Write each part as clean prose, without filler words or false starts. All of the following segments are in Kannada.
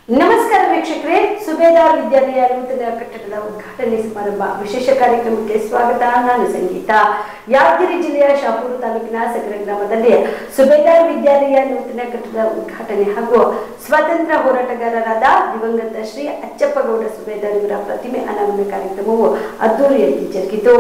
ನಮಸ್ಕಾರ ವೀಕ್ಷಕರೇ, ಸುಬೇದಾರ್ ವಿದ್ಯಾಲಯ ನೂತನ ಕಟ್ಟಡದ ಉದ್ಘಾಟನೆ ಸಮಾರಂಭ ವಿಶೇಷ ಕಾರ್ಯಕ್ರಮಕ್ಕೆ ಸ್ವಾಗತ. ನಾನು ಸಂಗೀತ. ಯಾದಗಿರಿ ಜಿಲ್ಲೆಯ ಶಾಪುರ ತಾಲೂಕಿನ ಸಗರ ಗ್ರಾಮದಲ್ಲಿ ಸುಬೇದಾರ್ ವಿದ್ಯಾಲಯ ನೂತನ ಕಟ್ಟಡದ ಉದ್ಘಾಟನೆ ಹಾಗೂ ಸ್ವಾತಂತ್ರ್ಯ ಹೋರಾಟಗಾರರಾದ ದಿವಂಗತ ಶ್ರೀ ಅಚ್ಚಪ್ಪಗೌಡ ಸುಬೇದಾರ್ ಇವರ ಪ್ರತಿಮೆ ಅನಾವರಣ ಕಾರ್ಯಕ್ರಮವು ಅದ್ದೂರಿಯಾಗಿ ಜರುಗಿತು.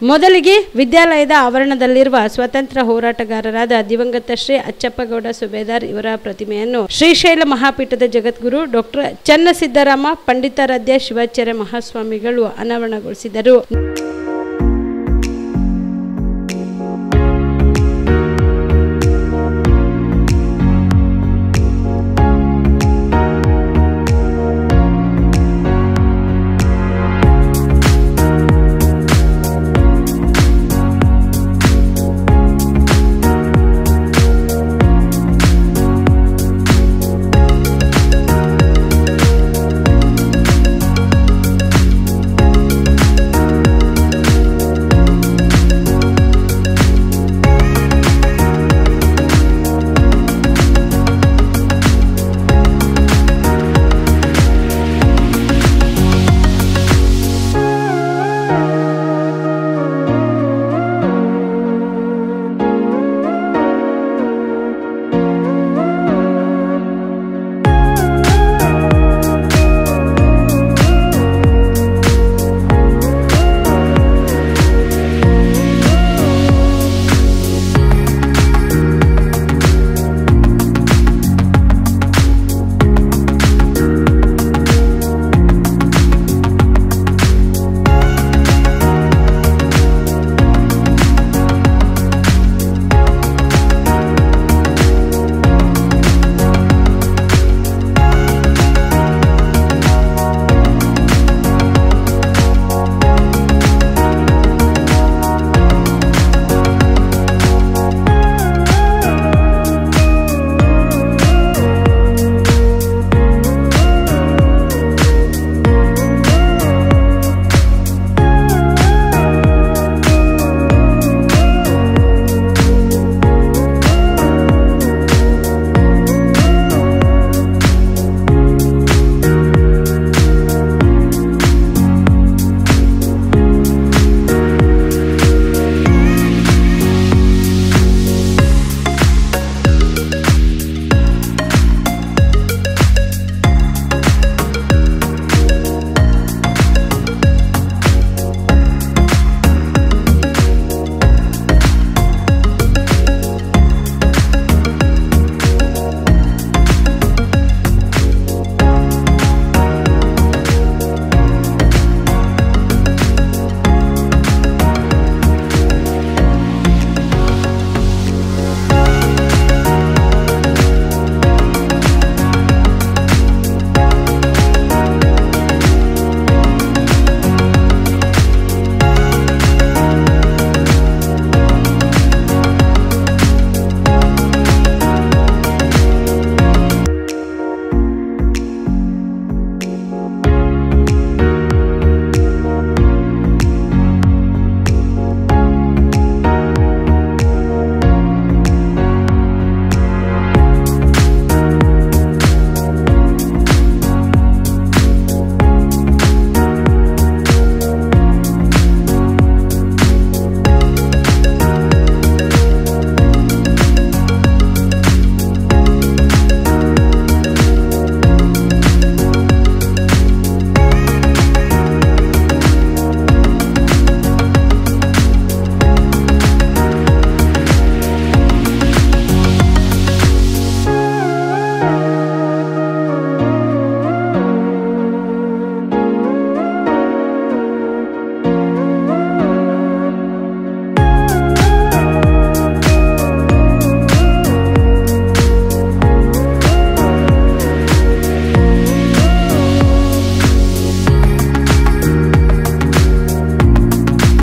ಮೊದಲಿಗೆ ವಿದ್ಯಾಲಯದ ಆವರಣದಲ್ಲಿರುವ ಸ್ವಾತಂತ್ರ್ಯ ಹೋರಾಟಗಾರರಾದ ದಿವಂಗತ ಶ್ರೀ ಅಚ್ಚಪ್ಪಗೌಡ ಸುಬೇದಾರ್ ಇವರ ಪ್ರತಿಮೆಯನ್ನು ಶ್ರೀಶೈಲ ಮಹಾಪೀಠದ ಜಗದ್ಗುರು ಡಾಕ್ಟರ್ ಚನ್ನಸಿದ್ದರಾಮ ಪಂಡಿತಾರಾಧ್ಯ ಶಿವಾಚಾರ್ಯ ಮಹಾಸ್ವಾಮಿಗಳು ಅನಾವರಣಗೊಳಿಸಿದರು.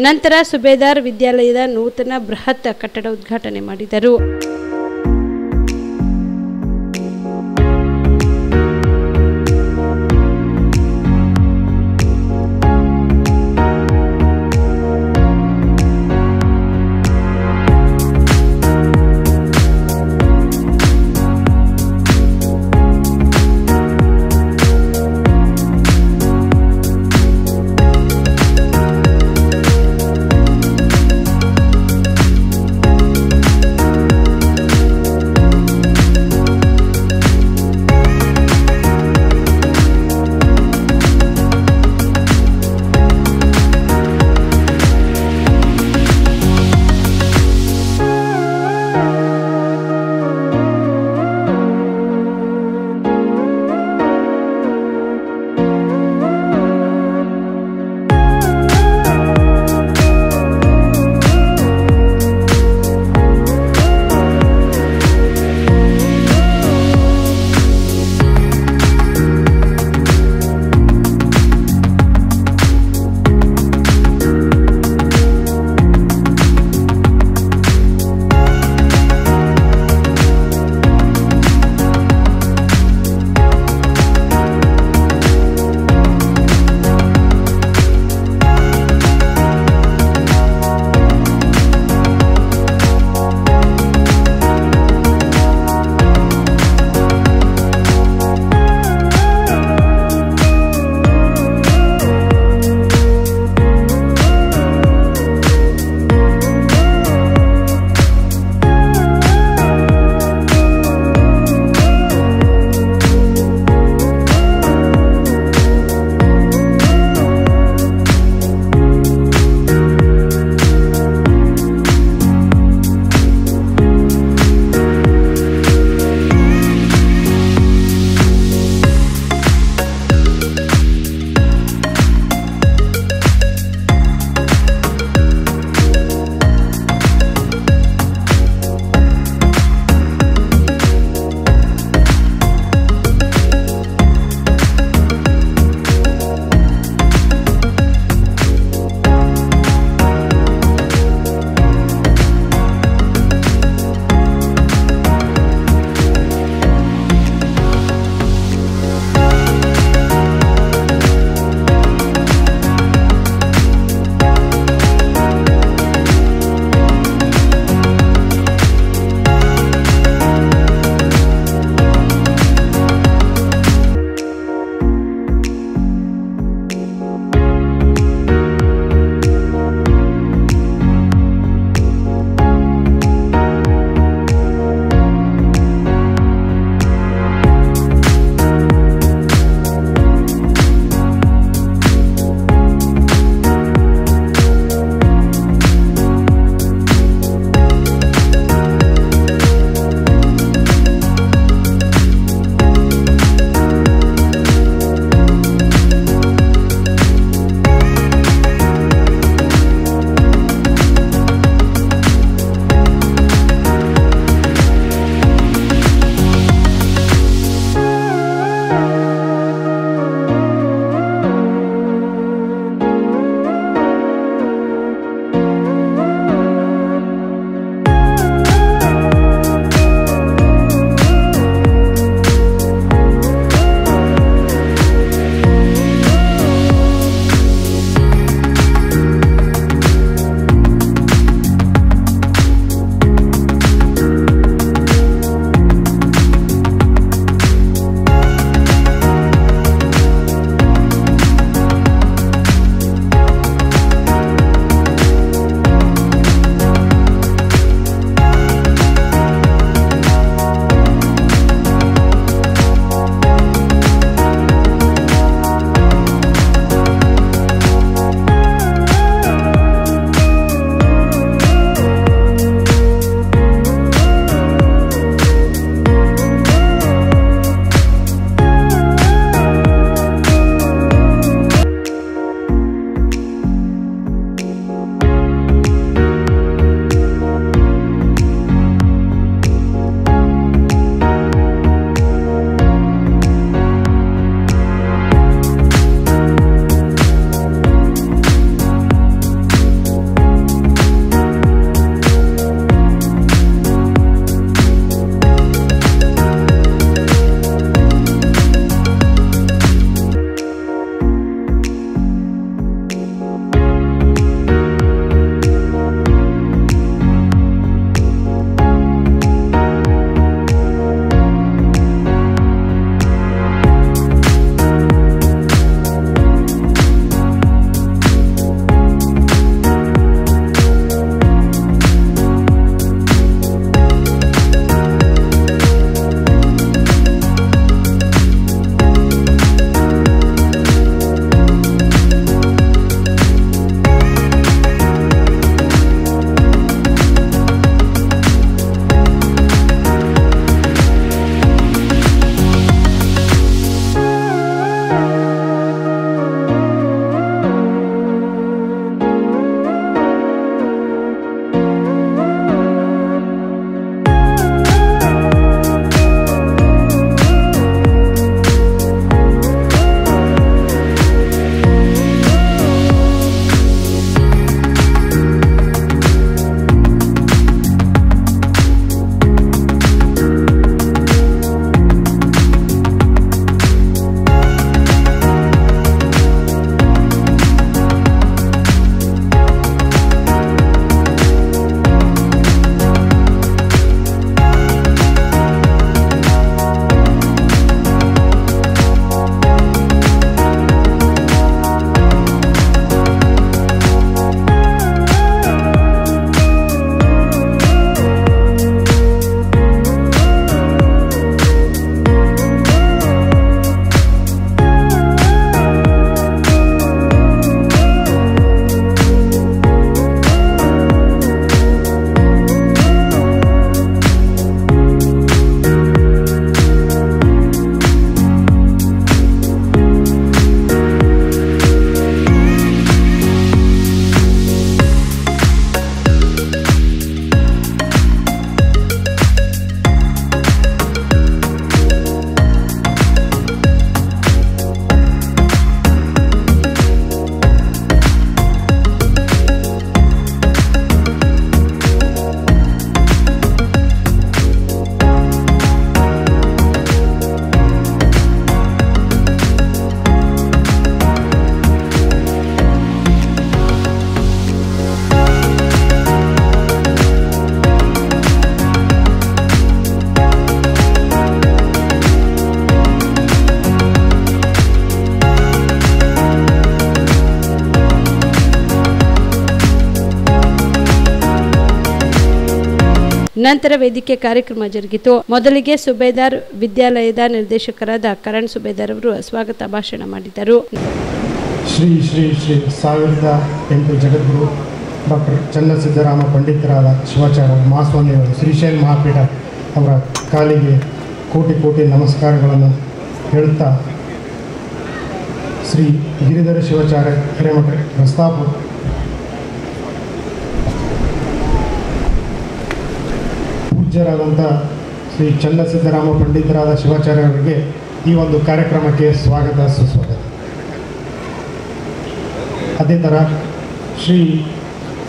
ನಂತರ ಸುಬೇದಾರ್ ವಿದ್ಯಾಲಯದ ನೂತನ ಬೃಹತ್ ಕಟ್ಟಡ ಉದ್ಘಾಟನೆ ಮಾಡಿದರು. ನಂತರ ವೇದಿಕೆ ಕಾರ್ಯಕ್ರಮ ಜರುಗಿತು. ಮೊದಲಿಗೆ ಸುಬೇದಾರ್ ವಿದ್ಯಾಲಯದ ನಿರ್ದೇಶಕರಾದ ಕರಣ್ ಸುಬೇದಾರ್ ಅವರು ಸ್ವಾಗತ ಭಾಷಣ ಮಾಡಿದರು. ಶ್ರೀ ಶ್ರೀ ಶ್ರೀ 1008 ಜಗದ್ಗುರು ಡಾಕ್ಟರ್ ಚನ್ನಸಿದ್ದರಾಮ ಪಂಡಿತರಾದ ಶಿವಾಚಾರ್ಯ ಮಹಾಸ್ವಾಮಿಗಳು ಶ್ರೀಶೈಲ ಮಹಾಪೀಠ ಅವರ ಕಾಲಿಗೆ ಕೋಟಿ ಕೋಟಿ ನಮಸ್ಕಾರಗಳನ್ನು ಹೇಳುತ್ತಾ ಶ್ರೀ ಗಿರಿಧರ ಶಿವಾಚಾರ್ಯ ಹಿರೇಮಠ ಪ್ರಸ್ತಾಪ ಪೂಜ್ಯರಾದಂಥ ಶ್ರೀ ಚನ್ನಸಿದ್ದರಾಮ ಪಂಡಿತರಾದ ಶಿವಾಚಾರ್ಯರಿಗೆ ಈ ಒಂದು ಕಾರ್ಯಕ್ರಮಕ್ಕೆ ಸ್ವಾಗತ ಸುಸ್ವಾಗತ. ಅದೇ ಥರ ಶ್ರೀ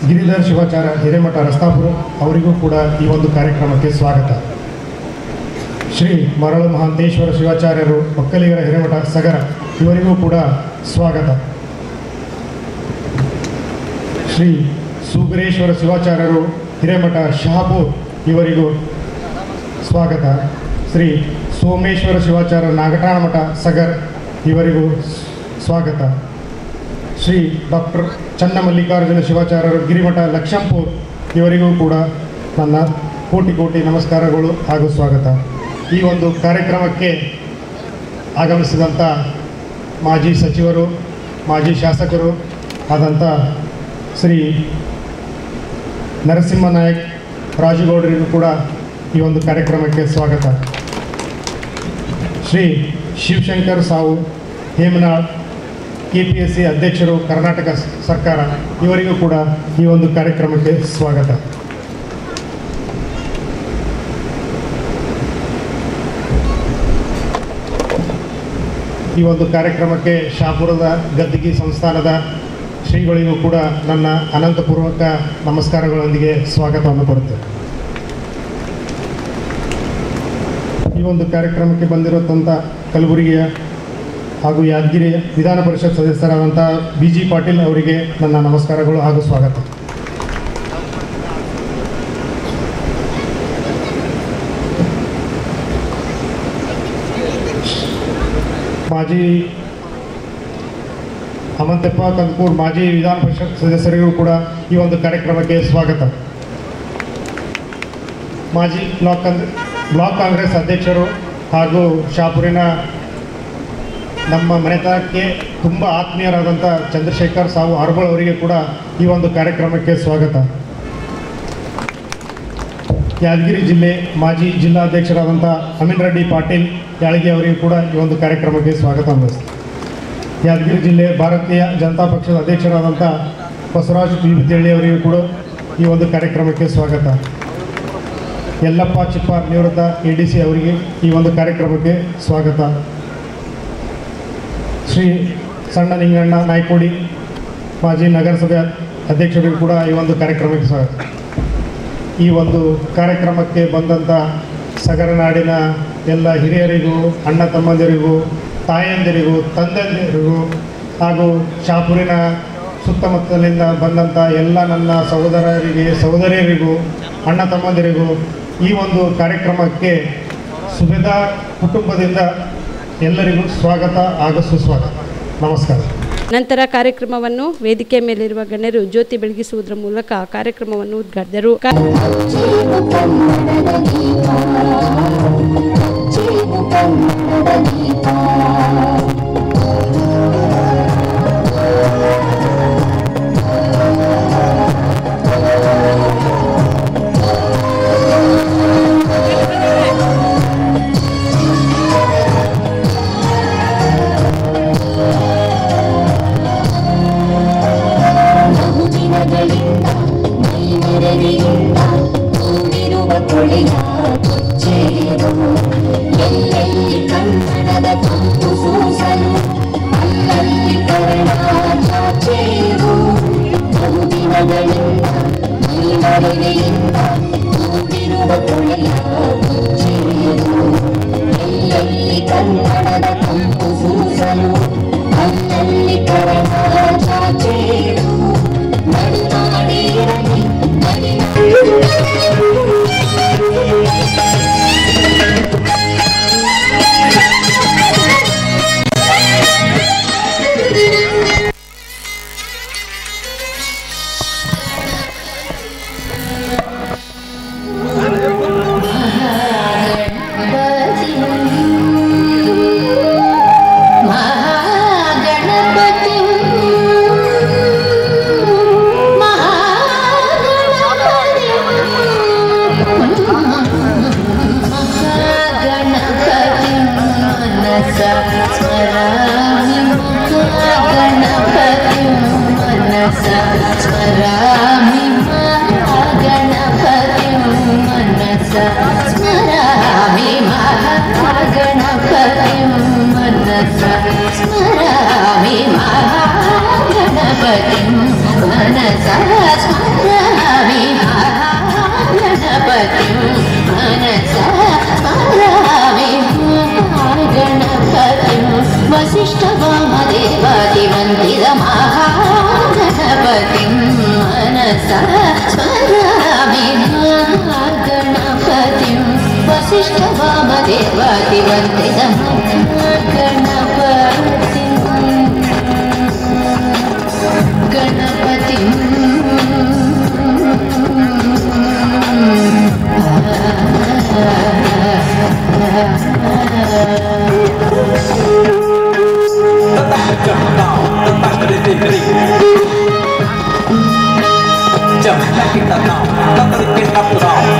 ಗಿರಿಧರ ಶಿವಾಚಾರ್ಯ ಹಿರೇಮಠ ರಸ್ತಾಪುರ ಅವರಿಗೂ ಕೂಡ ಈ ಒಂದು ಕಾರ್ಯಕ್ರಮಕ್ಕೆ ಸ್ವಾಗತ. ಶ್ರೀ ಮರಳು ಮಹಾಂತೇಶ್ವರ ಶಿವಾಚಾರ್ಯರು ಒಕ್ಕಲಿಗರ ಹಿರೇಮಠ ಸಗರ ಇವರಿಗೂ ಕೂಡ ಸ್ವಾಗತ. ಶ್ರೀ ಸುಗ್ರೇಶ್ವರ ಶಿವಾಚಾರ್ಯರು ಹಿರೇಮಠ ಶಹಾಪುರ್ ಇವರಿಗೂ ಸ್ವಾಗತ. ಶ್ರೀ ಸೋಮೇಶ್ವರ ಶಿವಾಚಾರ್ಯ ನಾಗಠಾಣ ಮಠ ಸಗರ್ ಇವರಿಗೂ ಸ್ವಾಗತ. ಶ್ರೀ ಡಾಕ್ಟರ್ ಚನ್ನಮಲ್ಲಿಕಾರ್ಜುನ ಶಿವಾಚಾರ್ಯರು ಗಿರಿಮಠ ಲಕ್ಷಂಪುರ್ ಇವರಿಗೂ ಕೂಡ ನನ್ನ ಕೋಟಿ ಕೋಟಿ ನಮಸ್ಕಾರಗಳು ಹಾಗೂ ಸ್ವಾಗತ. ಈ ಒಂದು ಕಾರ್ಯಕ್ರಮಕ್ಕೆ ಆಗಮಿಸಿದಂಥ ಮಾಜಿ ಸಚಿವರು ಮಾಜಿ ಶಾಸಕರು ಆದಂಥ ಶ್ರೀ ನರಸಿಂಹನಾಯಕ್ ರಾಜುಗೌಡರಿಗೂ ಕೂಡ ಈ ಒಂದು ಕಾರ್ಯಕ್ರಮಕ್ಕೆ ಸ್ವಾಗತ. ಶ್ರೀ ಶಿವಶಂಕರ್ ಸಾವು ಹೇಮನಾಳ್ KPSC ಅಧ್ಯಕ್ಷರು ಕರ್ನಾಟಕ ಸರ್ಕಾರ ಇವರಿಗೂ ಕೂಡ ಈ ಒಂದು ಕಾರ್ಯಕ್ರಮಕ್ಕೆ ಸ್ವಾಗತ. ಈ ಒಂದು ಕಾರ್ಯಕ್ರಮಕ್ಕೆ ಶಹಾಪುರದ ಗದ್ದಿಗೆ ಸಂಸ್ಥಾನದ ಶ್ರೀಗಳಿಗೂ ಕೂಡ ನನ್ನ ಅನಂತಪೂರ್ವಕ ನಮಸ್ಕಾರಗಳೊಂದಿಗೆ ಸ್ವಾಗತವನ್ನು ಕೊಡುತ್ತೇನೆ. ಈ ಒಂದು ಕಾರ್ಯಕ್ರಮಕ್ಕೆ ಬಂದಿರುವಂಥ ಕಲಬುರಗಿಯ ಹಾಗೂ ಯಾದಗಿರಿ ವಿಧಾನ ಪರಿಷತ್ ಸದಸ್ಯರಾದಂಥ BG ಪಾಟೀಲ್ ಅವರಿಗೆ ನನ್ನ ನಮಸ್ಕಾರಗಳು ಹಾಗೂ ಸ್ವಾಗತ. ಮಾಜಿ ಅಮಂತಪ್ಪ ಕಂದಕೂರ್ ಮಾಜಿ ವಿಧಾನ ಪರಿಷತ್ ಸದಸ್ಯರಿಗೂ ಕೂಡ ಈ ಒಂದು ಕಾರ್ಯಕ್ರಮಕ್ಕೆ ಸ್ವಾಗತ. ಮಾಜಿ ಬ್ಲಾಕ್ ಕಾಂಗ್ರೆಸ್ ಅಧ್ಯಕ್ಷರು ಹಾಗೂ ಶಹಾಪುರಿನ ನಮ್ಮ ಮನೆತನಕ್ಕೆ ತುಂಬ ಆತ್ಮೀಯರಾದಂಥ ಚಂದ್ರಶೇಖರ್ ಸಾವು ಹರಬಳ್ ಅವರಿಗೆ ಕೂಡ ಈ ಒಂದು ಕಾರ್ಯಕ್ರಮಕ್ಕೆ ಸ್ವಾಗತ. ಯಾದಗಿರಿ ಜಿಲ್ಲೆ ಮಾಜಿ ಜಿಲ್ಲಾಧ್ಯಕ್ಷರಾದಂಥ ಅಮೀನ್ ರೆಡ್ಡಿ ಪಾಟೀಲ್ ಯಾಳಗಿ ಅವರಿಗೂ ಕೂಡ ಈ ಒಂದು ಕಾರ್ಯಕ್ರಮಕ್ಕೆ ಸ್ವಾಗತ ಅನ್ನಿಸ್ತು. ಯಾದಗಿರಿ ಜಿಲ್ಲೆ ಭಾರತೀಯ ಜನತಾ ಪಕ್ಷದ ಅಧ್ಯಕ್ಷರಾದಂಥ ಬಸವರಾಜ್ ಬಿಬಿತಳ್ಳಿ ಅವರಿಗೂ ಕೂಡ ಈ ಒಂದು ಕಾರ್ಯಕ್ರಮಕ್ಕೆ ಸ್ವಾಗತ. ಯಲ್ಲಪ್ಪ ಚಿಪ್ಪಾರ್ ನಿವೃತ್ತ ADC ಅವರಿಗೆ ಈ ಒಂದು ಕಾರ್ಯಕ್ರಮಕ್ಕೆ ಸ್ವಾಗತ. ಶ್ರೀ ಸಣ್ಣ ನಿಂಗಣ್ಣ ನಾಯ್ಕೋಡಿ ಮಾಜಿ ನಗರಸಭೆ ಅಧ್ಯಕ್ಷರಿಗೂ ಕೂಡ ಈ ಒಂದು ಕಾರ್ಯಕ್ರಮಕ್ಕೆ ಸ್ವಾಗತ. ಈ ಒಂದು ಕಾರ್ಯಕ್ರಮಕ್ಕೆ ಬಂದಂಥ ಸಗರನಾಡಿನ ಎಲ್ಲ ಹಿರಿಯರಿಗೂ ಅಣ್ಣ ತಮ್ಮಂದಿರಿಗೂ ತಾಯಂದಿರಿಗೂ ತಂದೆಯರಿಗೂ ಹಾಗೂ ಶಹಾಪುರಿನ ಸುತ್ತಮುತ್ತಲಿಂದ ಬಂದಂಥ ಎಲ್ಲ ನನ್ನ ಸಹೋದರರಿಗೆ ಸಹೋದರಿಯರಿಗೂ ಅಣ್ಣ ತಮ್ಮಂದಿರಿಗೂ ಈ ಒಂದು ಕಾರ್ಯಕ್ರಮಕ್ಕೆ ಸುಬೇದಾರ್ ಕುಟುಂಬದಿಂದ ಎಲ್ಲರಿಗೂ ಸ್ವಾಗತ ಹಾಗೂ ಸುಸ್ವಾಗತ. ನಮಸ್ಕಾರ. ನಂತರ ಕಾರ್ಯಕ್ರಮವನ್ನು ವೇದಿಕೆ ಮೇಲಿರುವ ಗಣ್ಯರು ಜ್ಯೋತಿ ಬೆಳಗಿಸುವುದರ ಮೂಲಕ ಕಾರ್ಯಕ್ರಮವನ್ನು ಉದ್ಘಾಟಿಸಿದರು. मनसा स्मरामि महागणपतिं मनसा स्मरामि महागणपतिं मनसा स्मरामि महागणपतिं मनसा स्मरामि महागणपतिं मनसा स्मरामि महागणपतिं वसिष्ठवामदेवादिवन्दितमहागणपतिं मनसा स्मरामि महागणपतिं वसिष्ठवामदेवादिवन्दितमहागणपतिं गणपतिं Janganlah kita tahu, tapi kita tahu.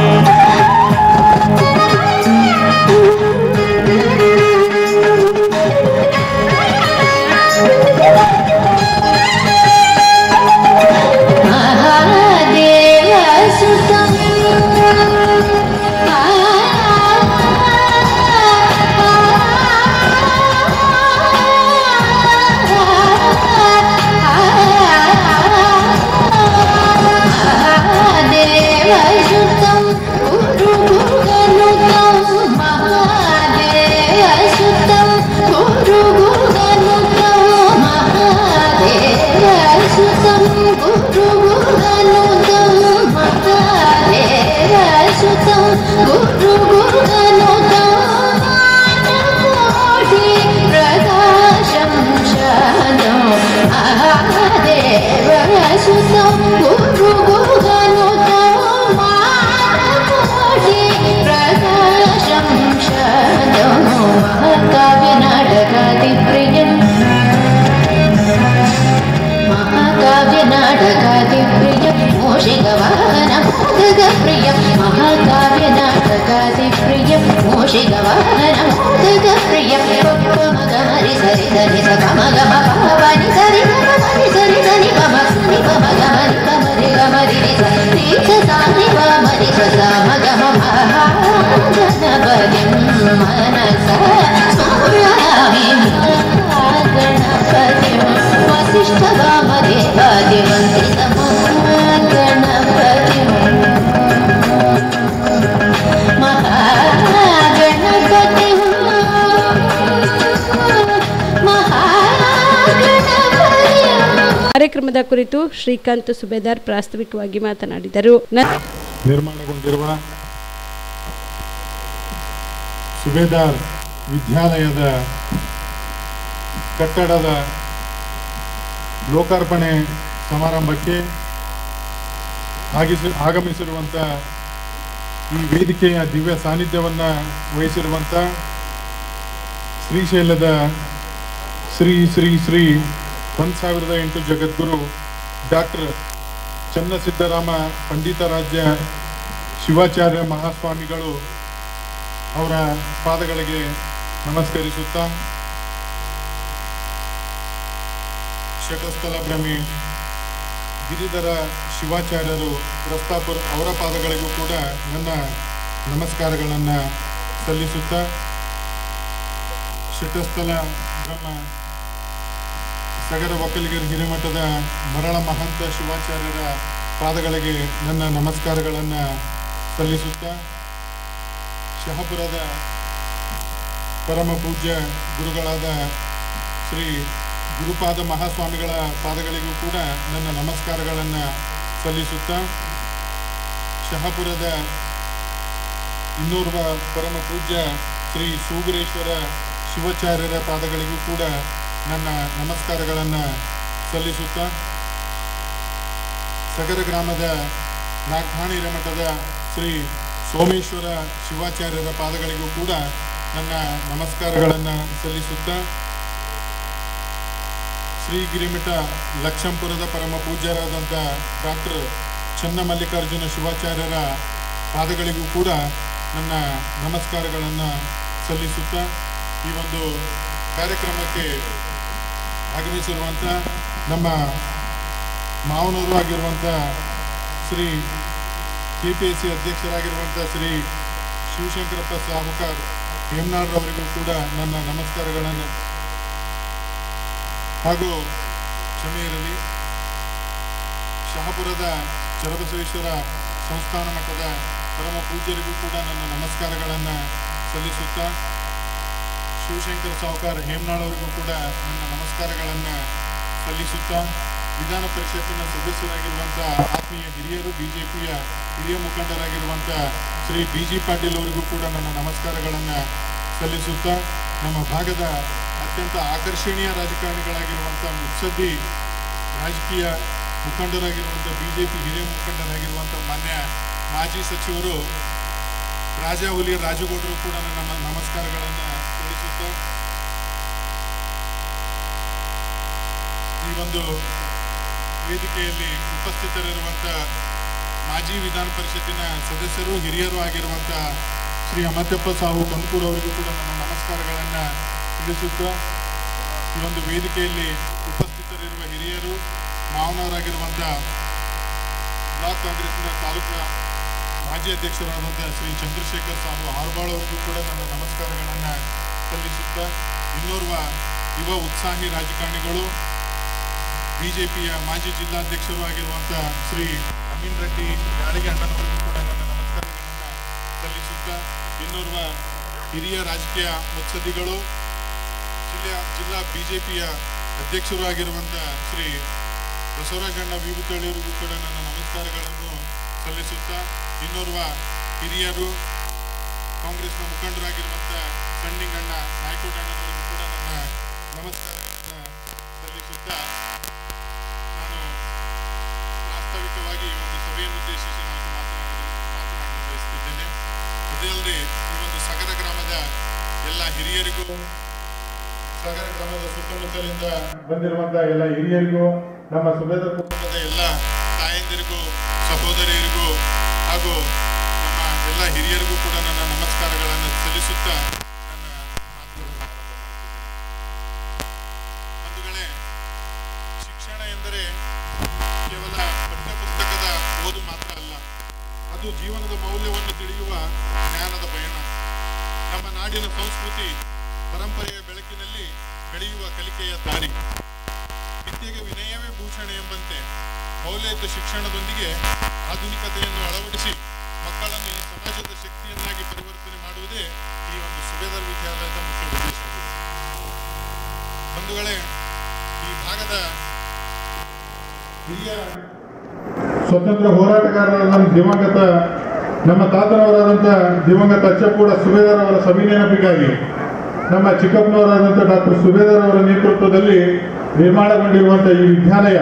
ಕಾರ್ಯಕ್ರಮದ ಕುರಿತು ಶ್ರೀಕಾಂತ್ ಸುಬೇದಾರ್ ಪ್ರಾಸ್ತಾವಿಕವಾಗಿ ಮಾತನಾಡಿದರು. ನಿರ್ಮಾಣಗೊಂಡಿರುವ ಸುಬೇದಾರ್ ವಿದ್ಯಾಲಯದ ಕಟ್ಟಡದ ಲೋಕಾರ್ಪಣೆ ಸಮಾರಂಭಕ್ಕೆ ಆಗಮಿಸಿರುವಂಥ ಈ ವೇದಿಕೆಯ ದಿವ್ಯ ಸಾನ್ನಿಧ್ಯವನ್ನು ವಹಿಸಿರುವಂಥ ಶ್ರೀಶೈಲದ ಶ್ರೀ ಶ್ರೀ ಶ್ರೀ 1008 ಜಗದ್ಗುರು ಡಾಕ್ಟರ್ ಚನ್ನಸಿದ್ದರಾಮ ಪಂಡಿತಾರಾಧ್ಯ ಶಿವಾಚಾರ್ಯ ಮಹಾಸ್ವಾಮಿಗಳು ಅವರ ಪಾದಗಳಿಗೆ ನಮಸ್ಕರಿಸುತ್ತಾ ಶಟಸ್ಥಲ ಭ್ರಮಿ ಗಿರಿಧರ ಶಿವಾಚಾರ್ಯರು ಪ್ರಸ್ತಾಪುರ ಅವರ ಪಾದಗಳಿಗೂ ಕೂಡ ನನ್ನ ನಮಸ್ಕಾರಗಳನ್ನು ಸಲ್ಲಿಸುತ್ತಾ ಶಟಸ್ಥಲ ಬ್ರಹ್ಮ ಸಗರ ಒಕ್ಕಲಿಗರ ಹಿರೇಮಠದ ಮರಳ ಮಹಂತ ಶಿವಾಚಾರ್ಯರ ಪಾದಗಳಿಗೆ ನನ್ನ ನಮಸ್ಕಾರಗಳನ್ನು ಸಲ್ಲಿಸುತ್ತಾ ಶಹಾಪುರದ ಪರಮ ಪೂಜ್ಯ ಗುರುಗಳಾದ ಶ್ರೀ ಗುರುಪಾದ ಮಹಾಸ್ವಾಮಿಗಳ ಪಾದಗಳಿಗೂ ಕೂಡ ನನ್ನ ನಮಸ್ಕಾರಗಳನ್ನು ಸಲ್ಲಿಸುತ್ತಾ ಶಹಾಪುರದ ಇನ್ನೋರ್ವ ಪರಮ ಪೂಜ್ಯ ಶ್ರೀ ಸೂಗುರೇಶ್ವರ ಶಿವಾಚಾರ್ಯರ ಪಾದಗಳಿಗೂ ಕೂಡ ನನ್ನ ನಮಸ್ಕಾರಗಳನ್ನು ಸಲ್ಲಿಸುತ್ತಾ ಸಗರ ಗ್ರಾಮದ ನಾಗಠಾಣಿ ಹಿರೇಮಠದ ಶ್ರೀ ಸೋಮೇಶ್ವರ ಶಿವಾಚಾರ್ಯರ ಪಾದಗಳಿಗೂ ಕೂಡ ನನ್ನ ನಮಸ್ಕಾರಗಳನ್ನು ಸಲ್ಲಿಸುತ್ತಾ ಶ್ರೀ ಗಿರಿಮಠ ಲಕ್ಷಂಪುರದ ಪರಮ ಪೂಜ್ಯರಾದಂಥ ಡಾಕ್ಟರ್ ಚನ್ನಮಲ್ಲಿಕಾರ್ಜುನ ಶಿವಾಚಾರ್ಯರ ಪಾದಗಳಿಗೂ ಕೂಡ ನನ್ನ ನಮಸ್ಕಾರಗಳನ್ನು ಸಲ್ಲಿಸುತ್ತಾ ಈ ಒಂದು ಕಾರ್ಯಕ್ರಮಕ್ಕೆ ಆಗಮಿಸಿರುವಂಥ ನಮ್ಮ ಮಾವನೂರು ಆಗಿರುವಂಥ ಶ್ರೀ KPSC ಅಧ್ಯಕ್ಷರಾಗಿರುವಂಥ ಶ್ರೀ ಶಿವಶಂಕರಪ್ಪ ಸಾಹುಕಾರ್ ಹೇಮನಾಡ್ರವರಿಗೂ ಕೂಡ ನನ್ನ ನಮಸ್ಕಾರಗಳನ್ನು ಹಾಗೂ ಕ್ಷಮೆ ಇರಲಿ ಶಹಾಪುರದ ಚರಬಸವೇಶ್ವರ ಸಂಸ್ಥಾನ ಮಠದ ಪರಮ ಪೂಜ್ಯರಿಗೂ ಕೂಡ ನನ್ನ ನಮಸ್ಕಾರಗಳನ್ನು ಸಲ್ಲಿಸುತ್ತಾ ಶಿವಶಂಕರ ಸಾಹುಕಾರ್ ಹೇಮನಾಳ್ ಅವರಿಗೂ ಕೂಡ ನನ್ನ ನಮಸ್ಕಾರಗಳನ್ನು ಸಲ್ಲಿಸುತ್ತಾ ವಿಧಾನ ಪರಿಷತ್ತಿನ ಸದಸ್ಯರಾಗಿರುವಂಥ ಆತ್ಮೀಯ ಹಿರಿಯರು BJPಯ ಹಿರಿಯ ಮುಖಂಡರಾಗಿರುವಂಥ ಶ್ರೀ BG ಪಾಟೀಲ್ ಅವರಿಗೂ ಕೂಡ ನನ್ನ ನಮಸ್ಕಾರಗಳನ್ನು ಸಲ್ಲಿಸುತ್ತಾ ನಮ್ಮ ಭಾಗದ ಅತ್ಯಂತ ಆಕರ್ಷಣೀಯ ರಾಜಕಾರಣಿಗಳಾಗಿರುವಂಥ ಮುತ್ಸದ್ದಿ ರಾಜಕೀಯ ಮುಖಂಡರಾಗಿರುವಂಥ BJP ಹಿರಿಯ ಮುಖಂಡರಾಗಿರುವಂಥ ಮಾನ್ಯ ಮಾಜಿ ಸಚಿವರು ರಾಜಾಹುಲಿ ರಾಜುಗೌಡರು ಕೂಡ ನನ್ನ ನಮಸ್ಕಾರಗಳನ್ನು ಸಲ್ಲಿಸುತ್ತಾ ಈ ಒಂದು ವೇದಿಕೆಯಲ್ಲಿ ಉಪಸ್ಥಿತರಿರುವಂಥ ಮಾಜಿ ವಿಧಾನ ಪರಿಷತ್ತಿನ ಸದಸ್ಯರು ಹಿರಿಯರು ಆಗಿರುವಂಥ ಶ್ರೀ ಅಮತ್ಯಪ್ಪ ಸಾಹು ಕಂಕೂರು ಅವರಿಗೂ ಕೂಡ ನನ್ನ ನಮಸ್ಕಾರಗಳನ್ನು ತಿಳಿಸುತ್ತಾ ಈ ಒಂದು ವೇದಿಕೆಯಲ್ಲಿ ಉಪಸ್ಥಿತರಿರುವ ಹಿರಿಯರು ಮಾವನವರಾಗಿರುವಂಥ ಬ್ಲಾಕ್ ಕಾಂಗ್ರೆಸ್ನ ತಾಲೂಕು ಮಾಜಿ ಅಧ್ಯಕ್ಷರಾದಂಥ ಶ್ರೀ ಚಂದ್ರಶೇಖರ್ ಸಾಹು ಹಾರ್ಬಾಳ್ ಅವರಿಗೂ ಕೂಡ ನನ್ನ ನಮಸ್ಕಾರಗಳನ್ನು ಸಲ್ಲಿಸುತ್ತಾ ಇನ್ನೋರ್ವ ಯುವ ಉತ್ಸಾಹಿ ರಾಜಕಾರಣಿಗಳು BJPಯ ಮಾಜಿ ಜಿಲ್ಲಾಧ್ಯಕ್ಷರು ಆಗಿರುವಂಥ ಶ್ರೀ ಅಮೀನ್ ರೆಡ್ಡಿ ಯಾಳಿಗೆ ಅಣ್ಣನವರಿಗೂ ಕೂಡ ನನ್ನ ನಮಸ್ಕಾರಗಳನ್ನು ಸಲ್ಲಿಸುತ್ತಾ ಇನ್ನೋರ್ವ ಹಿರಿಯ ರಾಜಕೀಯ ಮುತ್ಸದ್ದಿಗಳು ಜಿಲ್ಲಾ BJPಯ ಅಧ್ಯಕ್ಷರು ಆಗಿರುವಂಥ ಶ್ರೀ ಬಸವರಾಜಣ್ಣ ವಿಭೂತಳಿಯವರಿಗೂ ಕೂಡ ನನ್ನ ನಮಸ್ಕಾರಗಳನ್ನು ಸಲ್ಲಿಸುತ್ತಾ ಇನ್ನೋರ್ವ ಹಿರಿಯರು ಕಾಂಗ್ರೆಸ್ನ ಮುಖಂಡರಾಗಿರುವಂಥ ಸಣ್ಣಿಂಗಣ್ಣ ನಾಯ್ಕೋಟಣ್ಣನವರಿಗೂ ಕೂಡ ನನ್ನ ನಮಸ್ಕಾರಗಳನ್ನು ಸಲ್ಲಿಸುತ್ತಾ ನಾನು ವಾಸ್ತವಿಕವಾಗಿ ಈ ಒಂದು ಸಭೆಯನ್ನು ಉದ್ದೇಶಿಸಿ ನಾನು ಮಾತನಾಡಲು ಬಯಸುತ್ತಿದ್ದೇನೆ. ಅದೇ ಅಲ್ಲದೆ ಈ ಒಂದು ಸಗರ ಗ್ರಾಮದ ಎಲ್ಲ ಹಿರಿಯರಿಗೂ ಸಗರ ಗ್ರಾಮದ ಸುತ್ತಮುತ್ತಲಿಂದ ಬಂದಿರುವಂತಹ ಎಲ್ಲ ಹಿರಿಯರಿಗೂ ನಮ್ಮ ಸುಬೇದಾರ ಕುಟುಂಬದ ಎಲ್ಲ ತಾಯಂದಿರಿಗೂ ಸಹೋದರಿಯರಿಗೂ ಹಾಗೂ ನಮ್ಮ ಎಲ್ಲ ಹಿರಿಯರಿಗೂ ಕೂಡ ನನ್ನ ನಮಸ್ಕಾರಗಳನ್ನು ಸಲ್ಲಿಸುತ್ತಾ ನನ್ನ ಮಾತುಗಳನ್ನು ಬಂಧುಗಳೇ, ಶಿಕ್ಷಣ ಎಂದರೆ ಕೇವಲ ಪಠ್ಯಪುಸ್ತಕದ ಓದು ಮಾತ್ರ ಅಲ್ಲ, ಅದು ಜೀವನದ ಮೌಲ್ಯವನ್ನು ತಿಳಿಯುವ ಜ್ಞಾನದ ಪಯಣ. ನಮ್ಮ ನಾಡಿನ ಸಂಸ್ಕೃತಿ ಪರಂಪರೆಯ ಬೆಳಕಿನಲ್ಲಿ ಬೆಳೆಯುವ ಕಲಿಕೆಯ ದಾರಿ. ವಿದ್ಯೆಗೆ ವಿನಯವೇ ಭೂಷಣ ಎಂಬಂತೆ ಮೌಲ್ಯಯುತ ಶಿಕ್ಷಣದೊಂದಿಗೆ ಆಧುನಿಕತೆಯನ್ನು ಅಳವಡಿಸಿ ಮಕ್ಕಳನ್ನು ಈ ಸಮಾಜದ ಶಕ್ತಿಯನ್ನಾಗಿ ಪರಿವರ್ತನೆ ಮಾಡುವುದೇ ಈ ಒಂದು ಸುಬೇದಾರ ವಿದ್ಯಾಲಯದ ಮುಖ್ಯ ಉದ್ದೇಶವಾಗಿದೆ. ಬಂಧುಗಳೇ, ಈ ಭಾಗದ ಹಿರಿಯ ಸ್ವತಂತ್ರ ಹೋರಾಟಗಾರರಾದ ದಿವಂಗತ ನಮ್ಮ ತಾತನವರಾದಂಥ ದಿವಂಗತ ಅಚ್ಚಪ್ಪೂಡ ಸುಬೇದಾರ್ ಅವರ ಸವಿ ನೆನಪಿಗಾಗಿ ನಮ್ಮ ಚಿಕ್ಕಪ್ಪನವರಾದಂಥ ಡಾಕ್ಟರ್ ಸುಬೇದಾರ್ ಅವರ ನೇತೃತ್ವದಲ್ಲಿ ನಿರ್ಮಾಣಗೊಂಡಿರುವಂಥ ಈ ವಿದ್ಯಾಲಯ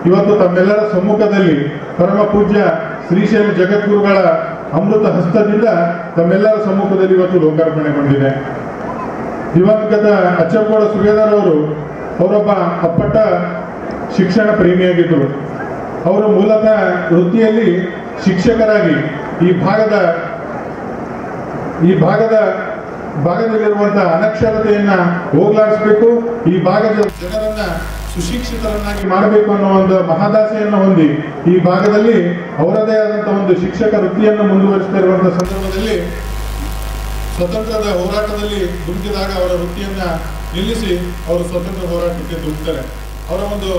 ಇವತ್ತು ತಮ್ಮೆಲ್ಲರ ಸಮ್ಮುಖದಲ್ಲಿ ಪರಮ ಪೂಜ್ಯ ಶ್ರೀಶೈಲ ಜಗದ್ಗುರುಗಳ ಅಮೃತ ಹಸ್ತದಿಂದ ತಮ್ಮೆಲ್ಲರ ಸಮ್ಮುಖದಲ್ಲಿ ಇವತ್ತು ಲೋಕಾರ್ಪಣೆಗೊಂಡಿದೆ. ದಿವಂಗತ ಅಚ್ಚಪ್ಪಗೌಡ ಸುಬೇದಾರ್ ಅವರೊಬ್ಬ ಅಪ್ಪಟ ಶಿಕ್ಷಣ ಪ್ರೇಮಿಯಾಗಿದ್ದರು. ಅವರು ಮೂಲತಃ ವೃತ್ತಿಯಲ್ಲಿ ಶಿಕ್ಷಕರಾಗಿ ಈ ಭಾಗದಲ್ಲಿರುವಂತಹ ಅನಕ್ಷರತೆಯನ್ನ ಹೋಗ್ಲಾಡಿಸಬೇಕು, ಈ ಭಾಗದ ಜನರನ್ನ ಸುಶಿಕ್ಷಿತರನ್ನಾಗಿ ಮಾಡಬೇಕು ಅನ್ನೋ ಒಂದು ಮಹದಾಸೆಯನ್ನು ಹೊಂದಿ ಈ ಭಾಗದಲ್ಲಿ ಅವರದೇ ಆದಂತಹ ಒಂದು ಶಿಕ್ಷಕ ವೃತ್ತಿಯನ್ನು ಮುಂದುವರಿಸ್ತಾ ಇರುವಂತಹ ಸಂದರ್ಭದಲ್ಲಿ ಸ್ವತಂತ್ರದ ಹೋರಾಟದಲ್ಲಿ ದುಂಕಿದಾಗ ಅವರ ವೃತ್ತಿಯನ್ನ ನಿಲ್ಲಿಸಿ ಅವರು ಸ್ವತಂತ್ರ ಹೋರಾಟಕ್ಕೆ ದುಂಕ್ತಾರೆ. ಅವರ ಒಂದು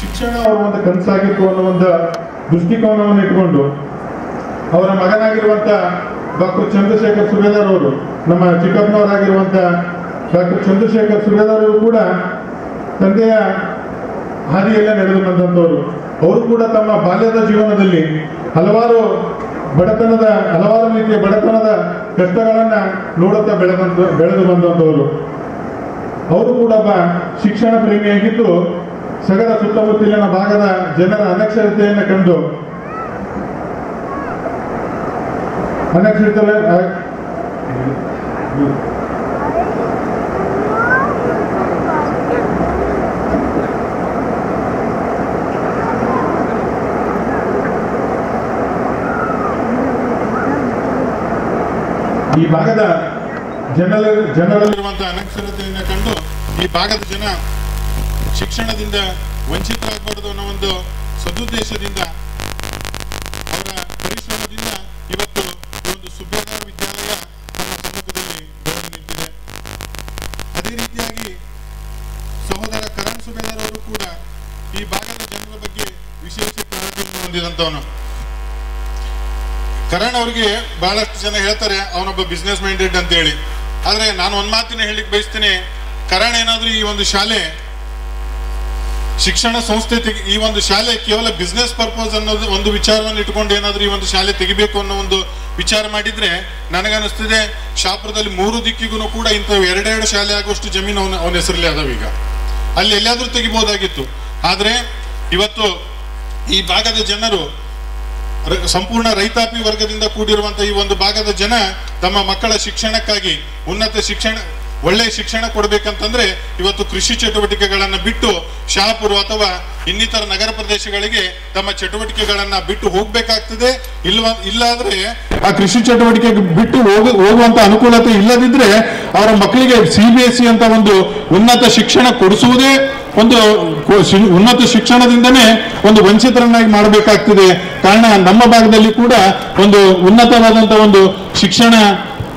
ಶಿಕ್ಷಣ ಅವರ ಒಂದು ಕನಸಾಗಿತ್ತು ಅನ್ನೋ ಒಂದು ದೃಷ್ಟಿಕೋನವನ್ನು ಇಟ್ಕೊಂಡು ಅವರ ಮಗನಾಗಿರುವಂತ ಡಾಕ್ಟರ್ ಚಂದ್ರಶೇಖರ್ ಸುಬೇದಾರ್ ಅವರು, ನಮ್ಮ ಚಿಕ್ಕಪ್ಪನವರಾಗಿರುವಂತ ಡಾಕ್ಟರ್ ಚಂದ್ರಶೇಖರ್ ಸುಬೇದಾರ್ ಅವರು ಕೂಡ ತಂದೆಯ ಹಾದಿಯಲ್ಲೇ ನಡೆದು ಬಂದಂಥವರು. ಅವರು ಕೂಡ ತಮ್ಮ ಬಾಲ್ಯದ ಜೀವನದಲ್ಲಿ ಹಲವಾರು ರೀತಿಯ ಬಡತನದ ಕಷ್ಟಗಳನ್ನ ನೋಡುತ್ತಾ ಬೆಳೆದು ಬಂದಂಥವರು. ಅವರು ಕೂಡ ಒಬ್ಬ ಶಿಕ್ಷಣ ಪ್ರೇಮಿಯಾಗಿದ್ದು ಸಗರ ಸುತ್ತಮುತ್ತಲಿನ ಭಾಗದ ಜನರ ಅನಕ್ಷರತೆಯನ್ನು ಕಂಡು ಈ ಭಾಗದ ಜನರಲ್ಲಿರುವಂತಹ ಅನಕ್ಷರತೆಯನ್ನು ಕಂಡು ಈ ಭಾಗದ ಜನ ಶಿಕ್ಷಣದಿಂದ ವಂಚಿತರಾಗಬಾರ್ದು ಅನ್ನೋ ಒಂದು ಸದುದ್ದೇಶದಿಂದ ಅವರ ಪರಿಶ್ರಮದಿಂದ ಇವತ್ತು ಈ ಒಂದು ಸುಬೇದಾರ್ ವಿದ್ಯಾಲಯ ನಮ್ಮ ಸಮ್ಮುಖದಲ್ಲಿ ಬೆಳೆದು ನಿಂತಿದೆ. ಅದೇ ರೀತಿಯಾಗಿ ಸಹೋದರ ಕರಣ್ ಸುಬೇದಾರ್ ಅವರು ಕೂಡ ಈ ಭಾಗದ ಜನರ ಬಗ್ಗೆ ವಿಶೇಷ ಕಾಳಜಿಯನ್ನು ಹೊಂದಿದಂತವನು. ಕರಣ್ ಅವ್ರಿಗೆ ಬಹಳಷ್ಟು ಜನ ಹೇಳ್ತಾರೆ ಅವನೊಬ್ಬ ಬಿಸ್ನೆಸ್ ಮೈಂಡೆಡ್ ಅಂತ ಹೇಳಿ. ಆದ್ರೆ ನಾನು ಒಂದ್ ಮಾತಿನ ಹೇಳಿಕ್ ಬಯಸ್ತೀನಿ, ಕರಣ್ ಏನಾದ್ರೂ ಈ ಒಂದು ಶಾಲೆ ಶಿಕ್ಷಣ ಸಂಸ್ಥೆ ಈ ಒಂದು ಶಾಲೆ ಕೇವಲ ಬಿಸ್ನೆಸ್ ಪರ್ಪಸ್ ಅನ್ನೋದು ಒಂದು ವಿಚಾರವನ್ನು ಇಟ್ಕೊಂಡು ಏನಾದ್ರೂ ಈ ಒಂದು ಶಾಲೆ ತೆಗಿಬೇಕು ಅನ್ನೋ ಒಂದು ವಿಚಾರ ಮಾಡಿದ್ರೆ ನನಗನ್ನಿಸ್ತಿದೆ ಶಾಪುರದಲ್ಲಿ 3 ದಿಕ್ಕಿಗೂ ಕೂಡ ಇಂಥ 2 ಶಾಲೆ ಆಗುವಷ್ಟು ಜಮೀನು ಅವನ ಹೆಸರಲ್ಲಿ ಅದಾವ. ಈಗ ಅಲ್ಲಿ ಎಲ್ಲಾದ್ರೂ ತೆಗಿಬಹುದಾಗಿತ್ತು. ಆದ್ರೆ ಇವತ್ತು ಈ ಭಾಗದ ಜನರು ಸಂಪೂರ್ಣ ರೈತಾಪಿ ವರ್ಗದಿಂದ ಕೂಡಿರುವಂತಹ ಈ ಒಂದು ಭಾಗದ ಜನ ತಮ್ಮ ಮಕ್ಕಳ ಶಿಕ್ಷಣಕ್ಕಾಗಿ ಒಳ್ಳೆಯ ಶಿಕ್ಷಣ ಕೊಡ್ಬೇಕಂತಂದ್ರೆ ಇವತ್ತು ಕೃಷಿ ಚಟುವಟಿಕೆಗಳನ್ನ ಬಿಟ್ಟು ಶಹಾಪುರ ಅಥವಾ ಇನ್ನಿತರ ನಗರ ಪ್ರದೇಶಗಳಿಗೆ ತಮ್ಮ ಚಟುವಟಿಕೆಗಳನ್ನ ಬಿಟ್ಟು ಹೋಗ್ಬೇಕಾಗ್ತದೆ. ಇಲ್ಲಾದ್ರೆ ಆ ಕೃಷಿ ಚಟುವಟಿಕೆ ಬಿಟ್ಟು ಹೋಗುವಂತ ಅನುಕೂಲತೆ ಇಲ್ಲದಿದ್ರೆ ಅವರ ಮಕ್ಕಳಿಗೆ CBSE ಅಂತ ಒಂದು ಉನ್ನತ ಶಿಕ್ಷಣ ಕೊಡಿಸುವುದೇ ಒಂದು ಉನ್ನತ ಶಿಕ್ಷಣದಿಂದನೇ ಒಂದು ವಂಚಿತರನ್ನಾಗಿ ಮಾಡಬೇಕಾಗ್ತದೆ. ಕಾರಣ ನಮ್ಮ ಭಾಗದಲ್ಲಿ ಕೂಡ ಒಂದು ಉನ್ನತವಾದಂತಹ ಒಂದು ಶಿಕ್ಷಣ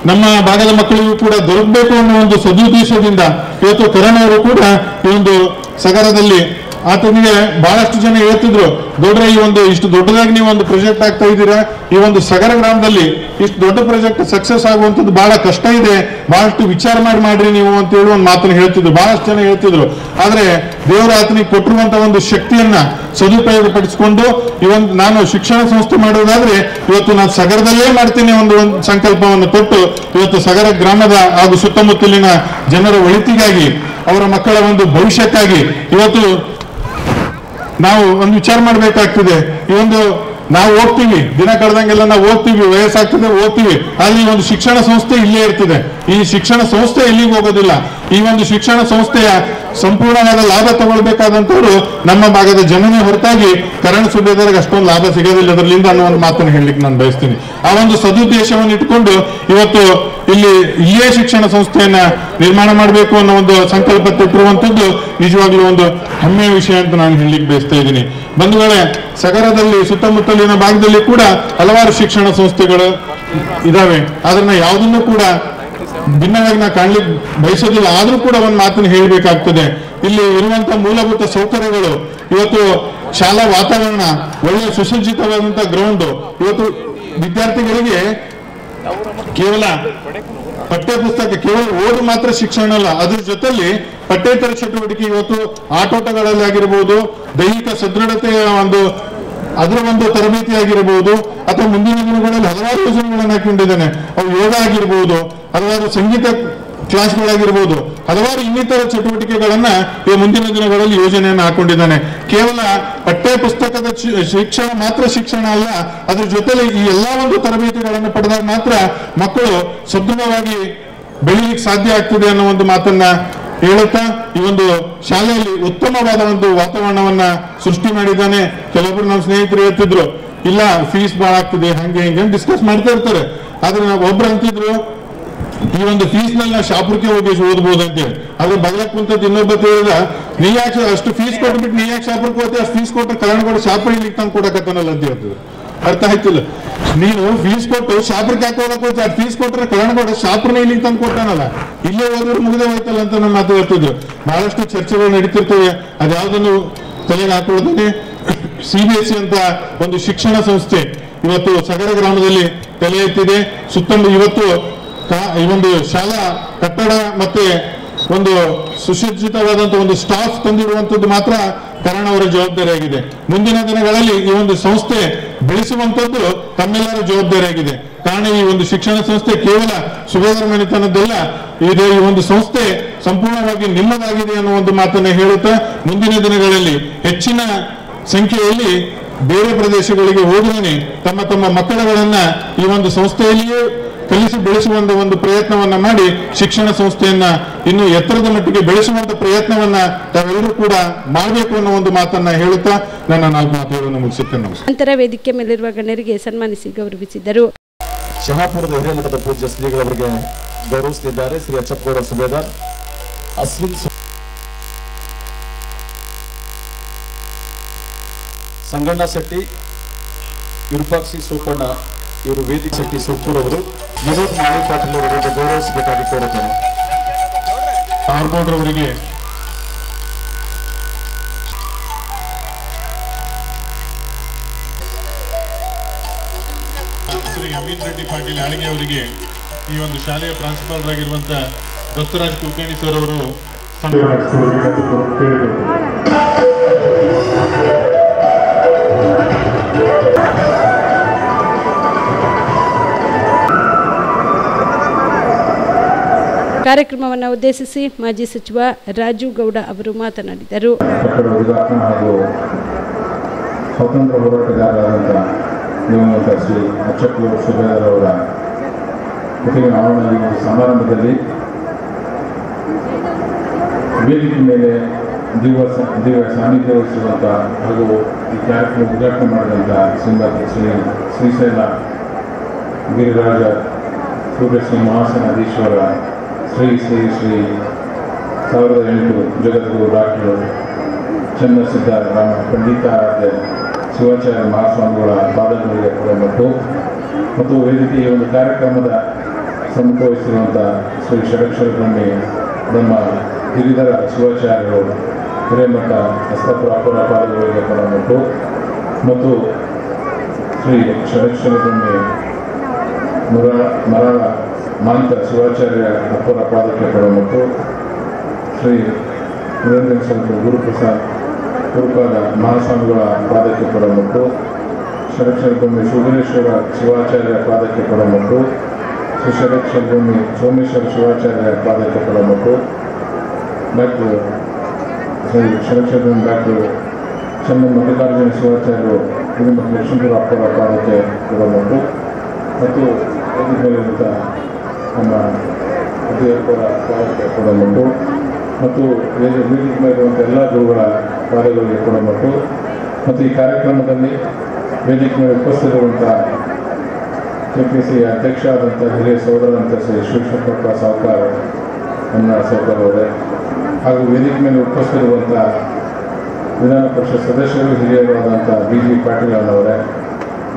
ನಮ್ಮ ಭಾಗದ ಮಕ್ಕಳಿಗೂ ಕೂಡ ದೊರಕಬೇಕು ಅನ್ನೋ ಒಂದು ಸದುದ್ದೇಶದಿಂದ ಇವತ್ತು ಕರಣ್ ಅವರು ಕೂಡ ಈ ಒಂದು ಸಗರದಲ್ಲಿ ಆತನಿಗೆ ಬಹಳಷ್ಟು ಜನ ಹೇಳ್ತಿದ್ರು, ದೊಡ್ಡ್ರೆ ಈ ಒಂದು ಇಷ್ಟು ದೊಡ್ಡದಾಗಿ ನೀವು ಒಂದು ಪ್ರಾಜೆಕ್ಟ್ ಆಗ್ತಾ ಇದ್ದೀರಾ, ಈ ಒಂದು ಸಗರ ಗ್ರಾಮದಲ್ಲಿ ಇಷ್ಟು ದೊಡ್ಡ ಪ್ರಾಜೆಕ್ಟ್ ಸಕ್ಸಸ್ ಆಗುವಂಥದ್ದು ಬಹಳ ಕಷ್ಟ ಇದೆ, ಬಹಳಷ್ಟು ವಿಚಾರ ಮಾಡ್ರಿ ನೀವು ಅಂತ ಹೇಳಿ ಒಂದು ಮಾತನ್ನು ಹೇಳ್ತಿದ್ರು, ಬಹಳಷ್ಟು ಜನ ಹೇಳ್ತಿದ್ರು. ಆದ್ರೆ ದೇವರ ಆತನಿಗೆ ಕೊಟ್ಟಿರುವಂತಹ ಒಂದು ಶಕ್ತಿಯನ್ನ ಸದುಪಯೋಗ ಪಡಿಸಿಕೊಂಡು ನಾನು ಶಿಕ್ಷಣ ಸಂಸ್ಥೆ ಮಾಡೋದಾದ್ರೆ ಇವತ್ತು ನಾನು ಸಗರದಲ್ಲೇ ಮಾಡ್ತೀನಿ ಒಂದು ಸಂಕಲ್ಪವನ್ನು ಕೊಟ್ಟು ಇವತ್ತು ಸಗರ ಗ್ರಾಮದ ಹಾಗೂ ಸುತ್ತಮುತ್ತಲಿನ ಜನರ ಒಳಿತಿಗಾಗಿ ಅವರ ಮಕ್ಕಳ ಒಂದು ಭವಿಷ್ಯಕ್ಕಾಗಿ ಇವತ್ತು ನಾವು ಒಂದು ವಿಚಾರ ಮಾಡಬೇಕಾಗ್ತದೆ. ಈ ಒಂದು ನಾವು ಹೋಗ್ತೀವಿ, ದಿನ ಕಳೆದಂಗೆಲ್ಲ ನಾವು ಹೋಗ್ತೀವಿ, ವಯಸ್ಸಾಗ್ತದೆ ಹೋಗ್ತೀವಿ, ಆದ್ರೆ ಈ ಒಂದು ಶಿಕ್ಷಣ ಸಂಸ್ಥೆ ಇಲ್ಲೇ ಇರ್ತದೆ. ಈ ಶಿಕ್ಷಣ ಸಂಸ್ಥೆ ಎಲ್ಲಿಗೆ ಹೋಗೋದಿಲ್ಲ. ಈ ಒಂದು ಶಿಕ್ಷಣ ಸಂಸ್ಥೆಯ ಸಂಪೂರ್ಣವಾದ ಲಾಭ ತಗೊಳ್ಬೇಕಾದಂತವ್ರು ನಮ್ಮ ಭಾಗದ ಜನನೇ ಹೊರತಾಗಿ ಕರಣ್ ಸುಬೇದಾರ್ಗೆ ಅಷ್ಟೊಂದು ಲಾಭ ಸಿಗೋದಿಲ್ಲ ಅದರಲ್ಲಿಂದ ಅನ್ನೋ ಒಂದು ಮಾತನ್ನು ಹೇಳಲಿಕ್ಕೆ ನಾನು ಬಯಸ್ತೀನಿ. ಆ ಒಂದು ಸದುದ್ದೇಶವನ್ನು ಇಟ್ಕೊಂಡು ಇವತ್ತು ಇಲ್ಲಿಯೇ ಶಿಕ್ಷಣ ಸಂಸ್ಥೆಯನ್ನ ನಿರ್ಮಾಣ ಮಾಡಬೇಕು ಅನ್ನೋ ಒಂದು ಸಂಕಲ್ಪ ತೆಟ್ಟಿರುವಂತದ್ದು ನಿಜವಾಗ್ಲೂ ಒಂದು ಹೆಮ್ಮೆಯ ವಿಷಯ ಅಂತ ನಾನು ಹೇಳಲಿಕ್ಕೆ ಬಯಸ್ತಾ ಇದ್ದೀನಿ. ಬಂಧುಗಳೇ, ಸಗರದಲ್ಲಿ ಸುತ್ತಮುತ್ತಲಿನ ಭಾಗದಲ್ಲಿ ಕೂಡ ಹಲವಾರು ಶಿಕ್ಷಣ ಸಂಸ್ಥೆಗಳು ಇದಾವೆ. ಅದನ್ನ ಯಾವುದನ್ನು ಕೂಡ ಭಿನ್ನವಾಗಿ ನಾ ಕಾಣ್ಲಿಕ್ಕೆ ಬಯಸೋದಿಲ್ಲ. ಆದ್ರೂ ಕೂಡ ಒಂದು ಮಾತನ್ನು ಹೇಳಬೇಕಾಗ್ತದೆ. ಇಲ್ಲಿ ಇರುವಂತಹ ಮೂಲಭೂತ ಸೌಕರ್ಯಗಳು, ಇವತ್ತು ಶಾಲಾ ವಾತಾವರಣ, ಒಳ್ಳೆಯ ಸುಸಜ್ಜಿತವಾದಂತಹ ಗ್ರೌಂಡ್, ಇವತ್ತು ವಿದ್ಯಾರ್ಥಿಗಳಿಗೆ ಕೇವಲ ಪಠ್ಯ ಪುಸ್ತಕ ಕೇವಲ ಓದು ಮಾತ್ರ ಶಿಕ್ಷಣ ಅಲ್ಲ, ಅದ್ರ ಜೊತೆಲಿ ಪಠ್ಯೇತರ ಚಟುವಟಿಕೆ ಇವತ್ತು ಆಟೋಟಗಳಲ್ಲಿ ಆಗಿರ್ಬೋದು, ದೈಹಿಕ ಸದೃಢತೆಯ ಅದರ ಒಂದು ತರಬೇತಿ ಆಗಿರಬಹುದು, ಅಥವಾ ಮುಂದಿನ ದಿನಗಳಲ್ಲಿ ಹಲವಾರು ಯೋಜನೆಗಳನ್ನು ಹಾಕೊಂಡಿದ್ದಾನೆ. ಅವು ಯೋಗ ಆಗಿರ್ಬೋದು, ಹಲವಾರು ಸಂಗೀತ ಕ್ಲಾಸ್ಗಳಾಗಿರ್ಬೋದು, ಹಲವಾರು ಇನ್ನಿತರ ಚಟುವಟಿಕೆಗಳನ್ನ ಈ ಮುಂದಿನ ದಿನಗಳಲ್ಲಿ ಯೋಜನೆಯನ್ನು ಹಾಕೊಂಡಿದ್ದಾನೆ. ಕೇವಲ ಪಠ್ಯ ಪುಸ್ತಕದ ಶಿಕ್ಷಣ ಮಾತ್ರ ಶಿಕ್ಷಣ ಅಲ್ಲ, ಅದ್ರ ಜೊತೆಲಿ ಈ ಎಲ್ಲಾ ಒಂದು ತರಬೇತಿಗಳನ್ನು ಪಡೆದಾಗ ಮಾತ್ರ ಮಕ್ಕಳು ಸದೃಢವಾಗಿ ಬೆಳೀಲಿಕ್ಕೆ ಸಾಧ್ಯ ಆಗ್ತದೆ ಅನ್ನೋ ಒಂದು ಮಾತನ್ನ ಹೇಳುತ್ತಾ ಈ ಒಂದು ಶಾಲೆಯಲ್ಲಿ ಉತ್ತಮವಾದ ಒಂದು ವಾತಾವರಣವನ್ನ ಸೃಷ್ಟಿ ಮಾಡಿದ್ದಾನೆ. ಕೆಲವೊಬ್ರು ನಮ್ಮ ಸ್ನೇಹಿತರು ಹೇಳ್ತಿದ್ರು, ಇಲ್ಲ ಫೀಸ್ ಬಹಳ ಆಗ್ತದೆ, ಹಂಗೆ ಹಿಂಗೆ ಡಿಸ್ಕಸ್ ಮಾಡ್ತಾ ಇರ್ತಾರೆ. ಆದ್ರೆ ನಾವು ಒಬ್ರು ಅಂತಿದ್ರು, ಈ ಒಂದು ಫೀಸ್ ನಲ್ಲಿ ನಾವು ಶಾಪುರಕ್ಕೆ ಹೋಗಿ ಓದ್ಬೋದು ಅಂತೇಳಿ. ಆದ್ರೆ ಬದಲಾಕ್ ಕುಂತದ್ದು ಇನ್ನೊಬ್ಬ ಹೇಳಿದ, ನೀ ಯಾಕೆ ಅಷ್ಟು ಫೀಸ್ ಕೊಟ್ಬಿಟ್ಟು ನೀ ಯಾಕೆ ಶಾಪುರಕ್ಕೆ ಹೋಗ್ತೀವಿ, ಅಷ್ಟು ಫೀಸ್ ಕೊಟ್ಟರೆ ಕನ್ನಡ ಶಾಪುರ ಇಲ್ಲಿ ತಂದು ಕೊಡಕತ್ತಾನಲ್ಲ ಅಂತ ಹೇಳ್ತಿದ್ರು. ಅರ್ಥ ಆಯ್ತಿಲ್ಲ, ನೀನು ಫೀಸ್ ಕೊಟ್ಟು ಶಾಪುರಕ್ಕೆ ಯಾಕೆ ಹೋಗಕ್ಕೆ ಹೋಗ್ತೀವಿ, ಅದು ಫೀಸ್ ಕೊಟ್ಟರೆ ಕನ್ನಡ ಶಾಪುರನೇ ಇಲ್ಲಿ ತಂದು ಕೊಟ್ಟಾನಲ್ಲ, ಇಲ್ಲೇ ಹೋದ್ರೆ ಮುಗಿದೇ ಹೋಯ್ತಲ್ಲ ಅಂತ ನಮ್ಮ ಮಾತು ಹೇಳ್ತಿದ್ರು. ಬಹಳಷ್ಟು ಚರ್ಚೆಗಳು ನಡೀತಿರ್ತವೆ. ಅದ್ಯಾವುದನ್ನು ತಲೆಗೆ ಹಾಕೊಳ್ಳೋದೇ CBSE ಅಂತ ಒಂದು ಶಿಕ್ಷಣ ಸಂಸ್ಥೆ ಇವತ್ತು ಸಗರ ಗ್ರಾಮದಲ್ಲಿ ತಲೆ ಎತ್ತಿದೆ. ಇವತ್ತು ಈ ಒಂದು ಶಾಲಾ ಕಟ್ಟಡ ಮತ್ತೆ ಒಂದು ಸುಸಜ್ಜಿತವಾದಂತಹ ಒಂದು ಸ್ಟಾಫ್ ತಂದಿರುವಂತದ್ದು ಮಾತ್ರ ಕರಣ್ ಅವರ ಜವಾಬ್ದಾರಿಯಾಗಿದೆ. ಮುಂದಿನ ದಿನಗಳಲ್ಲಿ ಈ ಒಂದು ಸಂಸ್ಥೆ ಬೆಳೆಸುವಂತದ್ದು ತಮ್ಮೆಲ್ಲರ ಜವಾಬ್ದಾರಿಯಾಗಿದೆ. ಕಾರಣ ಈ ಒಂದು ಶಿಕ್ಷಣ ಸಂಸ್ಥೆ ಕೇವಲ ಸುಬೇದಾರ್ ಮನೆತನದ್ದಲ್ಲ, ಇದೆ. ಈ ಒಂದು ಸಂಸ್ಥೆ ಸಂಪೂರ್ಣವಾಗಿ ನಿಮ್ಮದಾಗಿದೆ ಅನ್ನೋ ಒಂದು ಮಾತನ್ನ ಹೇಳುತ್ತಾ ಮುಂದಿನ ದಿನಗಳಲ್ಲಿ ಹೆಚ್ಚಿನ ಸಂಖ್ಯೆಯಲ್ಲಿ ಬೇರೆ ಪ್ರದೇಶಗಳಿಗೆ ಹೋಗದೇನೆ ತಮ್ಮ ತಮ್ಮ ಮಕ್ಕಳುಗಳನ್ನ ಈ ಒಂದು ಸಂಸ್ಥೆಯಲ್ಲಿಯೇ ಕಲಿಸಿ ಬೆಳೆಸುವಂತ ಒಂದು ಪ್ರಯತ್ನವನ್ನ ಮಾಡಿ ಶಿಕ್ಷಣ ಸಂಸ್ಥೆಯನ್ನ ಇನ್ನು ಎತ್ತರದ ಮಟ್ಟಿಗೆ ಬೆಳೆಸುವಂತ ಪ್ರಯತ್ನವನ್ನ ತಾವೆಲ್ಲರೂ ಕೂಡ ಮಾಡಬೇಕು ಅನ್ನೋ ಒಂದು ಮಾತನ್ನ ಹೇಳುತ್ತಾ ನನ್ನ 4 ಮಾತುಗಳನ್ನು ಮುಗಿಸುತ್ತೇನೆ. ನಂತರ ವೇದಿಕೆ ಮೇಲಿರುವ ಗಣ್ಯರಿಗೆ ಸನ್ಮಾನಿಸಿ ಗೌರವಿಸಿದರು. ಶಹಾಪುರದ ಹಿರಿಯ ಮಠದ ಪೂಜ್ಯ ಶ್ರೀಗಳವರಿಗೆ ಗೌರವಿಸಲಿದ್ದಾರೆ ಶ್ರೀ ಅಚ್ಚಪ್ಪಗೌಡ ಸುಬೇದಾರ್, ಅಶ್ವಿನ್ ಸಂಗಣ್ಣ ಶೆಟ್ಟಿ, ವಿರೂಪಾಕ್ಷಿ ಸೋಪಣ್ಣ ಇವರು ವೇದಿಕ್ ಶೆಟ್ಟಿ ಸುರ್ಪುರ್ ಅವರು ವಿನೋದ್ ಮಾಳಿ ಪಾಟೀಲ್ ಅವರನ್ನು ಗೌರವಿಸಬೇಕಾಗಿ ಕೋರುತ್ತೇನೆ. ಆರ್ಮೋಡ್ರವರಿಗೆ ಶ್ರೀ ಅಮೀನ್ ರೆಡ್ಡಿ ಪಾಟೀಲ್ ಯಾಳಗಿ ಅವರಿಗೆ ಈ ಒಂದು ಶಾಲೆಯ ಪ್ರಾಂಶುಪಾಲರಾಗಿರುವಂತ ದತ್ತರಾಜ್ ಕುಲಕರ್ಣಿ ಸರ್ ಅವರು ಕಾರ್ಯಕ್ರಮವನ್ನು ಉದ್ದೇಶಿಸಿ ಮಾಜಿ ಸಚಿವ ರಾಜು ಗೌಡ ಅವರು ಮಾತನಾಡಿದರು. ಉದ್ಘಾಟನಾ ಹಾಗೂ ಸ್ವಾತಂತ್ರ್ಯ ಹೋರಾಟಗಾರರಾದಂಥ ದಿವಂಗತ ಶ್ರೀ ಅಚ್ಚಕ್ಕೂರು ಸುಬೇದಾರ್ ಅವರ ಪ್ರತಿಮೆ ಆವರಣದಲ್ಲಿ ಒಂದು ಸಮಾರಂಭದಲ್ಲಿ ವೇದಿಕೆ ಮೇಲೆ ದಿವ್ಯ ಸಾನ್ನಿಧ್ಯ ವಹಿಸುವಂಥ ಹಾಗೂ ಈ ಕಾರ್ಯಕ್ರಮ ಉದ್ಘಾಟನೆ ಮಾಡಿದಂಥ ಶ್ರೀಶೈಲ ಗಿರಿರಾಜ ಸೂರ್ಯಶ್ರೀ ಮಹಾಸನಾಧೀಶ್ವರ ಶ್ರೀ 1008 ಜಗದ್ಗುರು ಡಾಕ್ಟರ್ ಚನ್ನಸಿದ್ದರಾಮ ಪಂಡಿತಾರಾಧ್ಯ ಶಿವಾಚಾರ್ಯ ಮಹಾಸ್ವಾಮಿಗಳ ಪಾದಗಳಿಗೆ ಮತ್ತು ವೇದಿಕೆಯ ಒಂದು ಕಾರ್ಯಕ್ರಮದ ಸಂಭವಿಸಿರುವಂಥ ಶ್ರೀ ಷಡಕ್ಷರ ಬ್ರಹ್ಮಿ ನಮ್ಮ ಗಿರಿಧರ ಶಿವಾಚಾರ್ಯರು ಹಿರೇಮಠ ಹಸ್ತಪ್ರಾಪುರ ಪಾದಗಳಿಗೆ ಮತ್ತು ಶ್ರೀ ಷಡಕ್ಷರ ಬ್ರಹ್ಮಿ ಮರಾಳ ಮಾಂತ ಶಿವಾಚಾರ್ಯ ಅಪ್ಪರ ಪಾದಕ್ಕೆ ಮತ್ತು ಶ್ರೀ ವೀರೇಂದ್ರ ಸ್ವಲ್ಪ ಗುರುಪ್ರಸಾದ್ ಗುರುಪಾದ ಮಹಾಸ್ವಾಮಿಗಳ ಪಾದಕ್ಕೆ ಮತ್ತು ಷಡಕ್ಷರ ಭೂಮಿ ಸುಧೀರೇಶ್ವರ ಶಿವಾಚಾರ್ಯ ಪಾದಕ್ಕೆ ಮತ್ತು ಶ್ರೀ ಷಡಕ್ಷರ ಭೂಮಿ ಸೋಮೇಶ್ವರ ಶಿವಾಚಾರ್ಯ ಪಾದಕ್ಕೆ ಡಾಕ್ಟರ್ ಶ್ರೀ ಷಡಕ್ಷರ ಭೂಮಿ ಡಾಕ್ಟರ್ ಚನ್ನ ಮಲ್ಲಿಕಾರ್ಜುನ ಶಿವಾಚಾರ್ಯರು ಹಿರೇಮಠ ಲಕ್ಷ್ಮೀಪುರ ಅಪ್ಪರ ಪಾದಕ್ಕೆ ಮತ್ತು ಮೇಲಿರುವಂಥ ನಮ್ಮ ಅಧ್ಯಕ್ಷರ ಪಾದಕ್ಕೆ ಮತ್ತು ವೇದಿಕೆ ಮೇಲಿರುವಂಥ ಎಲ್ಲ ಗುರುಗಳ ಪಾದಗಳಿಗೆ ಮತ್ತು ಈ ಕಾರ್ಯಕ್ರಮದಲ್ಲಿ ವೇದಿಕೆ ಮೇಲೆ ಉಪಸ್ಥಿತಿರುವಂಥ KPC ಅಧ್ಯಕ್ಷ ಆದಂಥ ಹಿರಿಯ ಸಹೋದರಂಥ ಶ್ರೀ ಶಿವಶಂಕರಪ್ಪ ಸಾವುಕಾರ ನನ್ನ ಸಾವುಕಾರ ಅವರೇ ಹಾಗೂ ವೇದಿಕೆ ಮೇಲೆ ಉಪಸ್ಥಿತಿರುವಂಥ ವಿಧಾನ ಪರಿಷತ್ ಸದಸ್ಯರು ಹಿರಿಯರಾದಂಥ BG ಪಾಟೀಲ್ ಅವರೇ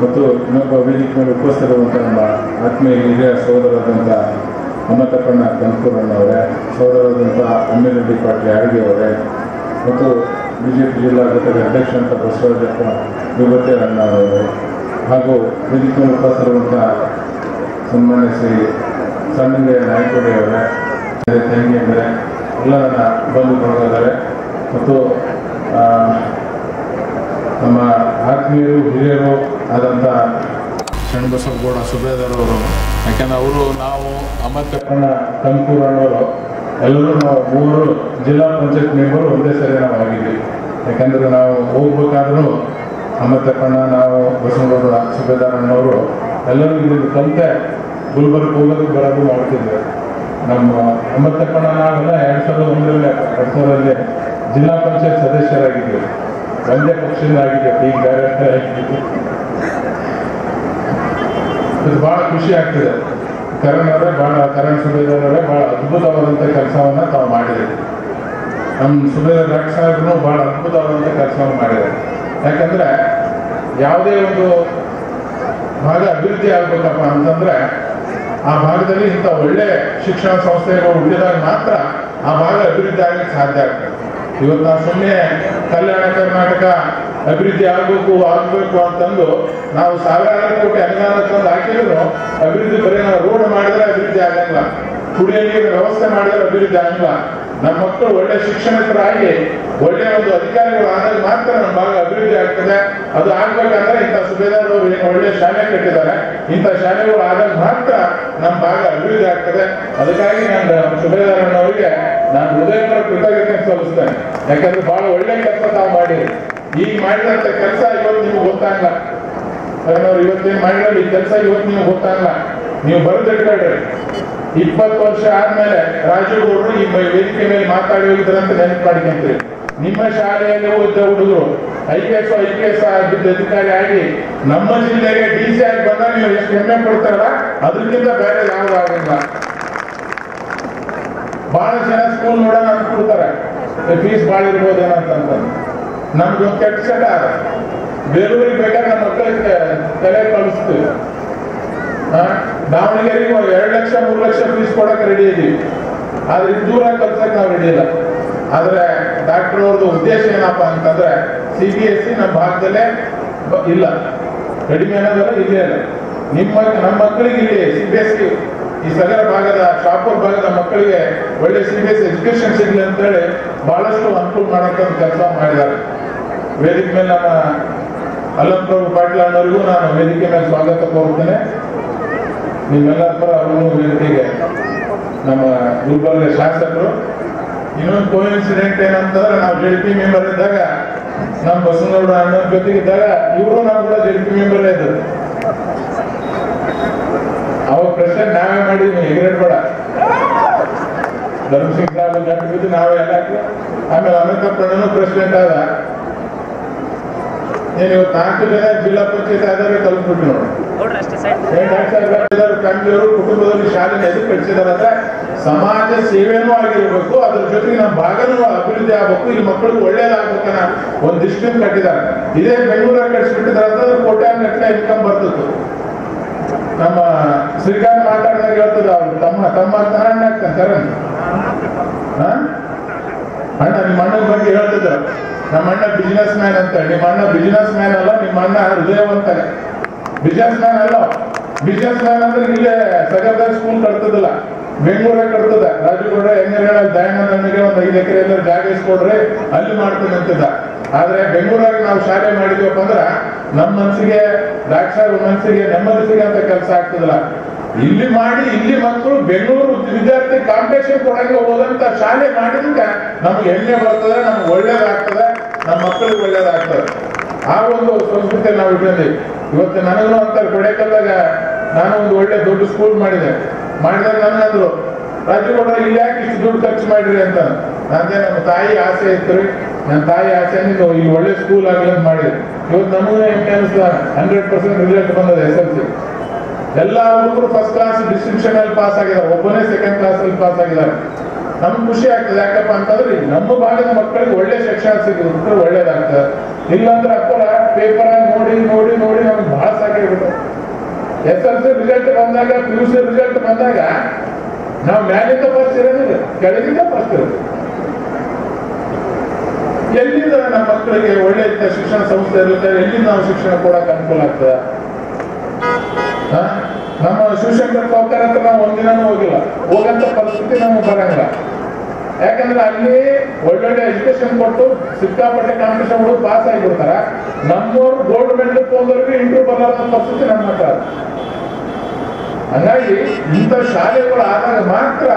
ಮತ್ತು ಇನ್ನೊಬ್ಬ ವೇದಿಕೆ ಮೇಲೆ ಉಪಸ್ಥಿತಿರುವಂಥ ನಮ್ಮ ಆತ್ಮೀಯ ಹಿರಿಯ ಸಹೋದರಾದಂಥ ಅಮ್ಮತಪ್ಪಣ್ಣ ಕನಕೂರಣ್ಣವರೇ, ಸಹೋದರಾದಂಥ ಅಮೀನ್ ರೆಡ್ಡಿ ಪಾಟೀಲ್ ಯಾಳಗಿ ಅವರೇ ಮತ್ತು BJP ಜಿಲ್ಲಾ ಘಟಕದ ಅಧ್ಯಕ್ಷ ಅಂತ ಬಸವರಾಜಪ್ಪ ವಿಭೂತಿ ಅಣ್ಣವರೇ ಹಾಗೂ ವೇದಿಕೆ ಮೇಲೆ ಉಪಸ್ಥಿತಿರುವಂಥ ಸನ್ಮಾನ್ಯ ಶ್ರೀ ಸಣ್ಣಗೆಯ ನಾಯಕರೇ ಅವರೇ, ತಂಗಿ ಅಂದರೆ ಎಲ್ಲ ನನ್ನ ಬಂಧು ಬಳಗದವರೇ ಮತ್ತು ನಮ್ಮ ಆತ್ಮೀಯರು ಹಿರಿಯರು ಆದಂಥ ಶರಣಬಸವಗೌಡ ಸುಬೇದಾರ್ ಅವರು, ಯಾಕೆಂದ್ರೆ ನಾವು ಅಮ್ಮತಪ್ಪಣ್ಣ ಕನಕೂರಣ್ಣವರು ಎಲ್ಲರೂ ನಾವು ಮೂವರು ಜಿಲ್ಲಾ ಪಂಚಾಯತ್ ಮೆಂಬರು ಒಂದೇ ಸರಿ ನಾವು ಆಗಿದ್ವಿ. ಯಾಕಂದ್ರೆ ನಾವು ಹೋಗ್ಬೇಕಾದ್ರೂ ಅಮ್ಮತಪ್ಪಣ್ಣ, ನಾವು ಬಸವಗೌಡ ಸುಬೇದಾರಣ್ಣವರು ಎಲ್ಲರೂ ಇಲ್ಲಿ ಕಲಿತೆ ಗುಲ್ಬರ್ಗ ಹೋಗೋದು ಬರೋದು ಮಾಡ್ತಿದ್ವಿ. ನಮ್ಮ ಅಮ್ಮತಪ್ಪಣ್ಣ ನಾವೆಲ್ಲ 2001ರಲ್ಲಿ ಜಿಲ್ಲಾ ಪಂಚಾಯತ್ ಸದಸ್ಯರಾಗಿದ್ವಿ, ಒಂದೇ ಪಕ್ಷದಿಂದ ಆಗಿದ್ದೆ, ಈಗ ಡೈರೆಕ್ಟರ್ ಆಗಿದ್ವಿ. ಇದು ಭಾಳ ಖುಷಿ ಆಗ್ತದೆ. ಕರಣ್ ಸುಬೇದಾರವರೇ ಭಾಳ ಅದ್ಭುತವಾದಂಥ ಕೆಲಸವನ್ನು ತಾವು ಮಾಡಿದ್ರು. ನಮ್ಮ ಸುಬೇದಾರ್ ಡಾಕ್ಟರ್ ಸಾಹೇಬ್ರು ಭಾಳ ಅದ್ಭುತವಾದಂಥ ಕೆಲಸವನ್ನು ಮಾಡಿದ್ದಾರೆ. ಯಾಕಂದರೆ ಯಾವುದೇ ಒಂದು ಭಾಗ ಅಭಿವೃದ್ಧಿ ಆಗಬೇಕಪ್ಪ ಅಂತಂದರೆ ಆ ಭಾಗದಲ್ಲಿ ಇಂಥ ಒಳ್ಳೆ ಶಿಕ್ಷಣ ಸಂಸ್ಥೆಗಳು ಹುಟ್ಟಿದಾಗ ಮಾತ್ರ ಆ ಭಾಗ ಅಭಿವೃದ್ಧಿ ಆಗಲಿಕ್ಕೆ ಸಾಧ್ಯ ಆಗ್ತದೆ. ಇವತ್ತು ನಾವು ಸುಮ್ಮನೆ ಕಲ್ಯಾಣ ಕರ್ನಾಟಕ ಅಭಿವೃದ್ಧಿ ಆಗಬೇಕು ಅಂತಂದು ನಾವು ಸಾವಿರಾರು ಕೋಟಿ ಅನುದಾನ ತಂದು ಹಾಕಿದ್ರು ಅಭಿವೃದ್ಧಿ ಬರೀ ನಾವು ರೋಡ್ ಮಾಡಿದ್ರೆ ಅಭಿವೃದ್ಧಿ ಆಗಲ್ಲ, ಕುಡಿಯೋ ನೀರಿನ ವ್ಯವಸ್ಥೆ ಮಾಡಿದ್ರೆ ಅಭಿವೃದ್ಧಿ ಆಗಲ್ಲ. ನಮ್ಮ ಮಕ್ಕಳು ಒಳ್ಳೆ ಶಿಕ್ಷಣಿತರಾಗಿ ಒಳ್ಳೆ ಒಂದು ಅಧಿಕಾರಿಗಳು ಆದಾಗ ಮಾತ್ರ ನಮ್ಮ ಭಾಗ ಅಭಿವೃದ್ಧಿ ಆಗ್ತದೆ. ಅದು ಆಗ್ಬೇಕಂದ್ರೆ ಇಂಥ ಸುಬೇದಾರ್ ಅವರು ಏನು ಒಳ್ಳೆ ಶಾಲೆ ಕಟ್ಟಿದ್ದಾರೆ, ಇಂಥ ಶಾಲೆಗಳು ಆದಾಗ ಮಾತ್ರ ನಮ್ಮ ಭಾಗ ಅಭಿವೃದ್ಧಿ ಆಗ್ತದೆ. ಅದಕ್ಕಾಗಿ ನಾನು ಸುಬೇದಾರಣ್ಣವರಿಗೆ ನಾನು ಹೃದಯಪೂರ್ವಕ ಕೃತಜ್ಞತೆ ಸಲ್ಲಿಸ್ತೇನೆ. ಯಾಕಂದ್ರೆ ಬಹಳ ಒಳ್ಳೆ ಕೆಲಸ ತಾವು ಮಾಡಿರಿ. ಈಗ ಮಾಡಿದಂಥ ಕೆಲಸ ಇವತ್ತು ನಿಮ್ಗೆ ಗೊತ್ತಾಗಲ್ಲ, ಅವ್ರು ಇವತ್ತೇನು ಮಾಡಿದ್ರೆ ಈ ಕೆಲಸ ಇವತ್ತು ನಿಮ್ಗೆ ಗೊತ್ತಾಗಲ್ಲ. ನೀವು ಬರೆದಿಟ್ಕೊಳ್ರಿ, 20 ವರ್ಷ ಆದ್ಮೇಲೆ ರಾಜೀವ್ ಗೌಡರು ಈ ವೇದಿಕೆ ಮೇಲೆ ಮಾತಾಡಿ ಹೋಗಿದ್ರಂತ ನೆನಪು ಮಾಡ್ಕೊಂತೀರಿ. ನಿಮ್ಮ ಶಾಲೆಯಲ್ಲಿ ಓದಿದ ಹುಡುಗರು IPS ಆಗಿದ್ದ ಅಧಿಕಾರಿ ಆಗಿ ನಮ್ಮ ಜಿಲ್ಲೆಗೆ DC ಆಗಿ ಬಂದಾಗ ನೀವು ಎಷ್ಟು ಹೆಮ್ಮೆ ಪಡ್ತಾರಲ್ಲ, ಅದಕ್ಕಿಂತ ಬೇರೆ ಯಾವ್ದು ಆಗಲ್ಲ. ಬಹಳ ಜನ ಸ್ಕೂಲ್ ನೋಡೋಣ ಅನ್ಕೊಡ್ತಾರೆ, ಫೀಸ್ ಭಾಳ ಇರ್ಬೋದೇನಂತ. ನಮ್ಗೆ ಒಂದು ಕೆಟ್ಟ ಚಟ ಬೇಲೂರಿಗೆ ಬೇಕಾದ್ರೆ ನಮ್ಮ ಮಕ್ಕಳಿಗೆ ತಲೆ ಕಳಿಸ್ತೀವಿ. ದಾವಣಗೆರೆಗೆ 2 ಲಕ್ಷ 3 ಲಕ್ಷ ಫೀಸ್ ಕೊಡಕ್ಕೆ ರೆಡಿ ಇದೀವಿ, ಆದ್ರೆ ಇದು ದೂರ ಕಲ್ಸಕ್ಕೆ ನಾವು ರೆಡಿ ಇಲ್ಲ. ಆದ್ರೆ ಡಾಕ್ಟರ್ ಅವ್ರದ್ದು ಉದ್ದೇಶ ಏನಪ್ಪಾ ಅಂತಂದ್ರೆ CBSE ನಮ್ಮ ಭಾಗದಲ್ಲೇ ಇಲ್ಲ, ಕಡಿಮೆ ಅನ್ನೋದಲ್ಲ, ಇಲ್ಲೇ ಇಲ್ಲ. ನಮ್ಮ ಮಕ್ಕಳಿಗೆ ಇಲ್ಲಿ CBSE ಈ ಸಗರ ಭಾಗದ ಶಾಪುರ್ ಭಾಗದ ಮಕ್ಕಳಿಗೆ ಒಳ್ಳೆ CBSE ಎಜುಕೇಶನ್ ಸಿಗ್ಲಿ ಅಂತೇಳಿ ಬಹಳಷ್ಟು ಅನುಕೂಲ ಮಾಡೋಂಥ ಕೆಲಸ ಮಾಡಿದ್ದಾರೆ. ವೇದಿಕೆ ಮೇಲೆ ನಮ್ಮ ಅಲ್ಲಂಪ್ರಭು ಪಾಟೀಲ್ ಅಣ್ಣವರಿಗೂ ನಾನು ವೇದಿಕೆ ಮೇಲೆ ಸ್ವಾಗತ ಕೋರುತ್ತೇನೆ. ನಿಮ್ಮೆಲ್ಲರ ಪರ ಅವರು ವೇದಿಕೆಗೆ ನಮ್ಮ ಗುಲ್ಬರ್ಗ ಶಾಸಕರು. ಇನ್ನೊಂದು ಕೋಇನ್ಸಿಡೆಂಟ್ ಏನಂತಂದ್ರೆ ನಾವು JDP ಮೆಂಬರ್ ಇದ್ದಾಗ ನಮ್ಮ ಬಸವನಗೌಡ ಅಣ್ಣನ ಜೊತೆಗಿದ್ದಾಗ ಇವರು ನಾವು ಕೂಡ JDP ಮೆಂಬರ್ ಇದ್ದರು. ಅವಾಗ ಪ್ರೆಸಿಡೆಂಟ್ ನಾವೇ ಮಾಡಿದ್ವಿ, ಹೆಗ್ರೇಟ್ ಬೇಡ, ಧರ್ಮಸಿಂಗ್ ಸಾಹೇಬ್ ಗಂಟು ಬಿದ್ದು ನಾವೇ ಎಲ್ಲ ಹಾಕಿ. ಆಮೇಲೆ ಅಮಿತಾಬ್ ಪ್ರೆಸಿಡೆಂಟ್ ಆದ. ಏನು ಇವತ್ತು 4 ಜನ ಜಿಲ್ಲಾ ಪಂಚಾಯತ್ ಆದವರೇ ಕಲ್ತ್ಬಿಟ್ಟು ನೋಡಿ. ಫ್ಯಾಮಿಲಿಯವರು ಕುಟುಂಬದಲ್ಲಿ ಶಾಲೆನ ಎದುರು ಕಳಿಸಿದಾರೆ ಅಂದ್ರೆ ಸಮಾಜ ಸೇವೆನೂ ಆಗಿರ್ಬೇಕು, ಅದ್ರ ಜೊತೆಗೆ ನಮ್ಮ ಭಾಗನೂ ಅಭಿವೃದ್ಧಿ ಆಗ್ಬೇಕು, ಇಲ್ಲಿ ಮಕ್ಕಳಿಗೆ ಒಳ್ಳೇದಾಗ್ಬೇಕನ್ನ ಒಂದು ದೃಷ್ಟಿಯನ್ನು ಕಟ್ಟಿದ್ದಾರೆ. ಇದೇ ಬೆಂಗಳೂರಲ್ಲಿ ಕಳಿಸ್ಬಿಟ್ಟಿದ್ದಾರೆ ಅಂತಂದ್ರೆ ಕೋಟ್ಯಾಂಗಟ್ಟಲೆ ಇನ್ಕಮ್ ಬರ್ತಿತ್ತು. ನಮ್ಮ ಶ್ರೀಕಾಂತ್ ಮಾತಾಡಿದಾಗ ಹೇಳ್ತದ ಅವ್ರು ತಮ್ಮ ಅಣ್ಣ ಆಗ್ತಾನೆ ಕರಣ್ ಅಣ್ಣ ನಿಮ್ಮ ಅಣ್ಣನ ಬಗ್ಗೆ ಹೇಳ್ತಿದ್ರು. ನಮ್ಮ ಅಣ್ಣ ಬಿಸಿನೆಸ್ ಮ್ಯಾನ್ ಅಂತ. ನಿಮ್ಮ ಅಣ್ಣ ಬಿಸಿನೆಸ್ ಮ್ಯಾನ್ ಅಲ್ಲ, ನಿಮ್ಮ ಅಣ್ಣ ಹೃದಯವಂತಾನೆ. ಬಿಸಿನೆಸ್ ಮ್ಯಾನ್ ಅಲ್ಲ, ಬಿಸಿನೆಸ್ ಮ್ಯಾನ್ ಅಂದ್ರೆ ಇಲ್ಲೇ ಸಗರದಾಗ ಸ್ಕೂಲ್ ಕಟ್ತದಲ್ಲ, ಬೆಂಗಳೂರಾಗ ಕಟ್ತದ. ರಾಜುಗೌಡ ಹೆಂಗೇಳಿ ದಯಾನಂದನಿಗೆ ಒಂದು 5 ಎಕರೆ ಎಲ್ಲ ಜಾಗ ಇಸ್ಕೊಡ್ರಿ ಅಲ್ಲಿ ಮಾಡ್ತೀನಿ ಅಂತಿದ್ದ. ಆದ್ರೆ ಬೆಂಗಳೂರಾಗ ನಾವು ಶಾಲೆ ಮಾಡಿದ್ವಪ್ಪ ಅಂದ್ರ ನಮ್ಮ ಮನಸ್ಸಿಗೆ ದ್ರಾಕ್ಷಾರ ಮನಸ್ಸಿಗೆ ನೆಮ್ಮದಿ ಸಿಗಂತ ಕೆಲಸ ಆಗ್ತದಲ್ಲ. ಇಲ್ಲಿ ಮಾಡಿ ಇಲ್ಲಿ ಮಕ್ಕಳು ಬೆಂಗಳೂರು ವಿದ್ಯಾರ್ಥಿ ಕಾಂಪಿಟೇಷನ್ ಕೊಡಂಗೆ ಹೋದಂತ ಶಾಲೆ ಮಾಡಿದ್ರೆ ನಮ್ಗೆ ಹೆಮ್ಮೆ ಬರ್ತದೆ, ನಮ್ಗೆ ಒಳ್ಳೇದಾಗ್ತದೆ, ನಮ್ಮ ಮಕ್ಕಳಿಗೆ ಒಳ್ಳೇದಾಗ್ತದೆ. ಆ ಒಂದು ಸಂಸ್ಕೃತಿ ನಾವು ಇಟ್ಟಿದ್ದೀವಿ. ಇವತ್ತು ನನಗೂ ಅಂತಾರೆ ಕೊಡೆಕಲ್ದಾಗ ನಾನು ಒಂದು ಒಳ್ಳೆ ದೊಡ್ಡ ಸ್ಕೂಲ್ ಮಾಡಿದಾಗ ನನಗಂದ್ರು ರಾಜುಗೌಡ ಇಲ್ಲಿ ಯಾಕೆ ಇಷ್ಟು ದುಡ್ಡು ಖರ್ಚು ಮಾಡಿರಿ ಅಂತ. ನಂದೇ ನಮ್ಮ ತಾಯಿ ಆಸೆ ಇತ್ತು ರೀ, ನನ್ನ ತಾಯಿ ಆಸೆ ನೀವು ಇಲ್ಲಿ ಒಳ್ಳೆ ಸ್ಕೂಲ್ ಆಗಲಿ ಅಂತ ಮಾಡಿದ್ರಿ. ಇವತ್ತು ನಮಗೂ ಹೆಮ್ಮೆ ಅನಿಸ್ತ 100% ರಿಸಲ್ಟ್ ಬಂದದ SSLC. ಎಲ್ಲ ಹುಡುಗರು ಫಸ್ಟ್ ಕ್ಲಾಸ್ ಡಿಸ್ಟಿಂಕ್ಷನ್ ಅಲ್ಲಿ ಪಾಸ್ ಆಗಿದ್ದಾರೆ, ಒಬ್ಬನೇ ಸೆಕೆಂಡ್ ಕ್ಲಾಸ್ ಅಲ್ಲಿ ಪಾಸ್ ಆಗಿದ್ದಾರೆ. ನಮ್ಗೆ ಖುಷಿ ಆಗ್ತದೆ. ಯಾಕಪ್ಪ ಅಂತಂದ್ರೆ ನಮ್ಮ ಭಾಗದ ಮಕ್ಕಳಿಗೆ ಒಳ್ಳೆ ಶಿಕ್ಷಣ ಸಿಕ್ಕಿದ್ರೆ ಒಳ್ಳೇದಾಗ್ತದೆ. ಇಲ್ಲಾಂದ್ರೆ ಅಪ್ಪರ ಪೇಪರ್ ನೋಡಿ ನೋಡಿ ನೋಡಿ ನಮ್ಗೆ ಬಹಳ ಸಾಕಾಗ್ಬಿಟ್ಟು. SSLC ರಿಸಲ್ಟ್ ಬಂದಾಗ PUC ರಿಸಲ್ಟ್ ಬಂದಾಗ ನಾವು ಮ್ಯಾಲಿಂದ ಫಸ್ಟ್ ಇರೋದಿಲ್ಲ, ಕೆಳಗಿಂದ ಫಸ್ಟ್ ಇರೋದು. ಎಲ್ಲಿಂದ ನಮ್ಮ ಮಕ್ಕಳಿಗೆ ಒಳ್ಳೆ ಶಿಕ್ಷಣ ಸಂಸ್ಥೆ ಇರುತ್ತೆ, ಎಲ್ಲಿಂದ ನಾವು ಶಿಕ್ಷಣ ಕೊಡಕ್ಕೆ ಅನುಕೂಲ ಆಗ್ತದೆ. ನಮ್ಮ ಶಿವಶಂಕರ್ ಸಾವ್ಕಾರ ಹತ್ರ ನಾವು ಒಂದಿನೂ ಹೋಗಿಲ್ಲ, ಹೋಗಂತ ಪರಿಸ್ಥಿತಿ ನಮ್ಗೆ ಬರಂಗಿಲ್ಲ. ಯಾಕಂದ್ರೆ ಅಲ್ಲಿ ಒಳ್ಳೊಳ್ಳೆ ಎಜುಕೇಶನ್ ಕೊಟ್ಟು ಸಿಕ್ಕಾಪಟ್ಟೆ ಕಾಂಪಿಟೇಷನ್ ಹುಡುಗ ಪಾಸ್ ಆಗಿಬಿಡ್ತಾರ. ನಮ್ಮವ್ರು ಗೋಲ್ಡ್ ಮೆಡಲ್ ತೊಗೊಂಡವ್ರಿಗೆ ಇಂಟರ್ವ್ಯೂ ಬರಲಾರ್ದ ಪರಿಸ್ಥಿತಿ ನಮ್ಮ ಹತ್ರ. ಹಂಗಾಗಿ ಇಂಥ ಶಾಲೆಗಳು ಆದಾಗ ಮಾತ್ರ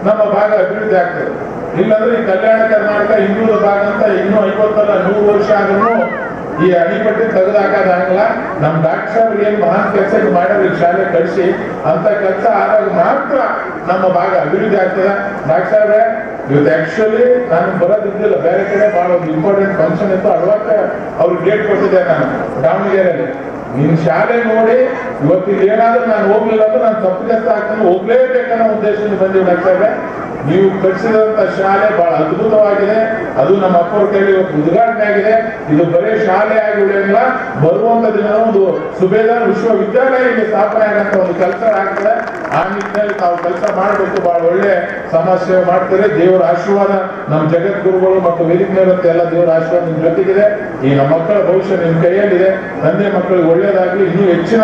ನಮ್ಮ ಭಾಗ ಅಭಿವೃದ್ಧಿ ಆಗ್ತದೆ. ಇಲ್ಲಾಂದ್ರೆ ಈ ಕಲ್ಯಾಣ ಕರ್ನಾಟಕ ಹಿಂದುಳಿದ ಭಾಗ ಅಂತ ಇನ್ನೂ 50 ಅಲ್ಲ 100 ವರ್ಷ ಆದ್ರೂ ಈ ಅಡಿಪಟ್ಟಿ ತೆಗೆದಾಕೋದಾಗಲ್ಲ. ನಮ್ಮ ಡಾಕ್ಟರ್ ಏನ್ ಮಹಾನ್ ಕೆಲಸ ಮಾಡ್ಯಾರ ಈ ಶಾಲೆ ಕಳಿಸಿ ಅಂತ ಕೆಲಸ ಆದಾಗ ಮಾತ್ರ ನಮ್ಮ ಭಾಗ ಅಭಿವೃದ್ಧಿ ಆಗ್ತದೆ. ಡಾಕ್ಟರ್ ಇವತ್ತು ಆಕ್ಚುಲಿ ನಾನು ಬರೋದಿದ್ದಿಲ್ಲ, ಬೇರೆ ಕಡೆ ಬಹಳ ಒಂದು ಇಂಪಾರ್ಟೆಂಟ್ ಫಂಕ್ಷನ್ ಇತ್ತು, ಅಡ್ವಾನ್ಸ್ ಅವ್ರಿಗೆ ಡೇಟ್ ಕೊಟ್ಟಿದ್ದೆ ನಾನು ದಾವಣಗೆರೆಯಲ್ಲಿ. ನಿನ್ ಶಾಲೆ ನೋಡಿ ಇವತ್ತಿಗೆ ಏನಾದ್ರೂ ನಾನು ಹೋಗ್ಲಿಲ್ಲ ಅಂದ್ರೆ ನಾನು ತಪ್ಪಿದಸ್ತ ಆಗ್ತಾನೆ, ಹೋಗ್ಲೇಬೇಕನ್ನೋ ಉದ್ದೇಶದಿಂದ ಬಂದಿವಿ. ಡಾಕ್ಟರ್ ನೀವು ಕಟ್ಟಿಸಿದಂತ ಶಾಲೆ ಬಹಳ ಅದ್ಭುತವಾಗಿದೆ. ಅದು ನಮ್ಮ ಅಪ್ಪವ್ರ ಕೈಲಿ ಉದ್ಘಾಟನೆ ಆಗಿದೆ. ಇದು ಬರೀ ಶಾಲೆ ಆಗಿ ಉಳಿಯಂಗಿಲ್ಲ, ಬರುವಂತ ದಿನ ಒಂದು ಸುಬೇದಾರ್ ವಿಶ್ವವಿದ್ಯಾಲಯ ಇಲ್ಲಿ ಸ್ಥಾಪನೆ ಆಗಂತ ಒಂದು ಕೆಲಸ ಆಗ್ತದೆ. ಆ ನಿಟ್ಟಿನಲ್ಲಿ ತಾವು ಕೆಲಸ ಮಾಡಬೇಕು, ಬಹಳ ಒಳ್ಳೆ ಸಮಾಜ ಸೇವೆ ಮಾಡ್ತಾರೆ. ದೇವರ ಆಶೀರ್ವಾದ ನಮ್ಮ ಜಗದ್ಗುರುಗಳು ಮತ್ತು ವೇದಿಕೆ ಮೇಲಂತೆ ಎಲ್ಲ ದೇವರ ಆಶೀರ್ವಾದ ನಿಮ್ ಜೊತೆಗಿದೆ. ಈ ನಮ್ಮ ಮಕ್ಕಳ ಭವಿಷ್ಯ ನಿಮ್ ಕೈಯಲ್ಲಿದೆ. ತಂದೆ ಮಕ್ಕಳಿಗೆ ಒಳ್ಳೇದಾಗ್ಲಿ, ಇನ್ನೂ ಹೆಚ್ಚಿನ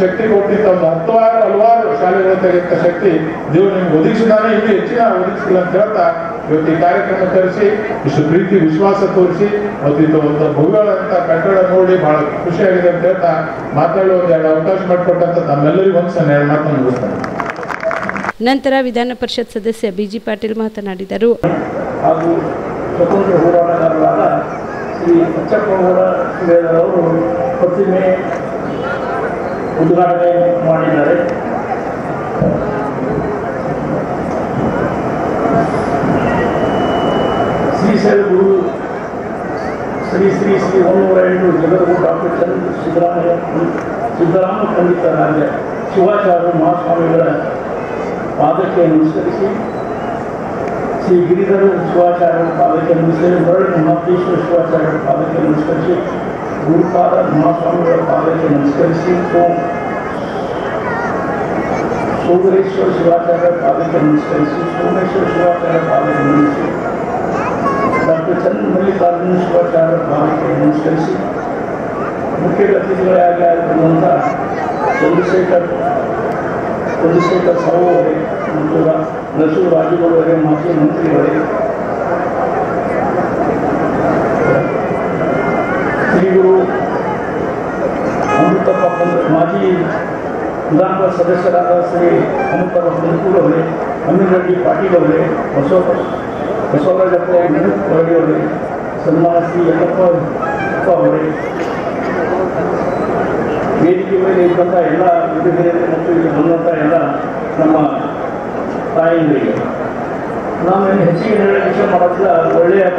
ಶಕ್ತಿ ಕೊಟ್ಟಿದ್ದ ಒಂದು ಹಲವಾರು ಶಾಲೆಗಳ ತೆಗೆದ ಶಕ್ತಿ ದೇವರು ನಿಮ್ಗೆ ಒದಗಿಸಿದಾನೆ, ಇನ್ನೂ ಹೆಚ್ಚಿನ ಒದಗಿಸಿಲ್ಲ ಅಂತ ಹೇಳ್ತಾ ಇವತ್ತು ಈ ಕಾರ್ಯಕ್ರಮ ಕರೆಸಿ ಇಷ್ಟು ಪ್ರೀತಿ ವಿಶ್ವಾಸ ತೋರಿಸಿ ಮತ್ತು ಇದು ಒಂದು ಭವ್ಯವಾದಂತ ಕಟ್ಟಡ ನೋಡಿ ಬಹಳ ಖುಷಿಯಾಗಿದೆ ಅಂತ ಹೇಳ್ತಾ ಮಾತಾಡುವ ಒಂದು 2 ಅವಕಾಶ ಮಾಡಿಕೊಟ್ಟಂತ ತಮ್ಮೆಲ್ಲರಿಗೂ ಒಂದು 2 ಮಾತನ್ನು ಮುಗಿಸ್ತಾರೆ. ನಂತರ ವಿಧಾನ ಪರಿಷತ್ ಸದಸ್ಯ BG ಪಾಟೀಲ್ ಮಾತನಾಡಿದರು. ಹಾಗೂ ಸ್ವತಂತ್ರ ಹೋರಾಟಗಾರರಾದ ಶ್ರೀ ಅಚ್ಚಪ್ಪಗೌಡ ಅವರು ಪ್ರತಿಮೆ ಉದ್ಘಾಟನೆ ಮಾಡಿದ್ದಾರೆ. ಶ್ರೀಶೈಲ ಗುರು ಶ್ರೀ 108 ಜಗದ್ಗುರು ಡಾಕ್ಟರ್ ಸಿದ್ದರಾಮ ಶ್ರೀ ಗಿರಿಧರ ಶಿವಾಚಾರ್ಯರ ಪಾದಕ್ಕೆ ನಮಸ್ಕರಿಸಿ, ಮರಳಿ ಮಹಾಂತೇಶ್ವರ ಶಿವಾಚಾರ್ಯರ ಪಾದಕ್ಕೆ ನಮಸ್ಕರಿಸಿ, ಗುರುಪಾದ ಮಹಾಸ್ವಾಮಿಗಳ ಪಾದಕ್ಕೆ ನಮಸ್ಕರಿಸಿ, ಸೋದರೇಶ್ವರ ಶಿವಾಚಾರ್ಯರ ಪಾದಕ್ಕೆ ನಮಸ್ಕರಿಸಿ, ಸೋಮೇಶ್ವರ ಶಿವಾಚಾರ್ಯರ ಪಾದಕ್ಕೆ ನಮಸ್ಕರಿಸಿ, ಡಾಕ್ಟರ್ ಚಂದ್ರ ಮಲ್ಲಿಕಾರ್ಜುನ ಶಿವಾಚಾರ್ಯರ ಪಾದಕ್ಕೆ ನಮಸ್ಕರಿಸಿ, ಮುಖ್ಯ ಅತಿಥಿಗಳಾಗಿ ಆಗಿರುವಂಥ ಚಂದ್ರಶೇಖರ್ ಸಾವು ಅವರೇ ಮತ್ತು ನರಸೂರು ರಾಜುಗೌಡ ಅವರೇ, ಮಾಜಿ ಮಂತ್ರಿಯವರೇ, ಶ್ರೀಗುರು ಅಮೃತಪ್ಪ ಮಾಜಿ ವಿಧಾನಸಭಾ ಸದಸ್ಯರಾದ ಶ್ರೀ ಅಮೃತಪ್ಪ ಕುಂದೂರು ಅವರೇ, ಅಮೀನ್ ರೆಡ್ಡಿ ಪಾಟೀಲ್ ಅವರೇ, ಬಸವರಾಜಪ್ಪ ಹೊರಡಿ ಅವರೇ, ಸನ್ಮಾನ ಶ್ರೀ ಯಲ್ಲಪ್ಪ ಅವರೇ, ವೇದಿಕೆ ಮೇಲೆ ಇದ್ದಂಥ ಎಲ್ಲ ವಿಧೇಯರು ಮತ್ತು ಇಲ್ಲಿ ಬಂದಂಥ ಎಲ್ಲ ನಮ್ಮ ತಾಯಿಯರಿಗೆ ನಾವು ಹೆಚ್ಚಿಗೆ ನಿರ್ಣಯ ಮಾಡೋದಿಲ್ಲ.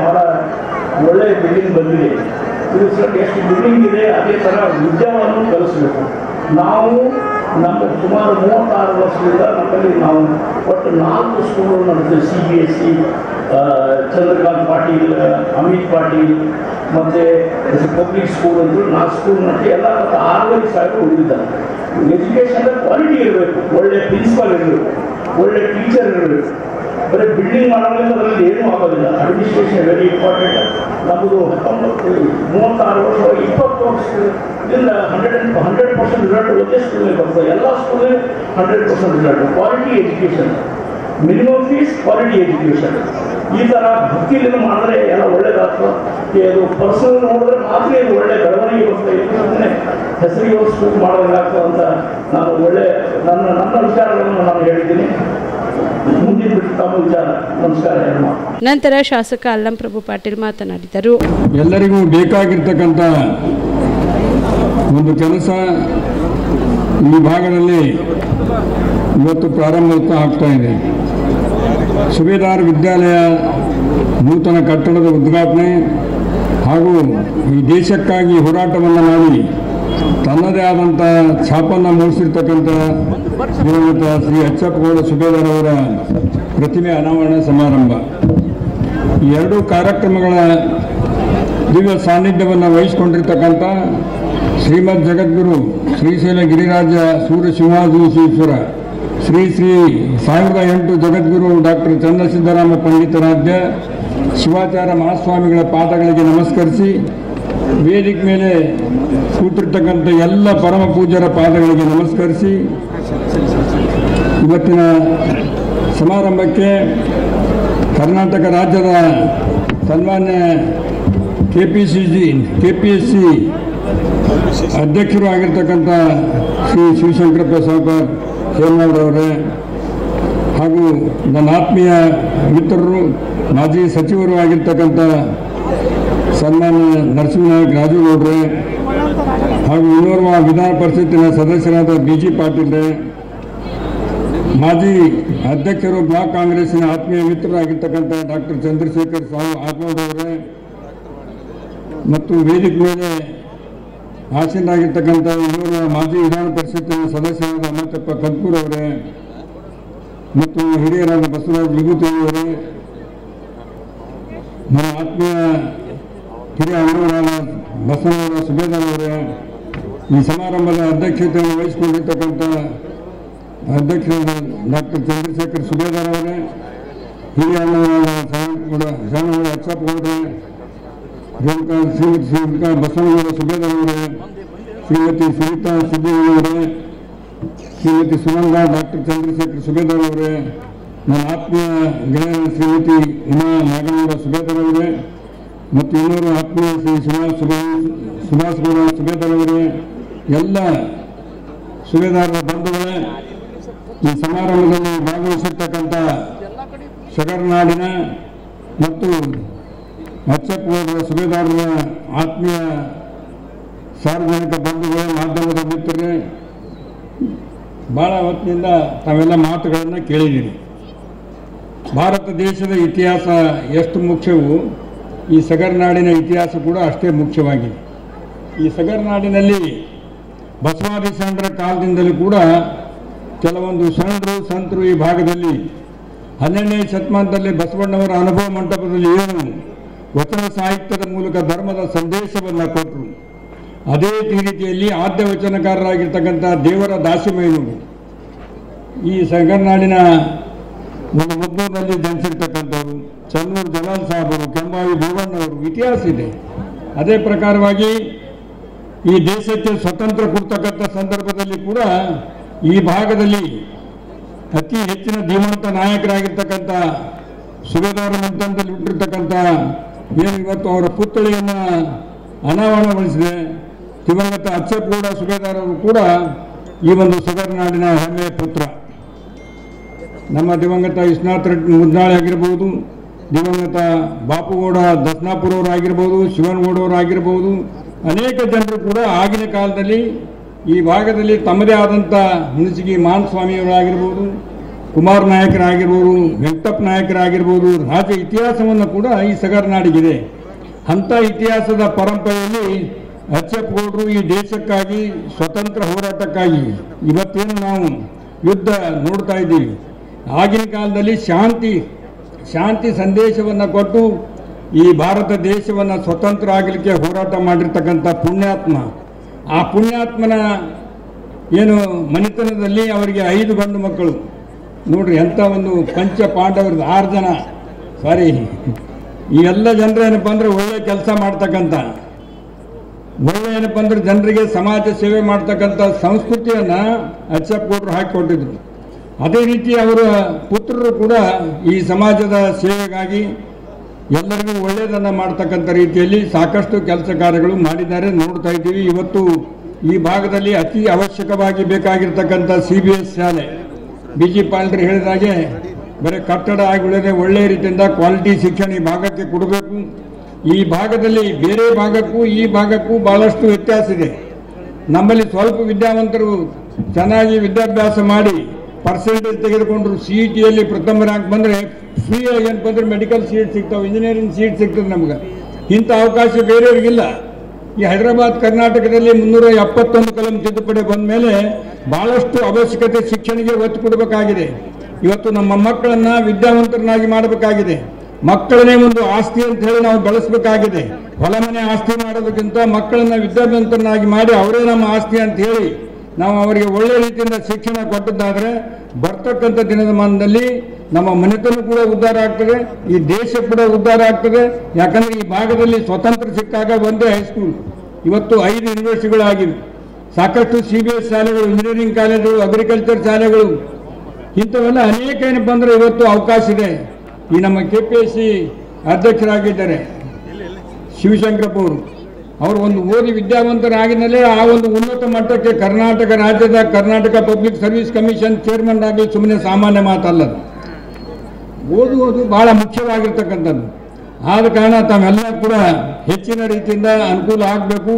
ಬಹಳ ಒಳ್ಳೆಯ ಬಿಲ್ಡಿಂಗ್ ಬಂದಿದೆ. ಇದು ಎಷ್ಟು ಬಿಲ್ಡಿಂಗ್ ಇದೆ ಅದೇ ಥರ ವಿದ್ಯಾವನ್ನು ಕಲಿಸಬೇಕು. ನಾವು ನಮ್ಮ ಸುಮಾರು 36 ವರ್ಷದಿಂದ ನಮ್ಮಲ್ಲಿ ನಾವು ಒಟ್ಟು 4 ಸ್ಕೂಲ್ಗಳು ನಡೆಸ್ತೇವೆ. CBSE, ಚಂದ್ರಕಾಂತ್ ಪಾಟೀಲ್, ಅಮಿತ್ ಪಾಟೀಲ್ ಮತ್ತು ಪಬ್ಲಿಕ್ ಸ್ಕೂಲ್ ಅಂದರು 4 ಸ್ಕೂಲ್ ನಡೆಸಿ ಎಲ್ಲ ಮತ್ತು 6,500 ಉಳಿದಿದ್ದಾರೆ. ಎಜುಕೇಷನ್ ಕ್ವಾಲಿಟಿ ಇರಬೇಕು, ಒಳ್ಳೆ ಪ್ರಿನ್ಸಿಪಾಲ್ ಇರಬೇಕು, ಒಳ್ಳೆ ಟೀಚರ್ ಇರಬೇಕು. ಬರೀ ಬಿಲ್ಡಿಂಗ್ ಮಾಡೋದ್ರಿಂದ ಅದರಲ್ಲಿ ಏನೂ ಆಗೋದಿಲ್ಲ. Administration very important. ನಮ್ಮದು 36 ವರ್ಷ 20 ವರ್ಷದಿಂದ 100% ರಿಸಲ್ಟ್ ಒಂದೇ ಸ್ಕೂಲಲ್ಲಿ ಬರ್ತದೆ. ಎಲ್ಲ ಸ್ಕೂಲಲ್ಲಿ 100% result. Quality education, minimum fees, quality education. ಈ ಥರ ಭಕ್ತಿಯಿಂದ ಮಾಡಿದ್ರೆ ಎಲ್ಲ ಒಳ್ಳೇದಾಗ್ತದೆ. ಅದು ಪರ್ಸನಲ್ ನೋಡಿದ್ರೆ ಮಾತ್ರ ಇದು ಒಳ್ಳೆ ಬೆಳವಣಿಗೆ ಬರ್ತದೆ. ಸುಮ್ಮನೆ ಹೆಸರಿಗೆ ಸ್ಕೂಲ್ ಮಾಡೋದಾಗ್ತದೆ ಅಂತ ನಾನು ಒಳ್ಳೆ ನನ್ನ ವಿಚಾರಗಳನ್ನು ನಾನು ಹೇಳಿದ್ದೀನಿ. ಮುಂದಿನ ಬಿಟ್ಟು ತಮ್ಮ ವಿಚಾರ. ನಮಸ್ಕಾರ. ನಂತರ ಶಾಸಕ ಅಲ್ಲಂ ಪ್ರಭು ಪಾಟೀಲ್ ಮಾತನಾಡಿದರು. ಎಲ್ಲರಿಗೂ ಬೇಕಾಗಿರ್ತಕ್ಕಂಥ ಒಂದು ಕೆಲಸ ಈ ಭಾಗದಲ್ಲಿ ಇವತ್ತು ಪ್ರಾರಂಭ ಆಗ್ತಾ ಇದೆ. ಸುಬೇದಾರ್ ವಿದ್ಯಾಲಯ ನೂತನ ಕಟ್ಟಡದ ಉದ್ಘಾಟನೆ ಹಾಗೂ ಈ ದೇಶಕ್ಕಾಗಿ ಹೋರಾಟವನ್ನು ಮಾಡಿ ತನ್ನದೇ ಆದಂಥ ಛಾಪನ್ನು ಮೂಡಿಸಿರ್ತಕ್ಕಂಥ ಶ್ರೀಮಂತ ಶ್ರೀ ಅಚ್ಚಪ್ಪಗೌಡ ಸುಬೇದಾರ್ ಅವರ ಪ್ರತಿಮೆ ಅನಾವರಣ ಸಮಾರಂಭ. ಈ ಎರಡೂ ಕಾರ್ಯಕ್ರಮಗಳ ದಿವ್ಯ ಸಾನ್ನಿಧ್ಯವನ್ನು ವಹಿಸಿಕೊಂಡಿರ್ತಕ್ಕಂಥ ಶ್ರೀಮದ್ ಜಗದ್ಗುರು ಶ್ರೀಶೈಲ ಗಿರಿರಾಜ ಸೂರ್ಯ ಸಿಂಹಾಸನೇಶ್ವರ ಶ್ರೀ 1008 ಜಗದ್ಗುರು ಡಾಕ್ಟರ್ ಚನ್ನಸಿದ್ದರಾಮ ಪಂಡಿತರಾಧ್ಯ ಶಿವಾಚಾರ್ಯ ಮಹಾಸ್ವಾಮಿಗಳ ಪಾದಗಳಿಗೆ ನಮಸ್ಕರಿಸಿ, ವೇದಿಕೆ ಮೇಲೆ ಕೂತಿರ್ತಕ್ಕಂಥ ಎಲ್ಲ ಪರಮ ಪೂಜ್ಯರ ಪಾದಗಳಿಗೆ ನಮಸ್ಕರಿಸಿ, ಇವತ್ತಿನ ಸಮಾರಂಭಕ್ಕೆ ಕರ್ನಾಟಕ ರಾಜ್ಯದ ಸನ್ಮಾನ್ಯ KPSC ಅಧ್ಯಕ್ಷರು ಆಗಿರ್ತಕ್ಕಂಥ ಶ್ರೀ ಶಿವಶಂಕರಪ್ಪ ಸಾವ್ಕಾರ್ ಹೇಮನವರವರೇ ಹಾಗೂ ನನ್ನ ಆತ್ಮೀಯ ಮಿತ್ರರು ಮಾಜಿ ಸಚಿವರು ಆಗಿರ್ತಕ್ಕಂಥ ಸನ್ಮಾನ್ಯ ನರಸಿಂಹನಾಯಕ್ ರಾಜುಗೌಡ್ರೆ ಹಾಗೂ ಇನ್ನೋರ್ವ ವಿಧಾನ ಪರಿಷತ್ತಿನ ಸದಸ್ಯರಾದ BG ಪಾಟೀಲ್ರೆ, ಮಾಜಿ ಅಧ್ಯಕ್ಷರು ಬ್ಲಾಕ್ ಕಾಂಗ್ರೆಸ್ಸಿನ ಆತ್ಮೀಯ ಮಿತ್ರರಾಗಿರ್ತಕ್ಕಂಥ ಡಾಕ್ಟರ್ ಚಂದ್ರಶೇಖರ್ ಸಾವು ಆತ್ಮೋದವರೇ ಮತ್ತು ವೇದಿಕೆ ಮೇಲೆ ಆಸೀನರಾಗಿರ್ತಕ್ಕಂಥ ಇನ್ನೋರ್ವ ಮಾಜಿ ವಿಧಾನ ಪರಿಷತ್ತಿನ ಸದಸ್ಯರಾದ ಅಮೃತಪ್ಪ ಕದ್ಕೂರ್ ಅವರೇ ಮತ್ತು ಹಿರಿಯರಾದ ಬಸವರಾಜ್ ಲಿಗುತಿಯವರೇ, ನನ್ನ ಆತ್ಮೀಯ ಹಿರಿಯ ಅಣ್ಣವರಾದ ಬಸವರಾಜ ಸುಬೇದಾರ್ ಅವರೇ, ಈ ಸಮಾರಂಭದ ಅಧ್ಯಕ್ಷತೆಯನ್ನು ವಹಿಸಿಕೊಂಡಿರ್ತಕ್ಕಂಥ ಅಧ್ಯಕ್ಷರಾದ ಡಾಕ್ಟರ್ ಚಂದ್ರಶೇಖರ್ ಸುಬೇದಾರ್ ಅವರೇ, ಹಿರಿಯ ಅಣ್ಣವರಾದ ಶಾಣಗೌಡ ಅಚ್ಚಪ್ಪಗೌಡ್ರೆ, ಶ್ರೀಮತಿ ಬಸವನಗೌಡ ಸುಬೇದಾರ್ ಅವರೇ, ಶ್ರೀಮತಿ ಸುನೀತಾ ಸಿದ್ದೇಗೌಡರೇ, ಶ್ರೀಮತಿ ಸುನಂದ ಡಾಕ್ಟರ್ ಚಂದ್ರಶೇಖರ್ ಸುಬೇದಾರ್ ಅವರೇ, ನನ್ನ ಆತ್ಮೀಯ ಗೆಳೆಯ ಶ್ರೀಮತಿ ಉಮಾ ನಾಗನಗೌಡ ಸುಬೇದಾರ್ ಅವರೇ ಮತ್ತು ಇನ್ನೂರು ಆತ್ಮೀಯ ಶ್ರೀ ಸುಭಾಷ್ ಗೌಡ ಸುಬೇದಾರ್ ಅವರೇ, ಎಲ್ಲ ಸುಬೇದಾರರ ಬಂಧುಗಳೇ, ಈ ಸಮಾರಂಭದಲ್ಲಿ ಭಾಗವಹಿಸಿರ್ತಕ್ಕಂಥ ಸಗರನಾಡಿನ ಮತ್ತು ಅಚ್ಚಪ್ಪಗೌಡರ ಸುಬೇದಾರರ ಆತ್ಮೀಯ ಸಾರ್ವಜನಿಕ ಬಂಧುಗಳೇ, ಮಾಧ್ಯಮದ ಮಿತ್ರರೇ, ಭಾಳ ಹೊತ್ತಿನಿಂದ ತಾವೆಲ್ಲ ಮಾತುಗಳನ್ನು ಕೇಳಿದ್ದೀರಿ. ಭಾರತ ದೇಶದ ಇತಿಹಾಸ ಎಷ್ಟು ಮುಖ್ಯವೋ ಈ ಸಗರನಾಡಿನ ಇತಿಹಾಸ ಕೂಡ ಅಷ್ಟೇ ಮುಖ್ಯವಾಗಿದೆ. ಈ ಸಗರನಾಡಿನಲ್ಲಿ ಬಸವಾದಿ ಶರಣರ ಕಾಲದಿಂದಲೂ ಕೂಡ ಕೆಲವೊಂದು ಶರಣರು ಸಂತರು ಈ ಭಾಗದಲ್ಲಿ 12ನೇ ಶತಮಾನದಲ್ಲಿ ಬಸವಣ್ಣವರ ಅನುಭವ ಮಂಟಪದಲ್ಲಿ ಏನು ವಚನ ಸಾಹಿತ್ಯದ ಮೂಲಕ ಧರ್ಮದ ಸಂದೇಶವನ್ನು ಕೊಟ್ಟರು, ಅದೇ ರೀತಿಯಲ್ಲಿ ಆದ್ಯ ವಚನಕಾರರಾಗಿರ್ತಕ್ಕಂಥ ದೇವರ ದಾಸಿಮಯ್ಯನವರು ಈ ಸಗರ್ನಾಡಿನ ಒಂದು ಮುದ್ದೂರಿನಲ್ಲಿ ಜನಿಸಿರ್ತಕ್ಕಂಥವ್ರು, ಚನ್ನೂರು ಜಲಾಲ್ ಸಾಹೇಬರು, ಕೆಂಬಾವಿ ಭೂವಣ್ಣವರು ಇತಿಹಾಸ ಇದೆ. ಅದೇ ಪ್ರಕಾರವಾಗಿ ಈ ದೇಶಕ್ಕೆ ಸ್ವತಂತ್ರ ಕೊಡ್ತಕ್ಕಂಥ ಸಂದರ್ಭದಲ್ಲಿ ಕೂಡ ಈ ಭಾಗದಲ್ಲಿ ಅತಿ ಹೆಚ್ಚಿನ ಧೀಮಂತ ನಾಯಕರಾಗಿರ್ತಕ್ಕಂಥ ಸುಬೇದಾರ ಮಂಟಪದಲ್ಲಿ ಹುಟ್ಟಿರ್ತಕ್ಕಂಥ ಏನು ಇವತ್ತು ಅವರ ಪುತ್ಥಳಿಯನ್ನು ಅನಾವರಣಗೊಳಿಸಿದೆ ದಿವಂಗತ ಅಚ್ಚಪ್ಪಗೌಡ ಸುಬೇದಾರರು ಕೂಡ ಈ ಒಂದು ಸಗರ್ನಾಡಿನ ಹೆಮ್ಮೆಯ ಪುತ್ರ. ನಮ್ಮ ದಿವಂಗತ ವಿಶ್ವನಾಥ ರೆಡ್ಡಿ ಮುದ್ನಾಳೆ ಆಗಿರ್ಬೋದು, ದಿವಂಗತ ಬಾಪುಗೌಡ ದಸ್ನಾಪುರವರಾಗಿರ್ಬೋದು, ಶಿವನಗೌಡವರಾಗಿರ್ಬೋದು, ಅನೇಕ ಜನರು ಕೂಡ ಆಗಿನ ಕಾಲದಲ್ಲಿ ಈ ಭಾಗದಲ್ಲಿ ತಮ್ಮದೇ ಆದಂಥ ಹುಣಸಗಿ ಮಾನಸ್ವಾಮಿಯವರಾಗಿರ್ಬೋದು, ಕುಮಾರ್ ನಾಯಕರಾಗಿರ್ಬೋದು, ವೆಂಕಟಪ್ಪ ನಾಯಕರಾಗಿರ್ಬೋದು, ರಾಜ ಇತಿಹಾಸವನ್ನು ಕೂಡ ಈ ಸಗರ್ನಾಡಿಗಿದೆ. ಅಂಥ ಇತಿಹಾಸದ ಪರಂಪರೆಯಲ್ಲಿ ಅಚ್ಚಪ್ಪಗೌಡರು ಈ ದೇಶಕ್ಕಾಗಿ ಸ್ವತಂತ್ರ ಹೋರಾಟಕ್ಕಾಗಿ ಇವತ್ತೇನು ನಾವು ಯುದ್ಧ ನೋಡ್ತಾ ಇದ್ದೀವಿ, ಆಗಿನ ಕಾಲದಲ್ಲಿ ಶಾಂತಿ ಸಂದೇಶವನ್ನು ಕೊಟ್ಟು ಈ ಭಾರತ ದೇಶವನ್ನು ಸ್ವತಂತ್ರ ಆಗಲಿಕ್ಕೆ ಹೋರಾಟ ಮಾಡಿರ್ತಕ್ಕಂಥ ಪುಣ್ಯಾತ್ಮ. ಆ ಪುಣ್ಯಾತ್ಮನ ಏನು ಮನೆತನದಲ್ಲಿ ಅವರಿಗೆ 5 ಗಂಡು ಮಕ್ಕಳು. ನೋಡ್ರಿ ಎಂಥ ಒಂದು ಪಂಚ ಪಾಂಡವರದ್ದು 6 ಜನ, ಸಾರಿ ಈ ಎಲ್ಲ ಜನರು ಏನಪ್ಪ ಅಂದರೆ ಒಳ್ಳೆ ಕೆಲಸ ಮಾಡ್ತಕ್ಕಂಥ, ಒಳ್ಳೆ ಏನಪ್ಪ ಅಂದ್ರೆ ಜನರಿಗೆ ಸಮಾಜ ಸೇವೆ ಮಾಡ್ತಕ್ಕಂಥ ಸಂಸ್ಕೃತಿಯನ್ನು ಅಚ್ಚಪ್ಪಗೌಡರು ಹಾಕಿಕೊಟ್ಟಿದ್ರು. ಅದೇ ರೀತಿ ಅವರ ಪುತ್ರರು ಕೂಡ ಈ ಸಮಾಜದ ಸೇವೆಗಾಗಿ ಎಲ್ಲರಿಗೂ ಒಳ್ಳೆಯದನ್ನು ಮಾಡ್ತಕ್ಕಂಥ ರೀತಿಯಲ್ಲಿ ಸಾಕಷ್ಟು ಕೆಲಸ ಕಾರ್ಯಗಳು ಮಾಡಿದ್ದಾರೆ, ನೋಡ್ತಾ ಇದ್ದೀವಿ. ಇವತ್ತು ಈ ಭಾಗದಲ್ಲಿ ಅತಿ ಅವಶ್ಯಕವಾಗಿ ಬೇಕಾಗಿರ್ತಕ್ಕಂಥ CBS ಶಾಲೆ, BG ಪಾಲ್ರಿ ಹೇಳಿದಾಗೆ ಬರೀ ಕಟ್ಟಡ ಆಗಿಬಿಡದೆ ಒಳ್ಳೆಯ ರೀತಿಯಿಂದ ಕ್ವಾಲಿಟಿ ಶಿಕ್ಷಣ ಈ ಭಾಗಕ್ಕೆ ಕೊಡಬೇಕು. ಈ ಭಾಗದಲ್ಲಿ ಬೇರೆ ಭಾಗಕ್ಕೂ ಈ ಭಾಗಕ್ಕೂ ಭಾಳಷ್ಟು ವ್ಯತ್ಯಾಸ ಇದೆ. ನಮ್ಮಲ್ಲಿ ಸ್ವಲ್ಪ ವಿದ್ಯಾವಂತರು ಚೆನ್ನಾಗಿ ವಿದ್ಯಾಭ್ಯಾಸ ಮಾಡಿ ಪರ್ಸೆಂಟೇಜ್ ತೆಗೆದುಕೊಂಡ್ರು, CETಯಲ್ಲಿ ಪ್ರಥಮ ರ್ಯಾಂಕ್ ಬಂದರೆ ಫ್ರೀಯಾಗಿ ಏನಪ್ಪ ಅಂದ್ರೆ ಮೆಡಿಕಲ್ ಸೀಟ್ ಸಿಗ್ತಾವೆ, ಇಂಜಿನಿಯರಿಂಗ್ ಸೀಟ್ ಸಿಗ್ತದೆ ನಮ್ಗೆ. ಇಂಥ ಅವಕಾಶ ಬೇರೆಯವ್ರಿಗಿಲ್ಲ. ಈ ಹೈದರಾಬಾದ್ ಕರ್ನಾಟಕದಲ್ಲಿ 371 ಕಲಂ ತಿದ್ದುಪಡಿ ಬಂದ ಮೇಲೆ ಭಾಳಷ್ಟು ಅವಶ್ಯಕತೆ ಶಿಕ್ಷಣಿಗೆ ಒತ್ತು ಕೊಡಬೇಕಾಗಿದೆ. ಇವತ್ತು ನಮ್ಮ ಮಕ್ಕಳನ್ನು ವಿದ್ಯಾವಂತರನ್ನಾಗಿ ಮಾಡಬೇಕಾಗಿದೆ. ಮಕ್ಕಳನ್ನೇ ಒಂದು ಆಸ್ತಿ ಅಂತ ಹೇಳಿ ನಾವು ಬೆಳೆಸಬೇಕಾಗಿದೆ. ಹೊಲ ಮನೆ ಆಸ್ತಿ ಮಾಡೋದಕ್ಕಿಂತ ಮಕ್ಕಳನ್ನು ವಿದ್ಯಾವಂತರನ್ನಾಗಿ ಮಾಡಿ ಅವರೇ ನಮ್ಮ ಆಸ್ತಿ ಅಂತ ಹೇಳಿ ನಾವು ಅವರಿಗೆ ಒಳ್ಳೆಯ ರೀತಿಯಿಂದ ಶಿಕ್ಷಣ ಕೊಟ್ಟದ್ದಾದರೆ ಬರ್ತಕ್ಕಂಥ ದಿನಮಾನದಲ್ಲಿ ನಮ್ಮ ಮನೆತನ ಕೂಡ ಉದ್ಧಾರ ಆಗ್ತದೆ, ಈ ದೇಶ ಕೂಡ ಉದ್ಧಾರ ಆಗ್ತದೆ. ಯಾಕಂದರೆ ಈ ಭಾಗದಲ್ಲಿ ಸ್ವತಂತ್ರ ಸಿಕ್ಕಾಗ ಒಂದೇ ಹೈಸ್ಕೂಲ್, ಇವತ್ತು 5 ಯೂನಿವರ್ಸಿಟಿಗಳಾಗಿವೆ. ಸಾಕಷ್ಟು CBS ಶಾಲೆಗಳು, ಇಂಜಿನಿಯರಿಂಗ್ ಕಾಲೇಜುಗಳು, ಅಗ್ರಿಕಲ್ಚರ್ ಶಾಲೆಗಳು, ಇಂಥವೆಲ್ಲ ಅನೇಕ ಏನಪ್ಪ ಅಂದರೆ ಇವತ್ತು ಅವಕಾಶ ಇದೆ. ಈ ನಮ್ಮ KPSC ಅಧ್ಯಕ್ಷರಾಗಿದ್ದಾರೆ ಶಿವಶಂಕರಪ್ಪ ಅವರು ಒಂದು ಓದಿ ವಿದ್ಯಾವಂತರಾಗಿದ್ಮೇಲೆ ಆ ಒಂದು ಉನ್ನತ ಮಟ್ಟಕ್ಕೆ ಕರ್ನಾಟಕ ರಾಜ್ಯದ Karnataka public service commission chairman ಆಗಿ ಸುಮ್ಮನೆ ಸಾಮಾನ್ಯ ಮಾತಲ್ಲದು. ಓದುವುದು ಬಹಳ ಮುಖ್ಯವಾಗಿರ್ತಕ್ಕಂಥದ್ದು. ಆದ ಕಾರಣ ತಾವೆಲ್ಲ ಕೂಡ ಹೆಚ್ಚಿನ ರೀತಿಯಿಂದ ಅನುಕೂಲ ಆಗಬೇಕು.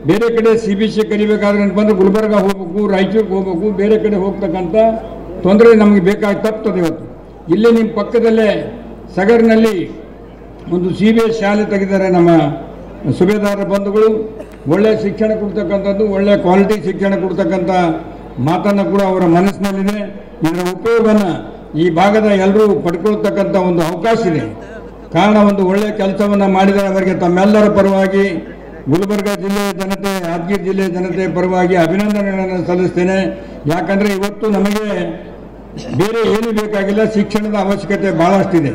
ಬೇರೆ ಕಡೆ CBSC ಕಲಿಬೇಕಾದ್ರೆ ಏನಪ್ಪ ಅಂದ್ರೆ ಗುಲ್ಬರ್ಗ ಹೋಗ್ಬೇಕು, ರಾಯಚೂರಿಗೆ ಹೋಗ್ಬೇಕು, ಬೇರೆ ಕಡೆ ಹೋಗ್ತಕ್ಕಂಥ ತೊಂದರೆ ನಮಗೆ ಬೇಕಾಗಿ ತಪ್ತದೆ. ಇವತ್ತು ಇಲ್ಲೇ ನಿಮ್ಮ ಪಕ್ಕದಲ್ಲೇ ಸಗರ್ನಲ್ಲಿ ಒಂದು CBS ಶಾಲೆ ತೆಗೆದಿದ್ದಾರೆ ನಮ್ಮ ಸುಬೇದಾರ ಬಂಧುಗಳು. ಒಳ್ಳೆಯ ಶಿಕ್ಷಣ ಕೊಡ್ತಕ್ಕಂಥದ್ದು, ಒಳ್ಳೆಯ ಕ್ವಾಲಿಟಿ ಶಿಕ್ಷಣ ಕೊಡ್ತಕ್ಕಂಥ ಮಾತನ್ನು ಕೂಡ ಅವರ ಮನಸ್ಸಿನಲ್ಲಿದೆ. ಇದರ ಉಪಯೋಗವನ್ನು ಈ ಭಾಗದ ಎಲ್ಲರೂ ಪಡ್ಕೊಳ್ತಕ್ಕಂಥ ಒಂದು ಅವಕಾಶ ಇದೆ. ಕಾರಣ ಒಂದು ಒಳ್ಳೆಯ ಕೆಲಸವನ್ನು ಮಾಡಿದರೆ ಅವರಿಗೆ ತಮ್ಮೆಲ್ಲರ ಪರವಾಗಿ ಗುಲ್ಬರ್ಗ ಜಿಲ್ಲೆಯ ಜನತೆ, ಯಾದಗಿರಿ ಜಿಲ್ಲೆಯ ಜನತೆ ಪರವಾಗಿ ಅಭಿನಂದನೆಗಳನ್ನು ಸಲ್ಲಿಸ್ತೇನೆ. ಯಾಕಂದರೆ ಇವತ್ತು ನಮಗೆ ಬೇರೆ ಏನೂ ಬೇಕಾಗಿಲ್ಲ, ಶಿಕ್ಷಣದ ಅವಶ್ಯಕತೆ ಭಾಳಷ್ಟಿದೆ.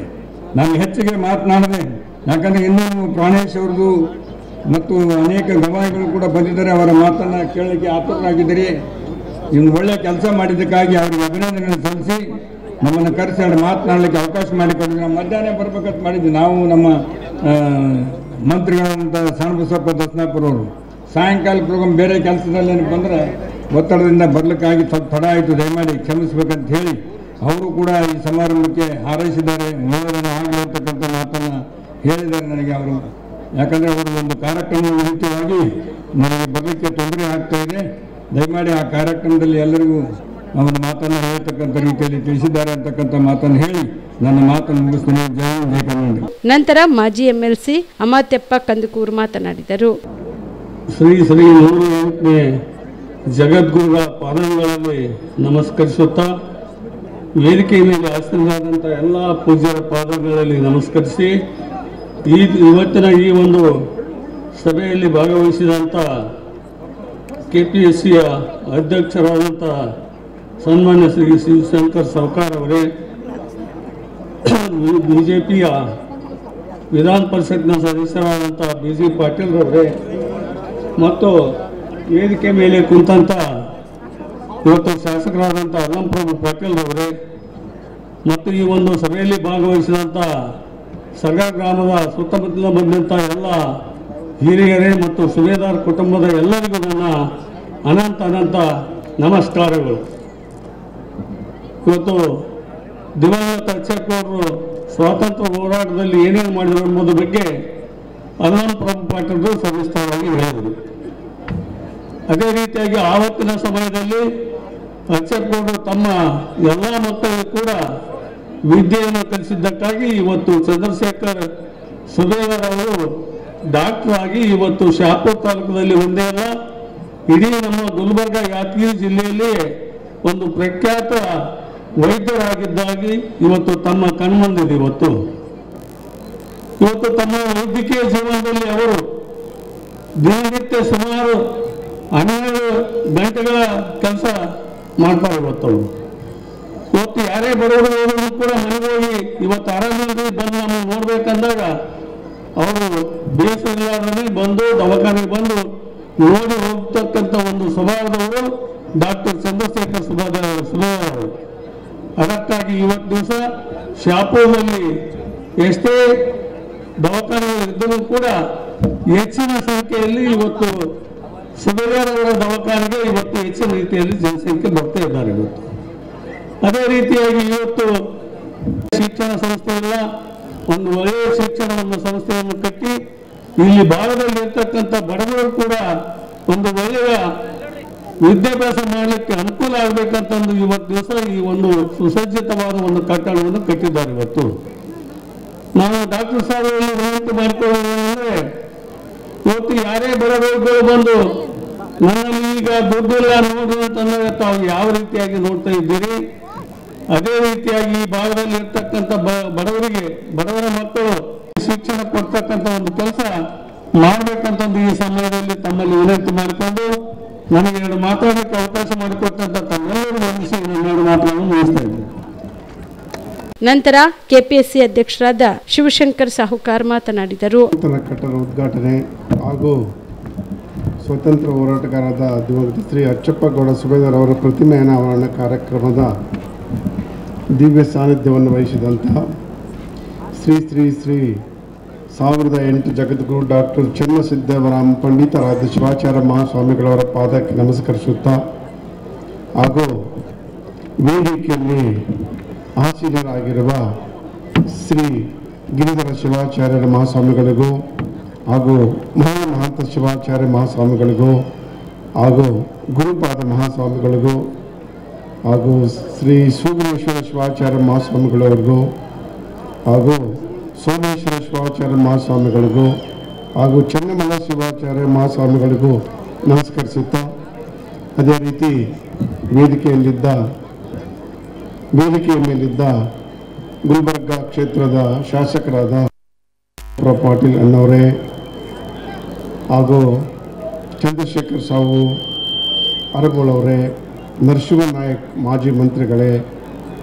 ನಾನು ಹೆಚ್ಚಿಗೆ ಮಾತನಾಡದೆ, ಯಾಕಂದರೆ ಇನ್ನೂ ಪ್ರಾಣೇಶ್ ಅವ್ರದ್ದು ಮತ್ತು ಅನೇಕ ಗವಾಯಿಗಳು ಕೂಡ ಬಂದಿದ್ದಾರೆ. ಅವರ ಮಾತನ್ನು ಕೇಳಲಿಕ್ಕೆ ಆತುರರಾಗಿದ್ದಾರೆ. ಇನ್ನು ಒಳ್ಳೆಯ ಕೆಲಸ ಮಾಡಿದ್ದಕ್ಕಾಗಿ ಅವರಿಗೆ ಅಭಿನಂದನೆ ಸಲ್ಲಿಸಿ ನಮ್ಮನ್ನು ಕರೆಸಿ ಅವ್ರು ಮಾತನಾಡಲಿಕ್ಕೆ ಅವಕಾಶ ಮಾಡಿಕೊಟ್ಟಿದ್ವಿ. ನಾವು ಮಧ್ಯಾಹ್ನ ಬರ್ಬೇಕಂತ ಮಾಡಿದ್ವಿ. ನಾವು ನಮ್ಮ ಮಂತ್ರಿಗಳಂತ ಸಣ್ಣಬಸಪ್ಪ ದಸ್ನಾಪುರವರು ಸಾಯಂಕಾಲ ಪ್ರೋಗ್ರಾಮ್ ಬೇರೆ ಕೆಲಸದಲ್ಲಿ ಏನಪ್ಪ ಅಂದರೆ ಒತ್ತಡದಿಂದ ಬರಲಿಕ್ಕಾಗಿ ಸ್ವಲ್ಪ ತಡ ಆಯಿತು, ದಯಮಾಡಿ ಕ್ಷಮಿಸ್ಬೇಕಂತ ಹೇಳಿ ಅವರು ಕೂಡ ಈ ಸಮಾರಂಭಕ್ಕೆ ಹಾರೈಸಿದ್ದಾರೆ. ಒಳ್ಳೆಯದನ್ನು ಆಗಲಿ ಅಂತಕ್ಕಂಥ ಮಾತನ್ನು ಹೇಳಿದ್ದಾರೆ ನನಗೆ ಅವರು. ಯಾಕಂದರೆ ಅವರು ಒಂದು ಕಾರ್ಯಕ್ರಮ ರೀತಿಯಾಗಿ ನನಗೆ ಬರಲಿಕ್ಕೆ ತೊಂದರೆ ಆಗ್ತಾ ಇದೆ. ದಯಮಾಡಿ ಆ ಕಾರ್ಯಕ್ರಮದಲ್ಲಿ ಎಲ್ಲರಿಗೂ ಒಂದು ಮಾತನ್ನು ಹೇಳ್ತಕ್ಕಂಥ ರೀತಿಯಲ್ಲಿ ತಿಳಿಸಿದ್ದಾರೆ ಅಂತಕ್ಕಂಥ ಮಾತನ್ನು ಹೇಳಿ ನನ್ನ ಮಾತನ್ನು ಮುಗಿಸ್ತೀನಿ. ಜೈ ಜೈ ಕರ್ನಾಟಕ. ನಂತರ ಮಾಜಿ MLC ಅಮಾತ್ಯಪ್ಪ ಕಂದುಕೂರು ಮಾತನಾಡಿದರು. ಶ್ರೀ 108ನೇ ಜಗದ್ಗುರುಗಳ ಪಾದಗಳಲ್ಲಿ ನಮಸ್ಕರಿಸುತ್ತಾ ವೇದಿಕೆಯ ಮೇಲೆ ಆಸೀನರಾದಂಥ ಎಲ್ಲ ಪೂಜ್ಯರ ಪಾದಗಳಲ್ಲಿ ನಮಸ್ಕರಿಸಿ ಇವತ್ತಿನ ಈ ಒಂದು ಸಭೆಯಲ್ಲಿ ಭಾಗವಹಿಸಿದಂಥ KPSCಯ ಅಧ್ಯಕ್ಷರಾದಂಥ ಸನ್ಮಾನ್ಯ ಶ್ರೀ ಶಿವಶಂಕರ್ ಸಾವ್ಕಾರ್ ಅವರೇ, BJPಯ ವಿಧಾನ ಪರಿಷತ್ನ ಸದಸ್ಯರಾದಂಥ BG ಪಾಟೀಲ್ ಅವರೇ ಮತ್ತು ವೇದಿಕೆ ಮೇಲೆ ಕುಂತಂಥ ಇವತ್ತು ಶಾಸಕರಾದಂಥ ಅಲ್ಲಂಪ್ರಭು ಪಾಟೀಲ್ ಅವರೇ ಮತ್ತು ಈ ಒಂದು ಸಭೆಯಲ್ಲಿ ಭಾಗವಹಿಸಿದಂಥ ಸಗರ ಗ್ರಾಮದ ಸುತ್ತಮುತ್ತಲ ಬಂದಂಥ ಎಲ್ಲ ಹಿರಿಯರೇ ಮತ್ತು ಸುಬೇದಾರ್ ಕುಟುಂಬದ ಎಲ್ಲರಿಗೂ ನನ್ನ ಅನಂತ ನಮಸ್ಕಾರಗಳು. ಇವತ್ತು ದಿವಂಗತ ಅಚ್ಚಪ್ಪವರು ಸ್ವಾತಂತ್ರ್ಯ ಹೋರಾಟದಲ್ಲಿ ಏನೇನು ಮಾಡಿದರು ಎಂಬುದರ ಬಗ್ಗೆ ಅಲ್ಲಂಪ್ರಭು ಪಾಟೀಲರು ಸವಿಸ್ತಾರವಾಗಿ ಹೇಳಿದರು. ಅದೇ ರೀತಿಯಾಗಿ ಆವತ್ತಿನ ಸಮಯದಲ್ಲಿ ಅಚ್ಚಪ್ಪವರು ತಮ್ಮ ಎಲ್ಲ ಮಕ್ಕಳಿಗೂ ಕೂಡ ವಿದ್ಯೆಯನ್ನು ಕಲಿಸಿದ್ದಕ್ಕಾಗಿ ಇವತ್ತು ಚಂದ್ರಶೇಖರ್ ಸುಬೇದಾರ್ ಅವರು ಡಾಕ್ಟರ್ ಆಗಿ ಇವತ್ತು ಶಹಾಪುರ ತಾಲೂಕಿನಲ್ಲಿ ಒಂದೇ ಅಲ್ಲ, ಇಡೀ ನಮ್ಮ ಗುಲ್ಬರ್ಗ ಯಾದಗಿರಿ ಜಿಲ್ಲೆಯಲ್ಲಿ ಒಂದು ಪ್ರಖ್ಯಾತ ವೈದ್ಯರಾಗಿದ್ದಾಗಿ ಇವತ್ತು ತಮ್ಮ ಕಣ್ಮಂದಿದೆ. ಇವತ್ತು ತಮ್ಮ ವೈದ್ಯಕೀಯ ಜೀವನದಲ್ಲಿ ಅವರು ದಿನನಿತ್ಯ ಸುಮಾರು 12 ಗಂಟೆಗಳ ಕೆಲಸ ಮಾಡ್ತಾರೆ. ಇವತ್ತು ಯಾರೇ ಬರೋರು ಕೂಡ ಮನೆಗೆ ಹೋಗಿ ಇವತ್ತು ಆರಾಮಿಲ್ಲದೆ ಬಂದು ನಮ್ಮನ್ನು ನೋಡ್ಬೇಕಂದಾಗ ಅವರು ಬೇಸರಿಲ್ಲದೆ ಬಂದು ದವಾಖಾನೆಗೆ ಬಂದು ನೋಡಿ ಹೋಗ್ತಕ್ಕಂಥ ಒಂದು ಸ್ವಭಾವದವರು ಡಾಕ್ಟರ್ ಚಂದ್ರಶೇಖರ್ ಸುಬೇದಾರ್ ಅವರು. ಅದಕ್ಕಾಗಿ ಇವತ್ತು ದಿವಸ ಶಾಪುರದಲ್ಲಿ ಎಷ್ಟೇ ದವಾಖಾನೆಗಳು ಇದ್ದರೂ ಕೂಡ ಹೆಚ್ಚಿನ ಸಂಖ್ಯೆಯಲ್ಲಿ ಇವತ್ತು ಸುಬೇದಾರ್ ಅವರ ದವಾಖಾನೆಗೆ ಇವತ್ತು ಹೆಚ್ಚಿನ ರೀತಿಯಲ್ಲಿ ಜನಸಂಖ್ಯೆ ಬರ್ತಾ ಇದ್ದಾರೆ. ಇವತ್ತು ಅದೇ ರೀತಿಯಾಗಿ ಇವತ್ತು ಶಿಕ್ಷಣ ಸಂಸ್ಥೆಯಲ್ಲ, ಒಂದು ಒಳ್ಳೆಯ ಶಿಕ್ಷಣವನ್ನು ಸಂಸ್ಥೆಯನ್ನು ಕಟ್ಟಿ ಇಲ್ಲಿ ಭಾಗದಲ್ಲಿ ಇರ್ತಕ್ಕಂಥ ಬಡವರು ಕೂಡ ಒಂದು ಒಳ್ಳೆಯ ವಿದ್ಯಾಭ್ಯಾಸ ಮಾಡಲಿಕ್ಕೆ ಅನುಕೂಲ ಆಗಬೇಕಂತಂದು ಇವತ್ತು ದಿವಸ ಈ ಒಂದು ಸುಸಜ್ಜಿತವಾದ ಒಂದು ಕಟ್ಟಡವನ್ನು ಕಟ್ಟಿದ್ದಾರೆ. ನಾವು ಡಾಕ್ಟರ್ ಸಾಹೇಬರಲ್ಲಿ ವಿನಂತಿ ಮಾಡಿಕೊಳ್ಳೋದಂದ್ರೆ, ಇವತ್ತು ಯಾರೇ ಬಡವರುಗಳು ಬಂದು ನನ್ನಲ್ಲಿ ಈಗ ದುಡ್ಡಿಲ್ಲ ನೋಡು ಅಂತಂದಾಗ ತಾವು ಯಾವ ರೀತಿಯಾಗಿ ನೋಡ್ತಾ ಇದ್ದೀರಿ, ಅದೇ ರೀತಿಯಾಗಿ ಈ ಭಾಗದಲ್ಲಿ ಇರ್ತಕ್ಕಂಥ ಬಡವರ ಮಕ್ಕಳು ಶಿಕ್ಷಣ ಕೊಡ್ತಕ್ಕಂಥ ಒಂದು ಕೆಲಸ ಮಾಡಬೇಕಂತಂದು ಈ ಸಮಯದಲ್ಲಿ ತಮ್ಮಲ್ಲಿ ವಿನಂತಿ ಮಾಡಿಕೊಂಡು ನನಗೆ 2 ಮಾತಾಡಲಿಕ್ಕೆ ಅವಕಾಶ ಮಾಡಿಕೊಟ್ಟಂತ ತಮ್ಮೆಲ್ಲರೂ ವಂದಿಸಿ ನಾನು 2 ಮಾತುಗಳನ್ನು ಮುಗಿಸ್ತಾ ಇದ್ದೇನೆ. ನಂತರ KPSC ಅಧ್ಯಕ್ಷರಾದ ಶಿವಶಂಕರ್ ಸಾಹುಕಾರ್ ಮಾತನಾಡಿದರು. ಕಟ್ಟಡ ಉದ್ಘಾಟನೆ ಹಾಗೂ ಸ್ವತಂತ್ರ ಹೋರಾಟಗಾರರಾದ ದಿವಂಗತ ಶ್ರೀ ಅಚ್ಚಪ್ಪಗೌಡ ಸುಬೇದಾರ್ ಅವರ ಪ್ರತಿಮೆ ಅನಾವರಣ ಕಾರ್ಯಕ್ರಮದ ದಿವ್ಯ ಸಾನ್ನಿಧ್ಯವನ್ನು ವಹಿಸಿದಂತಹ ಶ್ರೀ 1008 ಜಗದ್ಗುರು ಡಾಕ್ಟರ್ ಚನ್ನಸಿದ್ದೇವರಾಮ ಪಂಡಿತರಾದ ಶಿವಾಚಾರ್ಯ ಮಹಾಸ್ವಾಮಿಗಳವರ ಪಾದಕ್ಕೆ ನಮಸ್ಕರಿಸುತ್ತಾ ಹಾಗೂ ವೇದಿಕೆಯಲ್ಲಿ ಆಸೀನರಾಗಿರುವ ಶ್ರೀ ಗಿರಿಧರ ಶಿವಾಚಾರ್ಯರ ಮಹಾಸ್ವಾಮಿಗಳಿಗೂ ಹಾಗೂ ಮಹಾಮಹಂತ ಶಿವಾಚಾರ್ಯ ಮಹಾಸ್ವಾಮಿಗಳಿಗೂ ಹಾಗೂ ಗುರುಪಾದ ಮಹಾಸ್ವಾಮಿಗಳಿಗೂ ಹಾಗೂ ಶ್ರೀ ಸುಬ್ರಹ್ಮಣ್ಯೇಶ್ವರ ಶಿವಾಚಾರ್ಯ ಮಹಾಸ್ವಾಮಿಗಳವರಿಗೂ ಹಾಗೂ ಸೋಮೇಶ್ವರ ಶಿವಾಚಾರ್ಯ ಮಹಾಸ್ವಾಮಿಗಳಿಗೂ ಹಾಗೂ ಚೆನ್ನಮಲ್ಲ ಶಿವಾಚಾರ್ಯ ಮಹಾಸ್ವಾಮಿಗಳಿಗೂ ನಮಸ್ಕರಿಸುತ್ತಾ ಅದೇ ರೀತಿ ವೇದಿಕೆಯ ಮೇಲಿದ್ದ ಗುಲ್ಬರ್ಗ ಕ್ಷೇತ್ರದ ಶಾಸಕರಾದ ಪಾಟೀಲ್ ಅಣ್ಣವರೇ ಹಾಗೂ ಚಂದ್ರಶೇಖರ್ ಸಾವು ಅರಗೋಳವರೇ, ನರಸಿಂಹ ನಾಯಕ್ ಮಾಜಿ ಮಂತ್ರಿಗಳೇ,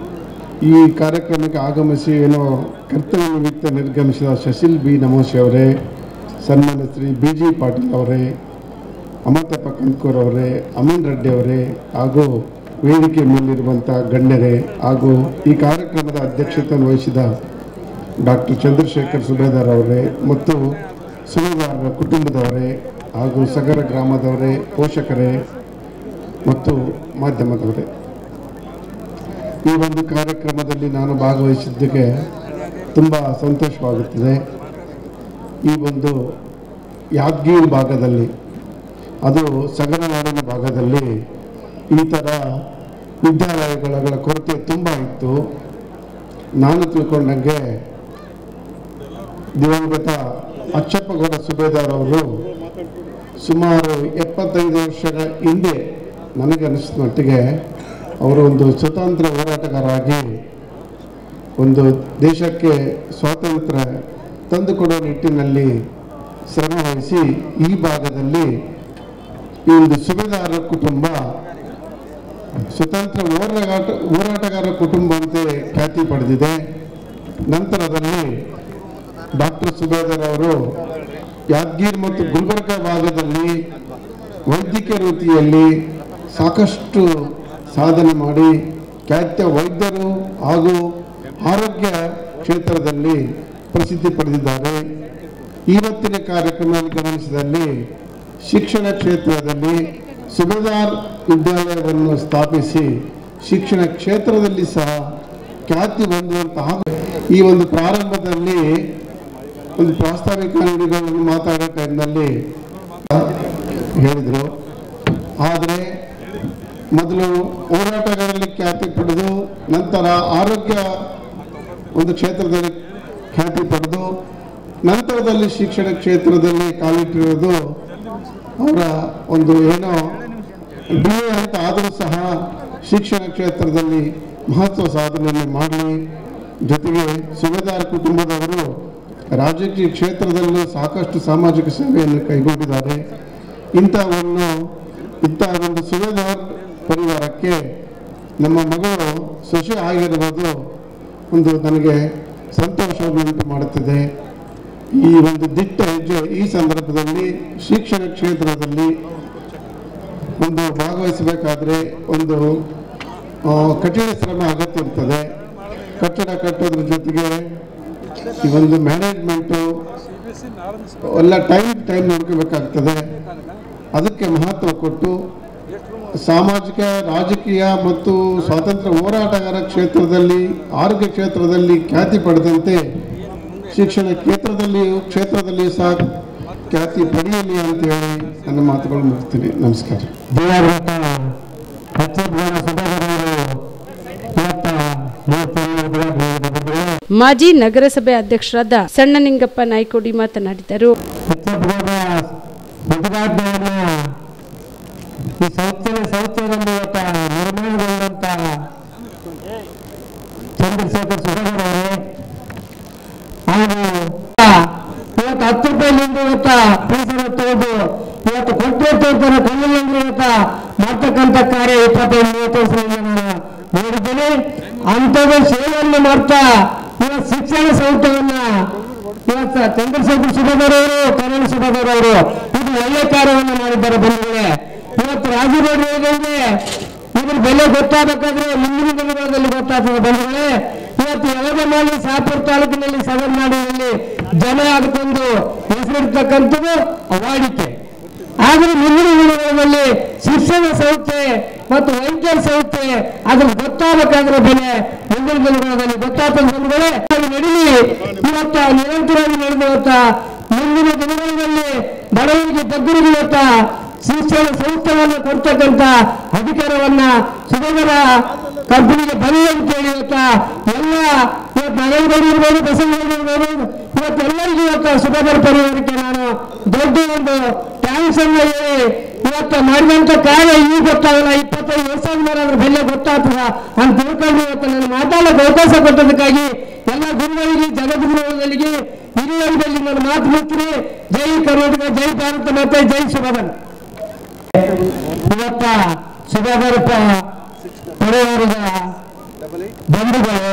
ಈ ಕಾರ್ಯಕ್ರಮಕ್ಕೆ ಆಗಮಿಸಿ ಏನೋ ಕರ್ತವ್ಯ ನಿಮಿತ್ತ ನಿರ್ಗಮಿಸಿದ ಶಶಿಲ್ ಬಿ ನಮೋಶಿ ಅವರೇ, ಸನ್ಮಾನ್ಯ ಶ್ರೀ BG ಪಾಟೀಲ್ ಅವರೇ, ಅಮೃತಪ್ಪ ಕಂಕೂರ್ ಅವರೇ, ಅಮೀನ್ ರೆಡ್ಡಿ ಅವರೇ ಹಾಗೂ ವೇದಿಕೆ ಮೇಲಿರುವಂಥ ಗಣ್ಯರೇ ಹಾಗೂ ಈ ಕಾರ್ಯಕ್ರಮದ ಅಧ್ಯಕ್ಷತೆಯನ್ನು ವಹಿಸಿದ ಡಾಕ್ಟರ್ ಚಂದ್ರಶೇಖರ್ ಸುಬೇದಾರ್ ಅವರೇ ಮತ್ತು ಸುಬೇದಾರರ ಕುಟುಂಬದವರೇ ಹಾಗೂ ಸಗರ ಗ್ರಾಮದವರೇ, ಪೋಷಕರೇ ಮತ್ತು ಮಾಧ್ಯಮದವರೇ, ಈ ಒಂದು ಕಾರ್ಯಕ್ರಮದಲ್ಲಿ ನಾನು ಭಾಗವಹಿಸಿದ್ದಕ್ಕೆ ತುಂಬ ಸಂತೋಷವಾಗುತ್ತದೆ. ಈ ಒಂದು ಯಾದಗಿರಿ ಭಾಗದಲ್ಲಿ, ಅದು ಸಗರನಾಡಿನ ಭಾಗದಲ್ಲಿ ಈ ಥರ ವಿದ್ಯಾಲಯಗಳ ಕೊರತೆ ತುಂಬ ಇತ್ತು. ನಾನು ತಿಳ್ಕೊಂಡಂಗೆ ದಿವಂಗತ ಅಚ್ಚಪ್ಪಗೌಡ ಸುಬೇದಾರ್ ಅವರು ಸುಮಾರು 75 ವರ್ಷಗಳ ಹಿಂದೆ ನನಗೆ ಅನಿಸಿದ ಮಟ್ಟಿಗೆ ಅವರು ಒಂದು ಸ್ವತಂತ್ರ ಹೋರಾಟಗಾರರಾಗಿ ಒಂದು ದೇಶಕ್ಕೆ ಸ್ವಾತಂತ್ರ್ಯ ತಂದುಕೊಡುವ ನಿಟ್ಟಿನಲ್ಲಿ ಶ್ರಮವಹಿಸಿ ಈ ಭಾಗದಲ್ಲಿ ಈ ಒಂದು ಸುಬೇದಾರರ ಕುಟುಂಬ ಸ್ವತಂತ್ರ ಹೋರಾಟಗಾರ ಕುಟುಂಬ ಅಂತ ಖ್ಯಾತಿ ಪಡೆದಿದೆ. ನಂತರದಲ್ಲಿ ಡಾಕ್ಟರ್ ಸುಬೇದಾರ್ ಅವರು ಯಾದಗಿರಿ ಮತ್ತು ಗುಲ್ಬರ್ಗ ಭಾಗದಲ್ಲಿ ವೈದ್ಯಕೀಯ ವೃತ್ತಿಯಲ್ಲಿ ಸಾಕಷ್ಟು ಸಾಧನೆ ಮಾಡಿ ಖ್ಯಾತ ವೈದ್ಯರು ಹಾಗೂ ಆರೋಗ್ಯ ಕ್ಷೇತ್ರದಲ್ಲಿ ಪ್ರಸಿದ್ಧಿ ಪಡೆದಿದ್ದಾರೆ. ಇವತ್ತಿನ ಕಾರ್ಯಕ್ರಮವನ್ನು ಗಮನಿಸಿದಲ್ಲಿ ಶಿಕ್ಷಣ ಕ್ಷೇತ್ರದಲ್ಲಿ ಸುಬೇದಾರ್ ವಿದ್ಯಾಲಯವನ್ನು ಸ್ಥಾಪಿಸಿ ಶಿಕ್ಷಣ ಕ್ಷೇತ್ರದಲ್ಲಿ ಸಹ ಖ್ಯಾತಿ ಹೊಂದುವಂತಹ ಈ ಒಂದು ಪ್ರಾರಂಭದಲ್ಲಿ ಒಂದು ಪ್ರಾಸ್ತಾವಿಕ ನುಡಿಗಳನ್ನು ಮಾತಾಡೋ ಟೈಮ್ನಲ್ಲಿ ಹೇಳಿದರು. ಆದರೆ ಮೊದಲು ಹೋರಾಟಗಾರರಲ್ಲಿ ಖ್ಯಾತಿ ಪಡೆದು ನಂತರ ಆರೋಗ್ಯ ಒಂದು ಕ್ಷೇತ್ರದಲ್ಲಿ ಖ್ಯಾತಿ ಪಡೆದು ನಂತರದಲ್ಲಿ ಶಿಕ್ಷಣ ಕ್ಷೇತ್ರದಲ್ಲಿ ಕಾಲಿಟ್ಟಿರೋದು ಅವರ ಒಂದು ಏನೋ BA ಅಂತ ಆದರೂ ಸಹ ಶಿಕ್ಷಣ ಕ್ಷೇತ್ರದಲ್ಲಿ ಮಹತ್ವ ಸಾಧನೆಯನ್ನು ಮಾಡಲಿ. ಜೊತೆಗೆ ಸುಬೇದಾರ್ ಕುಟುಂಬದವರು ರಾಜಕೀಯ ಕ್ಷೇತ್ರದಲ್ಲೂ ಸಾಕಷ್ಟು ಸಾಮಾಜಿಕ ಸೇವೆಯನ್ನು ಕೈಗೊಂಡಿದ್ದಾರೆ. ಇಂಥ ಒಂದು ಸುಬೇದಾರ್ ಪರಿವಾರಕ್ಕೆ ನಮ್ಮ ಮಗಳು ಸೊಸೆ ಆಗಿರುವುದು ಒಂದು ನನಗೆ ಸಂತೋಷವನ್ನುಂಟು ಮಾಡುತ್ತದೆ. ಈ ಒಂದು ದಿಟ್ಟ ಹೆಜ್ಜೆ ಈ ಸಂದರ್ಭದಲ್ಲಿ ಶಿಕ್ಷಣ ಕ್ಷೇತ್ರದಲ್ಲಿ ಒಂದು ಭಾಗವಹಿಸಬೇಕಾದ್ರೆ ಒಂದು ಕಠಿಣ ಶ್ರಮ ಅಗತ್ಯ ಇರ್ತದೆ. ಕಟ್ಟಡ ಕಟ್ಟೋದ್ರ ಜೊತೆಗೆ ಈ ಒಂದು ಮ್ಯಾನೇಜ್ಮೆಂಟು ಎಲ್ಲ ಟೈಮ್ ನೋಡ್ಕೋಬೇಕಾಗ್ತದೆ. ಅದಕ್ಕೆ ಮಹತ್ವ ಕೊಟ್ಟು ಸಾಮಾಜಿಕ ರಾಜಕೀಯ ಮತ್ತು ಸ್ವಾತಂತ್ರ್ಯ ಹೋರಾಟಗಾರ ಕ್ಷೇತ್ರದಲ್ಲಿ ಆರೋಗ್ಯ ಕ್ಷೇತ್ರದಲ್ಲಿ ಖ್ಯಾತಿ ಪಡೆದಂತೆ ಶಿಕ್ಷಣ ಕ್ಷೇತ್ರದಲ್ಲಿ ಸಹ ಖ್ಯಾತಿ ಪಡೆಯಲಿ ಅಂತೇಳಿ ನನ್ನ ಮಾತುಗಳು ಮುಗಿಸ್ತೀನಿ. ನಮಸ್ಕಾರ. ಮಾಜಿ ನಗರಸಭೆ ಅಧ್ಯಕ್ಷರಾದ ಸಣ್ಣನಿಂಗಪ್ಪ ನಾಯ್ಕೋಡಿ ಮಾತನಾಡಿದರು. ಈ ಸಂಸ್ಥೆಯಲ್ಲಿ ನಿರ್ಮಾಣಗೊಂಡಂತ ಚಂದ್ರಶೇಖರ್ ಸುಧಾಕರ್ ಅವರು ಹಾಗೂ ಇವತ್ತು 10 ರೂಪಾಯಿಲಿಂದ ಪೀಸನ್ನು ತೆಗೆದು ಇವತ್ತು ಕೊಟ್ಟಿರ್ತಾರೆ ಕಲ್ಲಿಂದ ಮಾಡ್ತಕ್ಕಂಥ ಕಾರ್ಯ 25-30 ವರ್ಷದಿಂದ ನಾನು ನೋಡಿದ್ದೀನಿ. ಅಂಥದ್ದು ಸೇವೆಯನ್ನು ಮಾಡ್ತಾ ಇವತ್ತು ಶಿಕ್ಷಣ ಸಂಸ್ಥೆಯನ್ನ ಇವತ್ತು ಚಂದ್ರಶೇಖರ್ ಸುಧಾಕರ್ ಅವರು ಕನ್ನಡ ಸುಧಾಕರ್ ಅವರು ಇದು ಒಳ್ಳೆ ಕಾರ್ಯವನ್ನು ಮಾಡಿದ್ದಾರೆ ಬಂಧುಗಳೇ. ಇವತ್ತು ರಾಜೀವ್ ಹೇಳಿದಂಗೆ ಇದ್ರ ಬೆಲೆ ಗೊತ್ತಾಗಬೇಕಾದ್ರೆ ಮುಂದಿನ ದಿನಗಳಲ್ಲಿ ಗೊತ್ತಾಗ್ತದೆ ಬಂಧುಗಳೇ. ಇವತ್ತು ಯಲಗಮಾಲಿ ಶಾಪುರ ತಾಲೂಕಿನಲ್ಲಿ ಸದರ್ನಾಡಿನಲ್ಲಿ ಜನ ಅದಕ್ಕೊಂದು ಹೆಸರಿರ್ತಕ್ಕಂಥದ್ದು ವಾಡಿಕೆ. ಆದರೆ ಮುಂದಿನ ದಿನಗಳಲ್ಲಿ ಶಿಕ್ಷಣ ಸಂಸ್ಥೆ ಮತ್ತು ವೈದ್ಯರ ಸಂಸ್ಥೆ ಅದ್ರ ಗೊತ್ತಾಗಬೇಕಾದ್ರೆ ಬೆಲೆ ಮುಂದಿನ ದಿನಗಳಲ್ಲಿ ಗೊತ್ತಾಗ್ತದೆ ಬಂಧುಗಳೇ. ನಡೀಲಿ ಇವತ್ತ ನಿರಂತರವಾಗಿ ನಡೆದ ಮುಂದಿನ ದಿನಗಳಲ್ಲಿ ಬಡವರಿಗೆ ಬಗ್ಗರಿಗೆ ಇವತ್ತ ಶಿಕ್ಷಣ ಸಂಸ್ಥೆಯನ್ನು ಕೊಡ್ತಕ್ಕಂಥ ಅಧಿಕಾರವನ್ನ ಸುಬೇದಾರ ಕಂಪನಿಗೆ ಬರಲಿ ಅಂತೇಳಿ ಎಲ್ಲ ಇವತ್ತು ನರೇಂದ್ರ ಇರ್ಬೋದು ಬಸವರಾಜ್ ಇರ್ಬೋದು ಇವತ್ತೆಲ್ಲರಿಗೂ ಇವತ್ತು ಸುಬೇದಾರ ಪರಿವಾರಕ್ಕೆ ನಾನು ದೊಡ್ಡ ಒಂದು ಥ್ಯಾಂಕ್ಸ್ ಅನ್ನ ಹೇಳಿ ಇವತ್ತು ಮಾಡಿದಂತ ಕಾರ್ಯ ಈಗ ಗೊತ್ತಾಗಲ್ಲ 25 ವರ್ಷ ಆದ್ಮೇಲೆ ಅದ್ರ ಬೆಲೆ ಗೊತ್ತಾಗ್ತದ ಅಂತ ತಿಳ್ಕೊಂಡು ಇವತ್ತು ನಾನು ಮಾತಾಡೋಕೆ ಅವಕಾಶ ಕೊಟ್ಟದಕ್ಕಾಗಿ ಎಲ್ಲ ಗುರುಗಳಿಗೆ ಜಗದ್ಗುರುಗಳಿಗೆ ಹಿರಿಯರಲ್ಲಿ ನಾನು ಮಾತು ಮುಗ್ತೀನಿ. ಜೈ ಕರ್ನಾಟಕ, ಜೈ ಭಾರತ ಮಾತೆ, ಜೈ ಸುಬೇದಾರ. ಇವತ್ತ ಸುಬೇದಾರ ಪರಿವಾರದ ಬಂಧುಗಳೇ,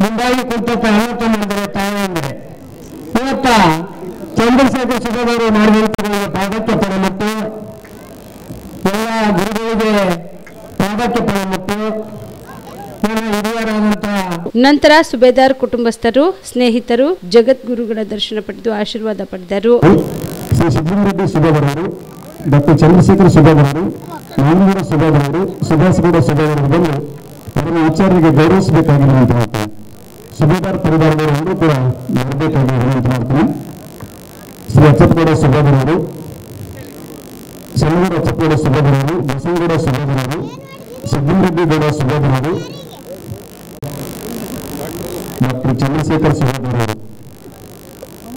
ಮುಂದಾಗಿ ಕುಂತ ಅಣ್ಣ ತಮ್ಮಂದರೆ ತಾಯಂದರೆ ಇವತ್ತ ಚಂದ್ರಶೇಖರ್ ಸುಬೇದಾರ ಮಾಡಿದಂತವರಿಗೆ ಪ್ರಾಗತ್ಯ ಪಡಮಟ್ಟು ಎಲ್ಲ ಗುರುಗಳಿಗೆ ಪ್ರಾಗತ್ಯ ಪಡಮಟ್ಟು ನಂತರ ಸುಬೇದಾರ್ ಕುಟುಂಬಸ್ಥರು ಸ್ನೇಹಿತರು ಜಗದ್ಗುರುಗಳ ದರ್ಶನ ಪಡೆದು ಆಶೀರ್ವಾದ ಪಡೆದರು. ಶ್ರೀ ಸಿದ್ದರಾಮರೆಡ್ಡಿ ಸುಬೇದಾರ್ ಅವರು, ಡಾಕ್ಟರ್ ಚಂದ್ರಶೇಖರ್ ಸುಬೇದಾರ್ ಅವರು, ನಾಗನಗೌಡ ಸುಬೇದಾರ್ ಅವರು, ಸುಭಾಷಗೌಡ ಸುಬೇದಾರ್ ಅವರು ಬಂದು ಅವರ ಆಚಾರ್ಯರಿಗೆ ಗೌರವಿಸಬೇಕಾಗಿ ವಿನಂತಿ ಮಾಡ್ತೀನಿ. ಸುಬೇದಾರ್ ಪರಿವಾರದವರೆಲ್ಲರೂ ಕೂಡ ಬರಬೇಕಾಗಿ ವಿನಂತಿ ಮಾಡ್ತೀನಿ. ಶ್ರೀ ಅಚ್ಚಪ್ಪಗೌಡ ಸುಬೇದಾರ್ ಅವರು, ಸಣ್ಣಗೌಡ ಅಚ್ಚಪ್ಪಗೌಡ ಸುಬೇದಾರ್ ಅವರು, ಬಸವಗೌಡ ಸುಬೇದಾರ್ ಅವರು, ಸಿದ್ದರಾಮರೆಡ್ಡಿ ಗೌಡ ಸುಬೇದಾರ್ ಅವರು, ಡಾಕ್ಟರ್ ಚಂದ್ರಶೇಖರ್ ಸುಬೇದಾರ್ ಅವರು,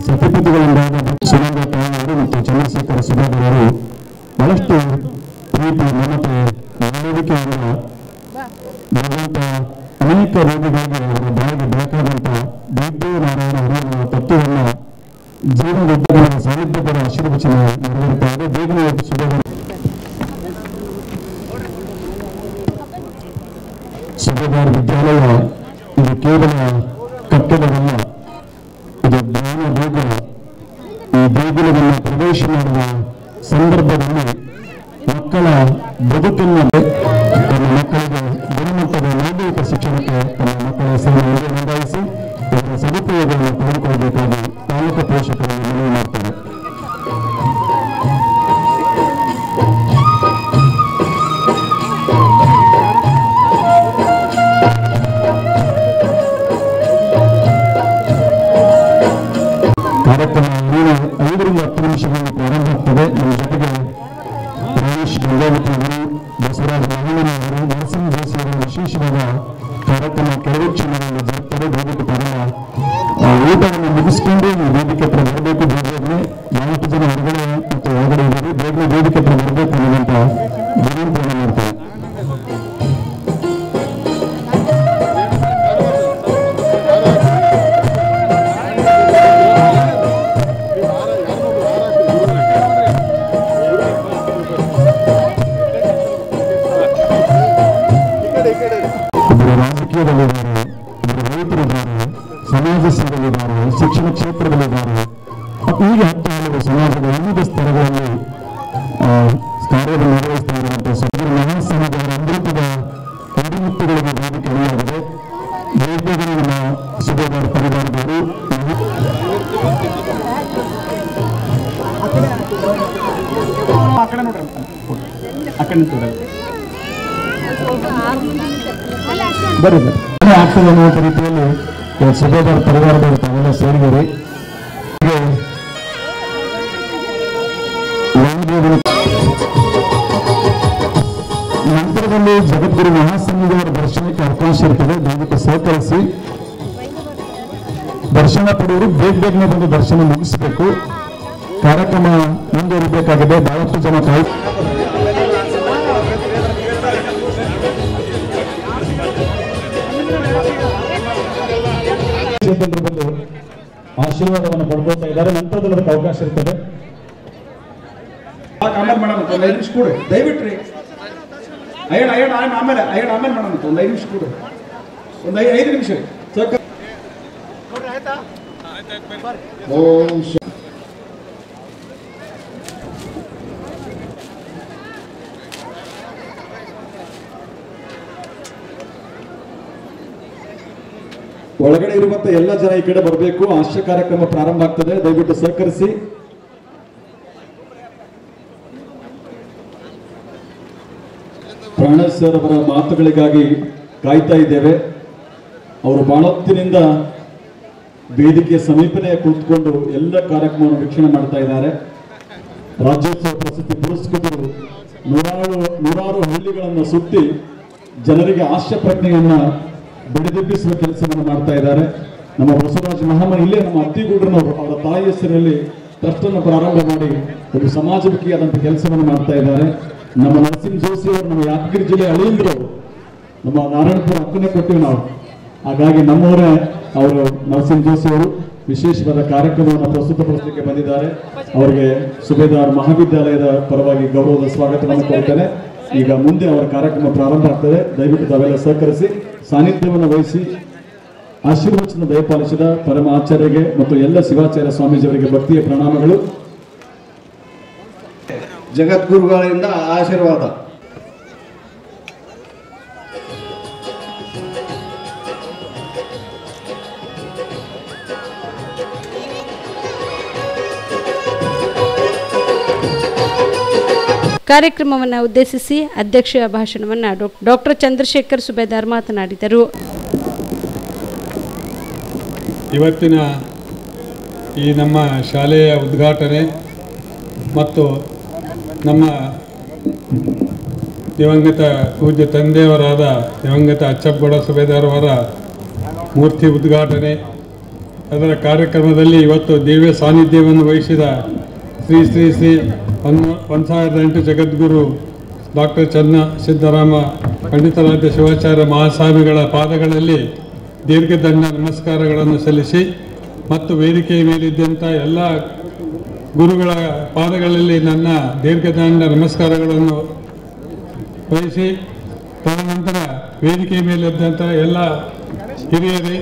ಸತ್ಯಪತಿಗಳಿಂದಾದ ಸುನಂದ ತಾಯಿಯವರು ಮತ್ತು ಚಂದ್ರಶೇಖರ ಸುಬೇದಾರ್ ಅವರು ಬಹಳಷ್ಟು ಪ್ರೀತಿ ಮಮತೆ ನಂಬಿಕೆಯಿಂದ ಅನೇಕ ರೋಗಿಗಳಿಗೆ ಅವರ ಬಾಯಿಗೆ ಬೇಕಾದಂಥ ವೈದ್ಯ ನಾರಾಯಣ ಹರಿಯುವ ತತ್ವವನ್ನು ಜೀವನ ಉದ್ಯೋಗಗಳ ಸಾಹಿತ್ಯಗಳ ಆಶೀರ್ವಚನ ನೆರವೇರುತ್ತಾ ಇದೆ. ಬೇಗನೆ ಸುಬೇದಾರ್ ವಿದ್ಯಾಲಯ ಇದು ಕೇವಲ ಕಟ್ಟಡವಲ್ಲ, ಇದು ಜ್ಞಾನ ದೇಗುಲ. ಈ ದೇಗುಲವನ್ನು ಪ್ರವೇಶ ಮಾಡುವ ಸಂದರ್ಭದಲ್ಲಿ ಮಕ್ಕಳ ಬದುಕನ್ನು ತಮ್ಮ ಮಕ್ಕಳಿಗೆ ಗುಣಮಟ್ಟದ ನೈತಿಕ ಶಿಕ್ಷಣಕ್ಕೆ ತಮ್ಮ ಮಕ್ಕಳ ಹೆಸರನ್ನು ನೋಂದಾಯಿಸಿ ಇದರ ಸದುಪಯೋಗವನ್ನು ಪಡೆದುಕೊಳ್ಳಬೇಕಾಗಿ ತಾಲೂಕು ಪೋಷಕರಿಗೆ ಮನವಿ ಮಾಡ್ತಾರೆ. ಕಾರ್ಯಕ್ರಮ 5 ರಿಂದ 10 ನಿಮಿಷಗಳಲ್ಲಿ ಪ್ರಾರಂಭ ಆಗ್ತದೆ. ನಮ್ಮ ಜೊತೆಗೆ ರಮೇಶ್ ಗಂಗಾವತಿ ಅವರು, ಬಸವರಾಜ ಮಹಣ್ಣನವರು, ನರಸಿಂಹ ಜೋಶಿ ಅವರ ವಿಶೇಷವಾದ ಕಾರ್ಯಕ್ರಮ ಕೆಲವು ಕ್ಷಣಗಳಲ್ಲಿ ಜರುಗುತ್ತದೆ. ವೇದಿಕೆ ಪಡೆದ ಊಟವನ್ನು ಮುಗಿಸಿಕೊಂಡು ವೇದಿಕೆ ಹತ್ರ ಬರಬೇಕು. ಬೇಗನೆ 4 ಜನ ಹೊರಗಡೆ ಮತ್ತು ಒಳಗಡೆ ಇದ್ದಾರೆ. ಬೇಗನೆ ವೇದಿಕೆ ಹತ್ರ ಬರಬೇಕು ಅನ್ನುವಂಥ ವಿನಂತಿಯನ್ನು ಮಾಡ್ತಾರೆ. ರಾಜಕೀಯದಲ್ಲಿದ್ದಾರೆ, ರೈತರಿದ್ದಾರೆ, ಸಮಾಜ ಸೇವೆಯಲ್ಲಿದ್ದಾರೆ, ಶಿಕ್ಷಣ ಕ್ಷೇತ್ರದಲ್ಲಿದ್ದಾರೆ ಮತ್ತು ಹೀಗೆ ಹಲವು ಸಮಾಜದ ವಿವಿಧ ಸ್ತರಗಳಲ್ಲಿ ಕಾರ್ಯವನ್ನು ನಿರ್ವಹಿಸ್ತಾ ಇರುವಂಥ ಸದ್ಗುರು ಮಹಾಸಂಘದ ಅಮೃತದ ಅಭಿವೃದ್ಧಿಗಳಿಗೆ ವೇದಿಕೆ ಅಣಿಯಾಗಿದೆ. ವೇದಿಕೆಗಳು ನಮ್ಮ ಸುಬೇದಾರ್ ಪರಿವಾರದವರು ಆಗ್ತದೆ ಅನ್ನುವಂಥ ರೀತಿಯಲ್ಲಿ ಸುಬೇದಾರ್ ಪರಿವಾರದವರು ತಾವೆಲ್ಲ ಸೇರಿದ್ದಾರೆ. ನಂತರದಲ್ಲಿ ಜಗದ್ಗುರು ಮಹಾಸಂಘದವರ ದರ್ಶನಕ್ಕೆ ಅವಕಾಶ ಇರ್ತದೆ. ದಯವಿಟ್ಟು ಸಹಕರಿಸಿ. ದರ್ಶನ ಪಡೆಯುವರು ಬೇಗನೆ ಬಂದು ದರ್ಶನ ಮುಗಿಸಬೇಕು. ಕಾರ್ಯಕ್ರಮ ಮುಂದುವರಿಬೇಕಾಗಿದೆ. ಬಹಳಷ್ಟು ಜನ ಸಂದರ್ಭದಲ್ಲಿ ಆಶೀರ್ವಾದವನ್ನು ಪಡ್ಕೊಳ್ತಾ ಇದ್ದಾರೆ. ನಂತರದಲ್ಲಿ ಅದಕ್ಕೆ ಅವಕಾಶ ಇರ್ತದೆ. ಆಮೇಲೆ ಮಾಡೋಣ, ಒಂದು 5 ನಿಮಿಷ ಕೂಡ ದಯವಿಟ್ಟು ರೀ. ಆಮೇಲೆ ಮಾಡೋಣ, ಒಂದು 5 ನಿಮಿಷ ಕೂಡ, ಒಂದು 5 ನಿಮಿಷ ರೀ. ಒಳಗಡೆ ಇರುವಂತ ಎಲ್ಲ ಜನ ಈ ಕಡೆ ಬರಬೇಕು. ಹಾಸ್ಯ ಕಾರ್ಯಕ್ರಮ ಪ್ರಾರಂಭ ಆಗ್ತದೆ. ದಯವಿಟ್ಟು ಸಹಕರಿಸಿ. ಪ್ರಾಣೇಶ್ ಸರ್ ಅವರ ಮಾತುಗಳಿಗಾಗಿ ಕಾಯ್ತಾ ಇದ್ದೇವೆ. ಅವರು ಬಾಳೊತ್ತಿನಿಂದ ವೇದಿಕೆಯ ಸಮೀಪನೆ ಕುಳಿತುಕೊಂಡು ಎಲ್ಲ ಕಾರ್ಯಕ್ರಮವನ್ನು ವೀಕ್ಷಣೆ ಮಾಡ್ತಾ ಇದ್ದಾರೆ. ರಾಜ್ಯೋತ್ಸವ ಪ್ರಶಸ್ತಿ ಪುರಸ್ಕೃತರು ನೂರಾರು ಹಳ್ಳಿಗಳನ್ನು ಸುತ್ತಿ ಜನರಿಗೆ ಹಾಸ್ಯ ಪ್ರಜ್ಞೆಯನ್ನ ಬೆಳೆದೆಬ್ಬಿಸುವ ಕೆಲಸವನ್ನು ಮಾಡ್ತಾ ಇದ್ದಾರೆ. ನಮ್ಮ ಬಸವರಾಜ ಮಹಾಮನಿ ಇಲ್ಲೇ ನಮ್ಮ ಅತ್ತಿಗೂಡ್ರನವರು ಅವರ ತಾಯಿ ಹೆಸರಿನಲ್ಲಿ ಟ್ರಸ್ಟ್ ಅನ್ನು ಪ್ರಾರಂಭ ಮಾಡಿ ಒಂದು ಸಮಾಜಮುಖಿಯಾದಂಥ ಕೆಲಸವನ್ನು ಮಾಡ್ತಾ ಇದ್ದಾರೆ. ನಮ್ಮ ನರಸಿಂಹ ಜೋಶಿ ಅವರು ನಮ್ಮ ಯಾದಗಿರಿ ಜಿಲ್ಲೆ ಅಳಿಯಂದ್ರು, ನಮ್ಮ ನಾರಾಯಣಪುರ ಹಕ್ಕನೆ ಕೊಟ್ಟಿವಿ ನಾವು. ಹಾಗಾಗಿ ನಮ್ಮವರೇ ಅವರು ನರಸಿಂಹ ಜೋಶಿ ಅವರು ವಿಶೇಷವಾದ ಕಾರ್ಯಕ್ರಮವನ್ನು ಪ್ರಸ್ತುತಪಡಿಸಲಿಕ್ಕೆ ಬಂದಿದ್ದಾರೆ. ಅವರಿಗೆ ಸುಬೇದಾರ್ ಮಹಾವಿದ್ಯಾಲಯದ ಪರವಾಗಿ ಗೌರವದ ಸ್ವಾಗತವನ್ನು ಕೊಡ್ತೇನೆ. ಈಗ ಮುಂದೆ ಅವರ ಕಾರ್ಯಕ್ರಮ ಪ್ರಾರಂಭ ಆಗ್ತದೆ. ದಯವಿಟ್ಟು ತಾವೆಲ್ಲ ಸಹಕರಿಸಿ ಸಾನ್ನಿಧ್ಯವನ್ನು ವಹಿಸಿ ಆಶೀರ್ವಚನ ದಯಪಾಲಿಸಿದ ಪರಮ ಆಚಾರ್ಯರಿಗೆ ಮತ್ತು ಎಲ್ಲ ಶಿವಾಚಾರ್ಯ ಸ್ವಾಮೀಜಿಯವರಿಗೆ ಭಕ್ತಿಯ ಪ್ರಣಾಮಗಳು. ಜಗದ್ಗುರುಗಳಿಂದ ಆಶೀರ್ವಾದ. ಕಾರ್ಯಕ್ರಮವನ್ನು ಉದ್ದೇಶಿಸಿ ಅಧ್ಯಕ್ಷೀಯ ಭಾಷಣವನ್ನು ಡಾಕ್ಟರ್ ಚಂದ್ರಶೇಖರ್ ಸುಬೇದಾರ್ ಮಾತನಾಡಿದರು. ಇವತ್ತಿನ ಈ ನಮ್ಮ ಶಾಲೆಯ ಉದ್ಘಾಟನೆ ಮತ್ತು ನಮ್ಮ ದಿವಂಗತ ಪೂಜ್ಯ ತಂದೆಯವರಾದ ದಿವಂಗತ ಅಚ್ಚಪ್ಪಗೌಡ ಸುಬೇದಾರ್ ಅವರ ಮೂರ್ತಿ ಉದ್ಘಾಟನೆ, ಅದರ ಕಾರ್ಯಕ್ರಮದಲ್ಲಿ ಇವತ್ತು ದಿವ್ಯ ಸಾನ್ನಿಧ್ಯವನ್ನು ವಹಿಸಿದ ಶ್ರೀ ಶ್ರೀ ಶ್ರೀ 1008 ಜಗದ್ಗುರು ಡಾಕ್ಟರ್ ಚನ್ನ ಸಿದ್ದರಾಮ ಪಂಡಿತರಾದ ಶಿವಾಚಾರ್ಯ ಮಹಾಸ್ವಾಮಿಗಳ ಪಾದಗಳಲ್ಲಿ ದೀರ್ಘದಂಡ ನಮಸ್ಕಾರಗಳನ್ನು ಸಲ್ಲಿಸಿ ಮತ್ತು ವೇದಿಕೆಯ ಮೇಲಿದ್ದಂಥ ಎಲ್ಲ ಗುರುಗಳ ಪಾದಗಳಲ್ಲಿ ನನ್ನ ದೀರ್ಘದಂಡ ನಮಸ್ಕಾರಗಳನ್ನು ವಹಿಸಿ ತದನಂತರ ವೇದಿಕೆಯ ಮೇಲಿದ್ದಂಥ ಎಲ್ಲ ಹಿರಿಯರೇ,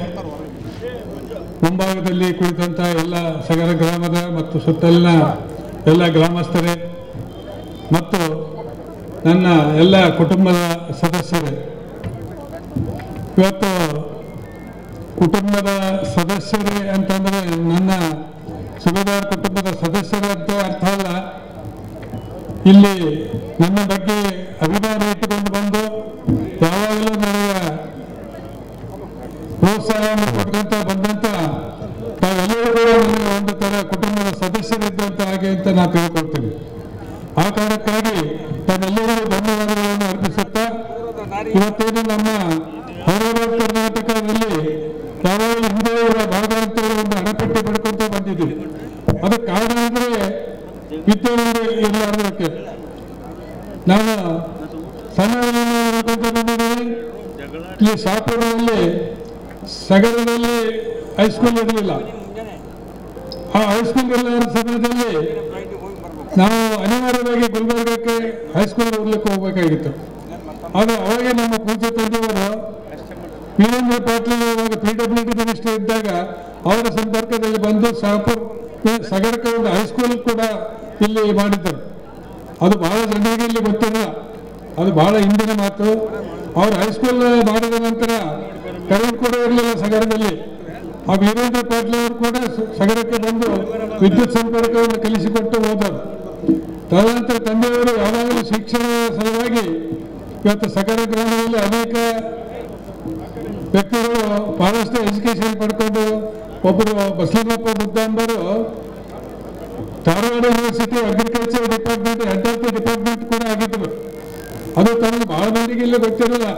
ಮುಂಭಾಗದಲ್ಲಿ ಕುಳಿತಂಥ ಎಲ್ಲ ಸಗರ ಗ್ರಾಮದ ಮತ್ತು ಸುತ್ತಲಿನ ಎಲ್ಲ ಗ್ರಾಮಸ್ಥರೇ ಮತ್ತು ನನ್ನ ಎಲ್ಲ ಕುಟುಂಬದ ಸದಸ್ಯರೇ, ಇವತ್ತು ಕುಟುಂಬದ ಸದಸ್ಯರೇ ಅಂತಂದರೆ ನನ್ನ ಸುಬೇದಾರ್ ಕುಟುಂಬದ ಸದಸ್ಯರಂತ ಅರ್ಥ ಅಲ್ಲ. ಇಲ್ಲಿ ನನ್ನ ಬಗ್ಗೆ ಅಭಿಮಾನ ಇಟ್ಟುಕೊಂಡು ಬಂದು ಯಾವಾಗಲೂ ನನಗೆ ಪ್ರೋತ್ಸಾಹವನ್ನು ಕೊಟ್ಕೊಂತ ಬಂದಂತ ತಾವೆಲ್ಲರೂ ಕೂಡ ನನಗೆ ಒಂದು ಥರ ಕುಟುಂಬದ ಸದಸ್ಯರಿದ್ದಂತ ಹಾಗೆ ಅಂತ ನಾನು ತಿಳ್ಕೊಳ್ತೀನಿ. ಆ ಕಾರಣಕ್ಕಾಗಿ ನಾನೆಲ್ಲರಿಗೂ ಧನ್ಯವಾದಗಳನ್ನು ಅರ್ಪಿಸುತ್ತಾ, ಇವತ್ತೇನು ನಮ್ಮ ಹೈದರಾಬಾದ್ ಕರ್ನಾಟಕದಲ್ಲಿ ಯಾವಾಗಲೂ ಹಿಂದೆ ಭಾಗ ಅಂತ ಒಂದು ಅಣೆಪಟ್ಟಿ ಪಡ್ಕೊಂತ ಬಂದಿದ್ದೀವಿ. ಅದಕ್ಕೆ ಕಾರಣ ಅಂದರೆ ವಿದ್ಯೆ ಇರಲಾರ್ದಕ್ಕೆ. ನಾನು ಸಣ್ಣವನ್ನು ನೋಡ್ಕೊಂತ ಬಂದಿದ್ದೀನಿ. ಇಲ್ಲಿ ಶಾಪುರದಲ್ಲಿ ಸಗರದಲ್ಲಿ ಹೈಸ್ಕೂಲ್ ಇರಲಿಲ್ಲ. ಆ ಹೈಸ್ಕೂಲ್ ಇರಲಾರ ಸಮಯದಲ್ಲಿ ನಾವು ಅನಿವಾರ್ಯವಾಗಿ ಗುಲ್ಬರ್ಗಕ್ಕೆ ಹೈಸ್ಕೂಲ್ ಓದಲಿಕ್ಕೆ ಹೋಗ್ಬೇಕಾಗಿತ್ತು. ಆದರೆ ಅವಾಗೆ ನಮ್ಮ ಪೂಜ್ಯ ತಂದೆಯವರು ವೀರೇಂದ್ರ ಪಾಟೀಲ್ ಅವಾಗ PWD ಮಿನಿಸ್ಟರ್ ಇದ್ದಾಗ ಅವರ ಸಂಪರ್ಕದಲ್ಲಿ ಬಂದು ಶಾಪುರ್ ಸಗರಕ್ಕೆ ಒಂದು ಹೈಸ್ಕೂಲ್ ಕೂಡ ಇಲ್ಲಿ ಮಾಡಿದ್ದರು. ಅದು ಬಹಳ ಜನರಿಗೆ ಇಲ್ಲಿ ಗೊತ್ತಿಲ್ಲ, ಅದು ಬಹಳ ಹಿಂದಿನ ಮಾತು. ಅವರು ಹೈಸ್ಕೂಲ್ ಮಾಡಿದ ನಂತರ ಕರೆಂಟ್ ಕೂಡ ಇರಲಿಲ್ಲ ಸಗರದಲ್ಲಿ. ಆ ವೀರೇಂದ್ರ ಪಾಟೀಲ್ ಅವರು ಕೂಡ ಸಗರಕ್ಕೆ ಬಂದು ವಿದ್ಯುತ್ ಸಂಪರ್ಕವನ್ನು ಕಲಿಸಿಕೊಟ್ಟು ಹೋದರು. ತದನಂತರ ತಂದೆಯವರು ಯಾವಾಗಲೂ ಶಿಕ್ಷಣ ಸಲುವಾಗಿ ಇವತ್ತು ಸಗರ ಗ್ರಾಮದಲ್ಲಿ ಅನೇಕ ವ್ಯಕ್ತಿಗಳು ಬಹಳಷ್ಟು ಎಜುಕೇಶನ್ ಪಡ್ಕೊಂಡು, ಒಬ್ಬರು ಬಸಲಿಂಗಪ್ಪ ಬುದ್ಧಾಂಬರು Dharwad university agriculture department head of the department ಕೂಡ ಆಗಿದ್ದರು. ಅದು ತಮಗೆ ಬಹಳ ಮಂದಿಗೆ ಇಲ್ಲೇ ಗೊತ್ತಿರಲ್ಲ.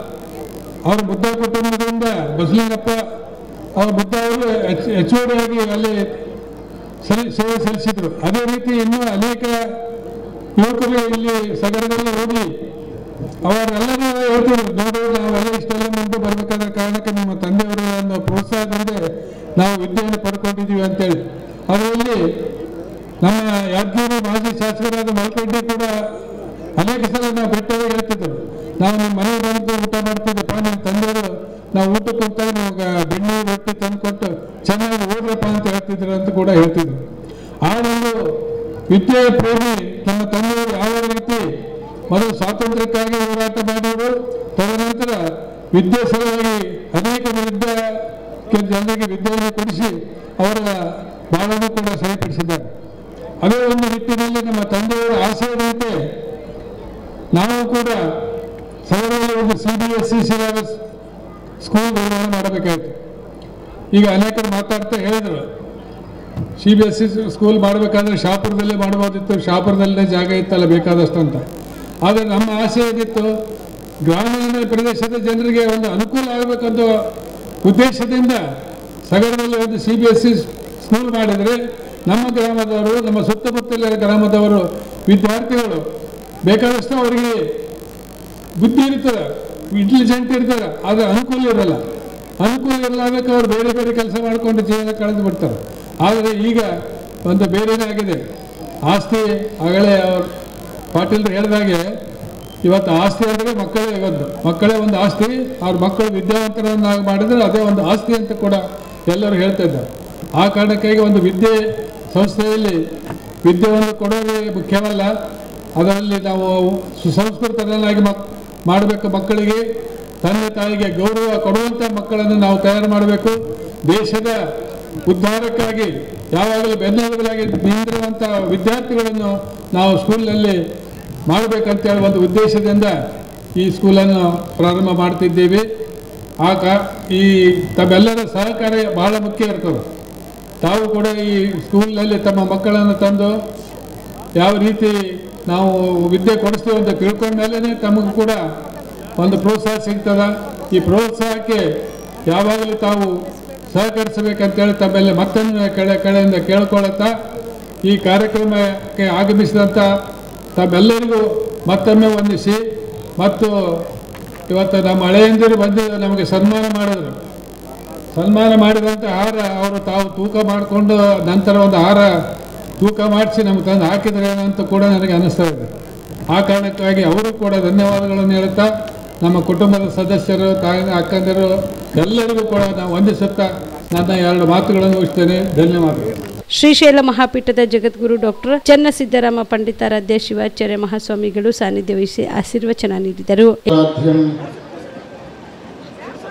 ಅವ್ರ ಬುದ್ಧ ಕುಟುಂಬದಿಂದ ಬಸಲಿಂಗಪ್ಪ ಅವ್ರ ಬುದ್ಧ ಅವರು HOD ಆಗಿ ಅಲ್ಲಿ ಸೇವೆ ಸಲ್ಲಿಸಿದ್ರು. ಅದೇ ರೀತಿ ಇನ್ನೂ ಅನೇಕ ಯುವಕರು ಇಲ್ಲಿ ಸಗರದಲ್ಲಿ ಹೋಗಿ ಅವರೆಲ್ಲರೂ ಹೇಳ್ತಿದ್ರು, ನೋಡಿ ನಾವೆಲ್ಲ ಇಷ್ಟೆಲ್ಲ ಮುಂದೆ ಬರಬೇಕಾದ ಕಾರಣಕ್ಕೆ ನಿಮ್ಮ ತಂದೆಯವರ ಒಂದು ಪ್ರೋತ್ಸಾಹದಿಂದ ನಾವು ವಿದ್ಯೆಯನ್ನು ಪಡ್ಕೊಂಡಿದ್ದೀವಿ ಅಂತೇಳಿ. ಅದರಲ್ಲಿ ನಮ್ಮ ಯಾದಗಿರಿ ಮಾಜಿ ಶಾಸಕರಾದ ಮಲ್ಕಡ್ಡಿ ಕೂಡ ಅನೇಕ ಸಲ ನಾವು ಬೆಟ್ಟದಾಗ ಹೇಳ್ತಿದ್ರು, ನಾವು ನಿಮ್ಮ ಮನೆಗೆ ಬಂದು ಊಟ ಮಾಡ್ತಿದ್ದಪ್ಪ, ನಿಮ್ಮ ತಂದೆಯವರು ನಾವು ಊಟಕ್ಕೆ ಹೋಗ್ತಾರೆ ನಮಗೆ ಬೆಣ್ಣೆ ರೊಟ್ಟಿ ತಂದುಕೊಟ್ಟು ಚೆನ್ನಾಗಿ ಓದ್ರಪ್ಪ ಅಂತ ಹೇಳ್ತಿದ್ರು ಅಂತ ಕೂಡ ಹೇಳ್ತಿದ್ರು. ಆ ಒಂದು ವಿದ್ಯೆ ಪ್ರೇಮಿ ನಮ್ಮ ತಂದೆಯವರು ಯಾವ ರೀತಿ ಮೊದಲು ಸ್ವಾತಂತ್ರ್ಯಕ್ಕಾಗಿ ಹೋರಾಟ ಮಾಡಿದರು, ತದನಂತರ ವಿದ್ಯೆ ಸಲುವಾಗಿ ಅನೇಕ ಜನರಿಗೆ ವಿದ್ಯೆಯನ್ನು ಕೊಡಿಸಿ ಅವರ ಬಾಳನ್ನು ಕೂಡ ಸರಿಪಡಿಸಿದ್ದಾರೆ. ಅದೇ ಒಂದು ನಿಟ್ಟಿನಲ್ಲಿ ನಮ್ಮ ತಂದೆಯವರ ಆಶಯದಂತೆ ನಾವು ಕೂಡ ಸಗರದಲ್ಲಿ ಒಂದು CBSE ಸಿಲೆಬಸ್ ಸ್ಕೂಲ್ ನಿರ್ಮಾಣ ಮಾಡಬೇಕಾಯಿತು. ಈಗ ಅನೇಕರು ಮಾತಾಡ್ತಾ ಹೇಳಿದರು, CBSE ಸ್ಕೂಲ್ ಮಾಡಬೇಕಾದ್ರೆ ಶಾಪುರದಲ್ಲೇ ಮಾಡ್ಬೋದಿತ್ತು, ಶಾಪುರದಲ್ಲೇ ಜಾಗ ಇತ್ತಲ್ಲ ಬೇಕಾದಷ್ಟು ಅಂತ. ಆದರೆ ನಮ್ಮ ಆಸೆ ಏನಿತ್ತು, ಗ್ರಾಮೀಣ ಪ್ರದೇಶದ ಜನರಿಗೆ ಒಂದು ಅನುಕೂಲ ಆಗಬೇಕಂತ ಉದ್ದೇಶದಿಂದ ಸಗರದಲ್ಲಿ ಒಂದು CBSE ಸ್ಕೂಲ್ ಮಾಡಿದರೆ ನಮ್ಮ ಗ್ರಾಮದವರು, ನಮ್ಮ ಸುತ್ತಮುತ್ತಲಿನ ಗ್ರಾಮದವರು ವಿದ್ಯಾರ್ಥಿಗಳು ಬೇಕಾದಷ್ಟು ಅವರಿಗೆ ಬುದ್ಧಿ ಇರ್ತದೆ, ಇಂಟೆಲಿಜೆಂಟ್ ಇರ್ತಾರೆ, ಆದರೆ ಅನುಕೂಲ ಇರಲ್ಲ. ಅನುಕೂಲ ಇರಲಾಗಕ್ಕೆ ಅವ್ರು ಬೇರೆ ಬೇರೆ ಕೆಲಸ ಮಾಡಿಕೊಂಡು ಜೀವನ ಕಳೆದು ಬಿಡ್ತಾರೆ. ಆದರೆ ಈಗ ಒಂದು ಬೇರೆನೇ ಆಗಿದೆ. ಆಸ್ತಿ ಆಗಲೇ ಅವರು ಪಾಟೀಲ್ ಹೇಳಿದಾಗೆ ಇವತ್ತು ಆಸ್ತಿ ಅಂದರೆ ಮಕ್ಕಳೇ, ಇವತ್ತು ಮಕ್ಕಳೇ ಒಂದು ಆಸ್ತಿ. ಅವ್ರ ಮಕ್ಕಳು ವಿದ್ಯಾವಂತರನ್ನಾಗಿ ಮಾಡಿದರೆ ಅದೇ ಒಂದು ಆಸ್ತಿ ಅಂತ ಕೂಡ ಎಲ್ಲರೂ ಹೇಳ್ತಾ ಇದ್ದಾರೆ. ಆ ಕಾರಣಕ್ಕಾಗಿ ಒಂದು ವಿದ್ಯೆ ಸಂಸ್ಥೆಯಲ್ಲಿ ವಿದ್ಯೆಯನ್ನು ಕೊಡೋದೇ ಮುಖ್ಯವಲ್ಲ, ಅದರಲ್ಲಿ ನಾವು ಸುಸಂಸ್ಕೃತರನ್ನಾಗಿ ಮಾಡಬೇಕು. ಮಕ್ಕಳಿಗೆ ತಂದೆ ತಾಯಿಗೆ ಗೌರವ ಕೊಡುವಂಥ ಮಕ್ಕಳನ್ನು ನಾವು ತಯಾರು ಮಾಡಬೇಕು. ದೇಶದ ಉದ್ಧಾರಕ್ಕಾಗಿ ಯಾವಾಗಲೂ ಬೆನ್ನೆಲುಬಾಗಿ ನಿಂತಿರುವಂಥ ವಿದ್ಯಾರ್ಥಿಗಳನ್ನು ನಾವು ಸ್ಕೂಲ್ನಲ್ಲಿ ಮಾಡಬೇಕಂತೇಳಿ ಒಂದು ಉದ್ದೇಶದಿಂದ ಈ ಸ್ಕೂಲನ್ನು ಪ್ರಾರಂಭ ಮಾಡ್ತಿದ್ದೀವಿ. ಈ ತಮ್ಮೆಲ್ಲರ ಸಹಕಾರ ಬಹಳ ಮುಖ್ಯ ಇರ್ತದೆ. ತಾವು ಕೂಡ ಈ ಸ್ಕೂಲ್ನಲ್ಲಿ ತಮ್ಮ ಮಕ್ಕಳನ್ನು ತಂದು ಯಾವ ರೀತಿ ನಾವು ವಿದ್ಯೆ ಕೊಡಿಸ್ತೀವಿ ಅಂತ ತಿಳ್ಕೊಂಡ ಮೇಲೆ ತಮಗೂ ಕೂಡ ಒಂದು ಪ್ರೋತ್ಸಾಹ ಸಿಗ್ತದೆ. ಈ ಪ್ರೋತ್ಸಾಹಕ್ಕೆ ಯಾವಾಗಲೂ ತಾವು ಸಹಕರಿಸಬೇಕಂತೇಳಿ ತಮ್ಮೆಲ್ಲ ಮತ್ತೊಮ್ಮೆ ಕಡೆಯಿಂದ ಕೇಳ್ಕೊಳ್ಳುತ್ತಾ, ಈ ಕಾರ್ಯಕ್ರಮಕ್ಕೆ ಆಗಮಿಸಿದಂಥ ತಮ್ಮೆಲ್ಲರಿಗೂ ಮತ್ತೊಮ್ಮೆ ವಂದಿಸಿ ಮತ್ತು ಇವತ್ತು ನಮ್ಮ ಹಳೆಯಂದಿರು ಬಂದು ನಮಗೆ ಸನ್ಮಾನ ಮಾಡಿದರು. ಸನ್ಮಾನ ಮಾಡಿದಂಥ ಹಾರ ಅವರು ತಾವು ತೂಕ ಮಾಡಿಕೊಂಡು ನಂತರ ಒಂದು ಹಾರ ತೂಕ ಮಾಡಿಸಿ ನಮ್ಗೆ ತಂದು ಹಾಕಿದರೆ ಅಂತ ಕೂಡ ನನಗೆ ಅನ್ನಿಸ್ತಾ ಇದೆ. ಆ ಕಾರಣಕ್ಕಾಗಿ ಅವರು ಕೂಡ ಧನ್ಯವಾದಗಳನ್ನು ಹೇಳುತ್ತಾ ನಮ್ಮ ಕುಟುಂಬದ ಸದಸ್ಯರು, ತಾಯಿ, ಅಕ್ಕಂದಿರು ಎಲ್ಲರಿಗೂ ಕೂಡ ನಾವು ವಂದಿಸುತ್ತಾ ನನ್ನ 2 ಮಾತುಗಳನ್ನು ಮುಗಿಸ್ತೇನೆ. ಧನ್ಯವಾದಗಳು. ಶ್ರೀಶೈಲ ಮಹಾಪೀಠದ ಜಗದ್ಗುರು ಡಾಕ್ಟರ್ ಚನ್ನಸಿದ್ದರಾಮ ಪಂಡಿತಾರಾಧ್ಯ ಶಿವಾಚಾರ್ಯ ಮಹಾಸ್ವಾಮಿಗಳು ಸಾನ್ನಿಧ್ಯ ವಹಿಸಿ ಆಶೀರ್ವಚನ ನೀಡಿದರು.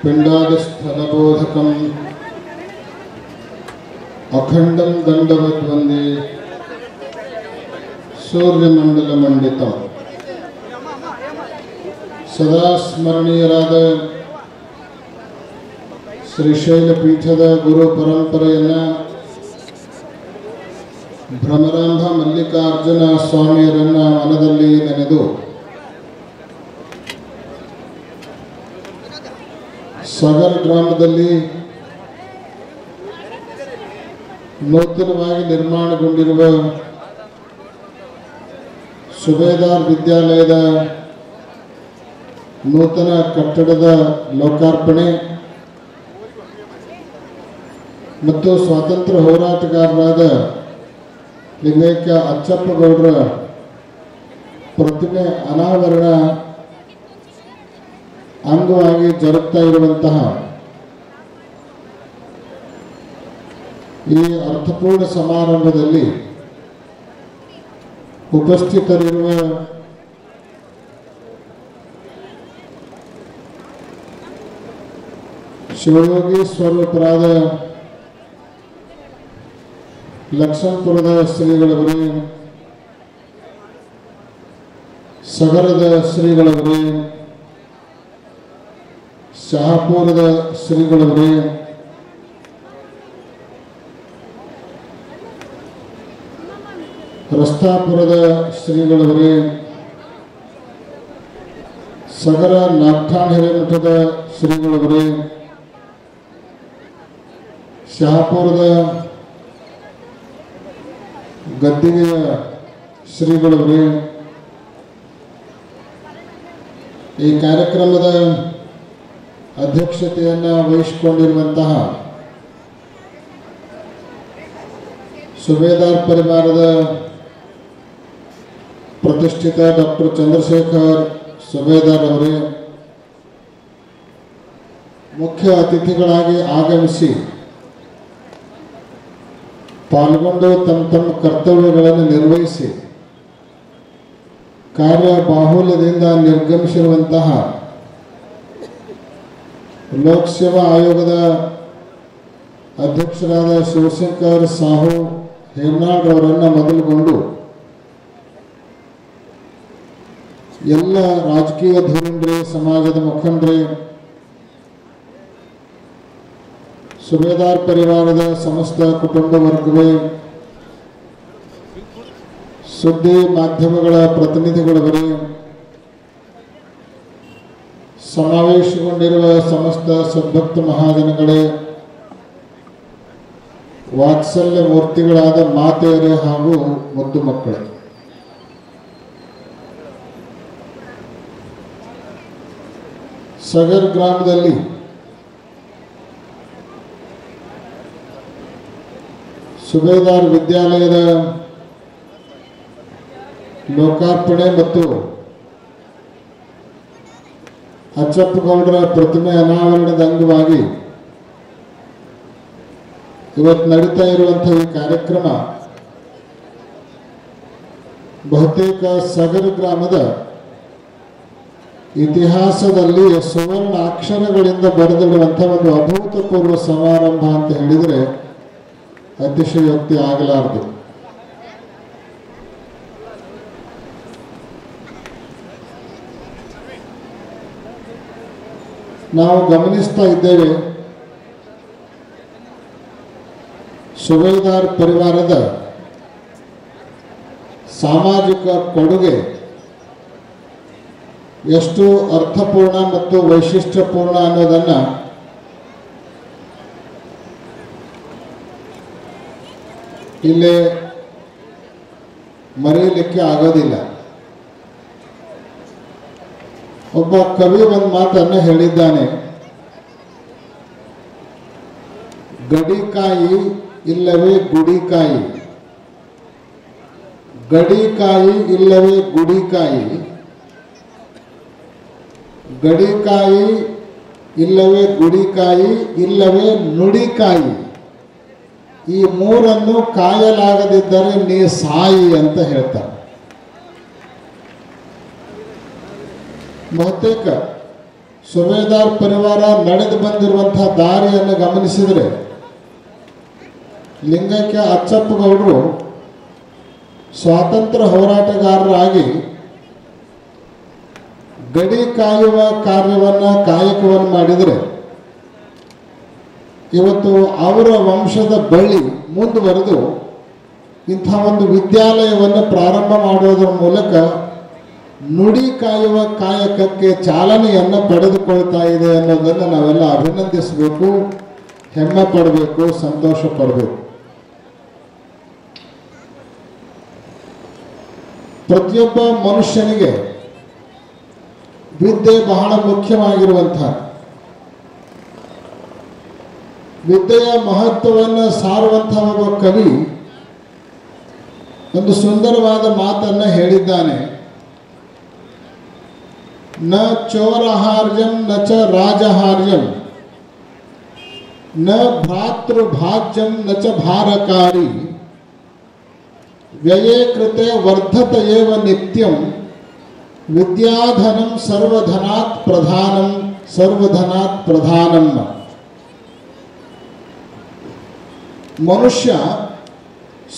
ಪಿಂಡಾದಿಸ್ಥಲಬೋಧಕಂ ಅಖಂಡಂ ದಂಡವದ್ವಂದೇ ಸೂರ್ಯಮಂಡಲಮಂಡಿತಂ. ಸದಾ ಸ್ಮರಣೀಯರಾದ ಶ್ರೀಶೈಲ ಪೀಠದ ಗುರು ಪರಂಪರೆಯನ್ನು ಭ್ರಮರಾಂಭ ಮಲ್ಲಿಕಾರ್ಜುನ ಸ್ವಾಮಿಯರನ್ನ ಮನದಲ್ಲಿ ನೆನೆದು ಸಾಗರ್ ಗ್ರಾಮದಲ್ಲಿ ನೂತನವಾಗಿ ನಿರ್ಮಾಣಗೊಂಡಿರುವ ಸುಬೇದಾರ್ ವಿದ್ಯಾಲಯದ ನೂತನ ಕಟ್ಟಡದ ಲೋಕಾರ್ಪಣೆ ಮತ್ತು ಸ್ವಾತಂತ್ರ್ಯ ಹೋರಾಟಗಾರರಾದ ಲಿಂಗೈಕ್ಯ ಅಚ್ಚಪ್ಪಗೌಡರ ಪ್ರತಿಮೆ ಅನಾವರಣ ಅಂಗವಾಗಿ ಜರುಗ್ತಾ ಇರುವಂತಹ ಈ ಅರ್ಥಪೂರ್ಣ ಸಮಾರಂಭದಲ್ಲಿ ಉಪಸ್ಥಿತರಿರುವ ಶಿವಯೋಗಿ ಸ್ವರೂಪರಾದ ಲಕ್ಷ್ಮಣಪುರದ ಶ್ರೀಗಳವರೇ, ಸಗರದ ಶ್ರೀಗಳವರೇ, ಶಹಾಪುರದ ಶ್ರೀಗಳವರೇ, ರಸ್ತಾಪುರದ ಶ್ರೀಗಳವರೇ, ಸಗರ ನಾಗ್ಠಾಣ್ ಹಿರೇಮಠದ ಶ್ರೀಗಳವರೇ, ಶಹಾಪುರದ ಗದ್ದಿಗೆಯ ಶ್ರೀಗಳವರೇ, ಈ ಕಾರ್ಯಕ್ರಮದ ಅಧ್ಯಕ್ಷತೆಯನ್ನು ವಹಿಸಿಕೊಂಡಿರುವಂತಹ ಸುಬೇದಾರ್ ಪರಿವಾರದ ಪ್ರತಿಷ್ಠಿತ ಡಾಕ್ಟರ್ ಚಂದ್ರಶೇಖರ್ ಸುಬೇದಾರ್ ಅವರೇ, ಮುಖ್ಯ ಅತಿಥಿಗಳಾಗಿ ಆಗಮಿಸಿ ಪಾಲ್ಗೊಂಡು ತಮ್ಮ ಕರ್ತವ್ಯಗಳನ್ನು ನಿರ್ವಹಿಸಿ ಕಾರ್ಯ ಬಾಹುಲ್ಯದಿಂದ ನಿರ್ಗಮಿಸಿರುವಂತಹ ಲೋಕಸೇವಾ ಆಯೋಗದ ಅಧ್ಯಕ್ಷರಾದ ಶಿವಶಂಕರ್ ಸಾಹು ಹೇಮನಾಳ್ ಅವರನ್ನು ಮೊದಲುಗೊಂಡು ಎಲ್ಲ ರಾಜಕೀಯ ಧುರೀಣರೇ, ಸಮಾಜದ ಮುಖಂಡರೇ, ಸುಬೇದಾರ್ ಪರಿವಾರದ ಸಮಸ್ತ ಕುಟುಂಬ ವರ್ಗವೇ, ಸುದ್ದಿ ಮಾಧ್ಯಮಗಳ ಪ್ರತಿನಿಧಿಗಳವರೇ, ಸಮಾವೇಶಗೊಂಡಿರುವ ಸಮಸ್ತ ಸದ್ಭಕ್ತ ಮಹಾಜನಗಳೇ, ವಾತ್ಸಲ್ಯ ಮೂರ್ತಿಗಳಾದ ಮಾತೆಯರೇ ಹಾಗೂ ಮುದ್ದು ಮಕ್ಕಳೇ, ಸಗರ್ ಗ್ರಾಮದಲ್ಲಿ ಸುಬೇದಾರ್ ವಿದ್ಯಾಲಯದ ಲೋಕಾರ್ಪಣೆ ಮತ್ತು ಅಚ್ಚಪ್ಪಗೌಡರ ಪ್ರತಿಮೆ ಅನಾವರಣದ ಅಂಗವಾಗಿ ಇವತ್ತು ನಡೀತಾ ಇರುವಂತಹ ಈ ಕಾರ್ಯಕ್ರಮ ಬಹುತೇಕ ಸಗರ್ ಗ್ರಾಮದ ಇತಿಹಾಸದಲ್ಲಿ ಸುವರ್ಣ ಅಕ್ಷರಗಳಿಂದ ಬರೆದಿಡುವಂತಹ ಒಂದು ಅಭೂತಪೂರ್ವ ಸಮಾರಂಭ ಅಂತ ಹೇಳಿದರೆ ಅತಿಶಯೋಕ್ತಿ ಆಗಲಾರದು. ನಾವು ಗಮನಿಸ್ತಾ ಇದ್ದೇವೆ, ಸುಬೇದಾರ್ ಪರಿವಾರದ ಸಾಮಾಜಿಕ ಕೊಡುಗೆ ಎಷ್ಟು ಅರ್ಥಪೂರ್ಣ ಮತ್ತು ವೈಶಿಷ್ಟ್ಯಪೂರ್ಣ ಅನ್ನೋದನ್ನು ಇಲ್ಲಿ ಮರೆಯಲಿಕ್ಕೆ ಆಗೋದಿಲ್ಲ. ಒಬ್ಬ ಕವಿ ಒಂದು ಮಾತನ್ನು ಹೇಳಿದ್ದಾನೆ, ಗಡಿಕಾಯಿ ಇಲ್ಲವೇ ಗುಡಿಕಾಯಿ, ಗಡಿಕಾಯಿ ಇಲ್ಲವೇ ಗುಡಿಕಾಯಿ, ಗಡಿಕಾಯಿ ಇಲ್ಲವೇ ಗುಡಿಕಾಯಿ ಇಲ್ಲವೇ ನುಡಿಕಾಯಿ, ಈ ಮೂರನ್ನು ಕಾಯಲಾಗದಿದ್ದರೆ ನೀ ಸಾಯಿ ಅಂತ ಹೇಳ್ತಾರೆ. ಬಹುತೇಕ ಸುಬೇದಾರ್ ಪರಿವಾರ ನಡೆದು ಬಂದಿರುವಂತಹ ದಾರಿಯನ್ನು ಗಮನಿಸಿದರೆ ಲಿಂಗೈಕ್ಯ ಅಚ್ಚಪ್ಪಗೌಡರು ಸ್ವಾತಂತ್ರ್ಯ ಹೋರಾಟಗಾರರಾಗಿ ಗಡಿ ಕಾಯುವ ಕಾಯಕವನ್ನು ಮಾಡಿದರೆ ಇವತ್ತು ಅವರ ವಂಶದ ಬಳ್ಳಿ ಮುಂದುವರೆದು ಇಂಥ ಒಂದು ವಿದ್ಯಾಲಯವನ್ನು ಪ್ರಾರಂಭ ಮಾಡೋದರ ಮೂಲಕ ನುಡಿ ಕಾಯುವ ಕಾಯಕಕ್ಕೆ ಚಾಲನೆಯನ್ನು ಪಡೆದುಕೊಳ್ತಾ ಇದೆ ಅನ್ನೋದನ್ನು ನಾವೆಲ್ಲ ಅಭಿನಂದಿಸಬೇಕು, ಹೆಮ್ಮೆ ಪಡಬೇಕು, ಸಂತೋಷ ಪಡಬೇಕು. ಪ್ರತಿಯೊಬ್ಬ ಮನುಷ್ಯನಿಗೆ ವಿದ್ಯೆ ಬಹಳ ಮುಖ್ಯವಾಗಿರುವಂತಹ, ವಿದ್ಯೆಯ ಮಹತ್ವವನ್ನು ಸಾರುವಂತಹ ಒಬ್ಬ ಕವಿ ಒಂದು ಸುಂದರವಾದ ಮಾತನ್ನು ಹೇಳಿದ್ದಾನೆ. ನ ಚೋರಹಾರ್ಯಂ ನ ಚ ರಾಜಹಾರ್ಯಂ ನ ಭ್ರಾತೃಭಾಜ್ಯಂ ನ ಚ ಭಾರಕಾರಿ ವ್ಯಯೇ ಕೃತೆ ವರ್ಧತ ಏವ ನಿತ್ಯಂ ವಿದ್ಯಾಧನಂ ಸರ್ವಧನಾತ್ ಪ್ರಧಾನಂ ಸರ್ವಧನಾತ್ ಪ್ರಧಾನಂ. ಮನುಷ್ಯ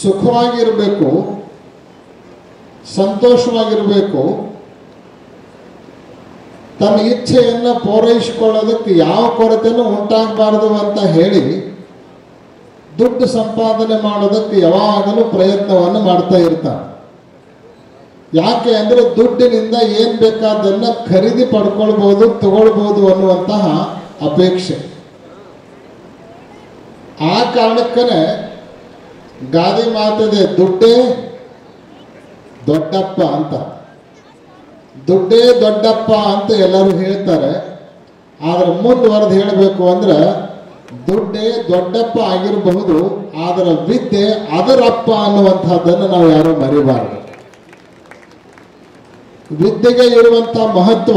ಸುಖವಾಗಿರಬೇಕು, ಸಂತೋಷವಾಗಿರಬೇಕು, ತನ್ನ ಇಚ್ಛೆಯನ್ನು ಪೂರೈಸಿಕೊಳ್ಳೋದಕ್ಕೆ ಯಾವ ಕೊರತೆಯೂ ಉಂಟಾಗಬಾರದು ಅಂತ ಹೇಳಿ ದುಡ್ಡು ಸಂಪಾದನೆ ಮಾಡೋದಕ್ಕೆ ಯಾವಾಗಲೂ ಪ್ರಯತ್ನವನ್ನು ಮಾಡ್ತಾ ಇರ್ತಾನೆ. ಯಾಕೆ ಅಂದರೆ ದುಡ್ಡಿನಿಂದ ಏನು ಬೇಕಾದನ್ನು ಖರೀದಿ ಪಡ್ಕೊಳ್ಬೋದು, ತಗೊಳ್ಬೋದು ಅನ್ನುವಂತಹ ಅಪೇಕ್ಷೆ. ಆ ಕಾರಣಕ್ಕೇ ಗಾದೆ ಮಾತಿದೆ, ದುಡ್ಡೇ ದೊಡ್ಡಪ್ಪ ಅಂತ. ದುಡ್ಡೇ ದೊಡ್ಡಪ್ಪ ಅಂತ ಎಲ್ಲರೂ ಹೇಳ್ತಾರೆ. ಆದರೆ ಮುಂದುವರೆದು ಹೇಳಬೇಕು ಅಂದ್ರೆ ದುಡ್ಡೇ ದೊಡ್ಡಪ್ಪ ಆಗಿರಬಹುದು, ಆದರೆ ವಿದ್ಯೆ ಅದರಪ್ಪ ಅನ್ನುವಂಥದ್ದನ್ನು ನಾವು ಯಾರೂ ಮರಿಬಾರದು. ವಿದ್ಯೆಗೆ ಇರುವಂಥ ಮಹತ್ವ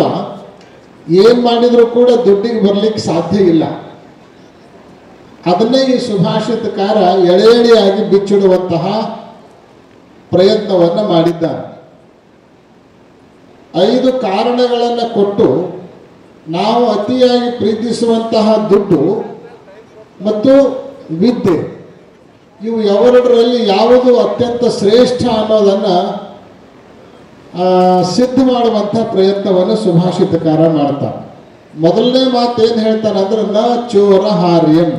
ಏನು ಮಾಡಿದರೂ ಕೂಡ ದುಡ್ಡಿಗೆ ಬರಲಿಕ್ಕೆ ಸಾಧ್ಯ ಇಲ್ಲ. ಅದನ್ನೇ ಈ ಸುಭಾಷಿತಕಾರ ಎಳೆ ಎಳೆಯಾಗಿ ಬಿಚ್ಚಿಡುವಂತಹ ಪ್ರಯತ್ನವನ್ನು ಮಾಡಿದ್ದಾನೆ. 5 ಕಾರಣಗಳನ್ನು ಕೊಟ್ಟು ನಾವು ಅತಿಯಾಗಿ ಪ್ರೀತಿಸುವಂತಹ ದುಡ್ಡು ಮತ್ತು ವಿದ್ಯೆ, ಇವು ಎರಡರಲ್ಲಿ ಯಾವುದು ಅತ್ಯಂತ ಶ್ರೇಷ್ಠ ಅನ್ನೋದನ್ನು ಸಿದ್ಧ ಮಾಡುವಂಥ ಪ್ರಯತ್ನವನ್ನು ಸುಭಾಷಿತಕಾರ ಮಾಡ್ತಾನೆ. ಮೊದಲನೇ ಮಾತು ಏನು ಹೇಳ್ತಾನೆ ಅಂದರೆ ನ ಚೋರ ಹಾರ್ಯಂ,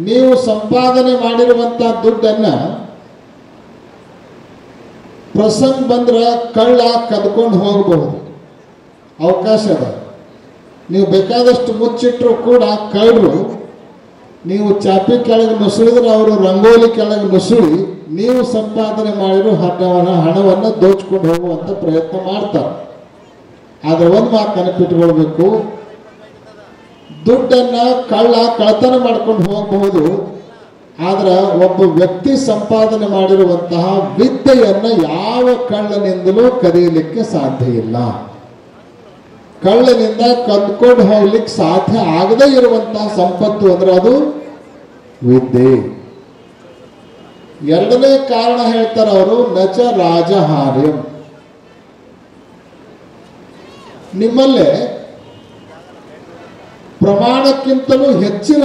ನೀವು ಸಂಪಾದನೆ ಮಾಡಿರುವಂಥ ದುಡ್ಡನ್ನು ಪ್ರಸಂಗ ಬಂದ್ರೆ ಕಳ್ಳ ಕದ್ಕೊಂಡು ಹೋಗಬಹುದು, ಅವಕಾಶ ಅದ. ನೀವು ಬೇಕಾದಷ್ಟು ಮುಚ್ಚಿಟ್ಟರು ಕೂಡ ಕಳ್ಳರು ನೀವು ಚಾಪಿ ಕೆಳಗೆ ನುಸುಳಿದ್ರೆ ಅವರು ರಂಗೋಲಿ ಕೆಳಗೆ ನುಸುಳಿ ನೀವು ಸಂಪಾದನೆ ಮಾಡಿರೋ ಹಣವನ್ನು ದೋಚ್ಕೊಂಡು ಹೋಗುವಂಥ ಪ್ರಯತ್ನ ಮಾಡ್ತಾರೆ. ಆದರೆ ಒಂದು ಮಾತು ನೆನಪಿಟ್ಕೊಳ್ಬೇಕು, ದುಡ್ಡನ್ನು ಕಳ್ಳತನ ಮಾಡ್ಕೊಂಡು ಹೋಗಬಹುದು, ಆದರೆ ಒಬ್ಬ ವ್ಯಕ್ತಿ ಸಂಪಾದನೆ ಮಾಡಿರುವಂತಹ ವಿದ್ಯೆಯನ್ನು ಯಾವ ಕಳ್ಳನಿಂದಲೂ ಕದಿಯಲಿಕ್ಕೆ ಸಾಧ್ಯ ಇಲ್ಲ. ಕಳ್ಳನಿಂದ ಕದ್ಕೊಂಡು ಹೋಗ್ಲಿಕ್ಕೆ ಸಾಧ್ಯ ಆಗದೇ ಇರುವಂತಹ ಸಂಪತ್ತು ಅಂದ್ರೆ ಅದು ವಿದ್ಯೆ. ಎರಡನೇ ಕಾರಣ ಹೇಳ್ತಾರೆ ಅವರು, ನಚ ರಾಜಹಾರ್ಯಂ, ನಿಮ್ಮಲ್ಲೇ ಪ್ರಮಾಣಕ್ಕಿಂತಲೂ ಹೆಚ್ಚಿನ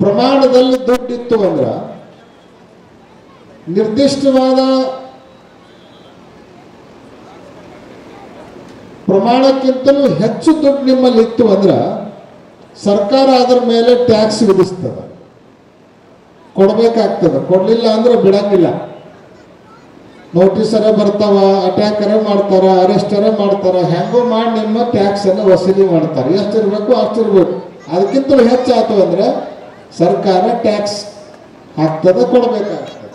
ಪ್ರಮಾಣದಲ್ಲಿ ದುಡ್ಡಿತ್ತು ಅಂದ್ರೆ, ನಿರ್ದಿಷ್ಟವಾದ ಪ್ರಮಾಣಕ್ಕಿಂತಲೂ ಹೆಚ್ಚು ದುಡ್ಡು ನಿಮ್ಮಲ್ಲಿ ಇತ್ತು ಅಂದ್ರೆ ಸರ್ಕಾರ ಅದರ ಮೇಲೆ ಟ್ಯಾಕ್ಸ್ ವಿಧಿಸ್ತದೆ, ಕೊಡಬೇಕಾಗ್ತದೆ. ಕೊಡಲಿಲ್ಲ ಅಂದ್ರೆ ಬಿಡಂಗಿಲ್ಲ. ನೋಟಿಸರೇ ಬರ್ತಾವ, ಅಟ್ಯಾಕರೇ ಮಾಡ್ತಾರ, ಅರೆಸ್ಟರೇ ಮಾಡ್ತಾರ, ಹೆಂಗೋ ಮಾಡಿ ನಿಮ್ಮ ಟ್ಯಾಕ್ಸನ್ನು ವಸೂಲಿ ಮಾಡ್ತಾರೆ. ಎಷ್ಟಿರಬೇಕು ಅಷ್ಟಿರ್ಬೇಕು. ಅದಕ್ಕಿಂತಲೂ ಹೆಚ್ಚಾಯ್ತು ಅಂದರೆ ಸರ್ಕಾರ ಟ್ಯಾಕ್ಸ್ ಹಾಕ್ತದೆ, ಕೊಡಬೇಕಾಗ್ತದೆ.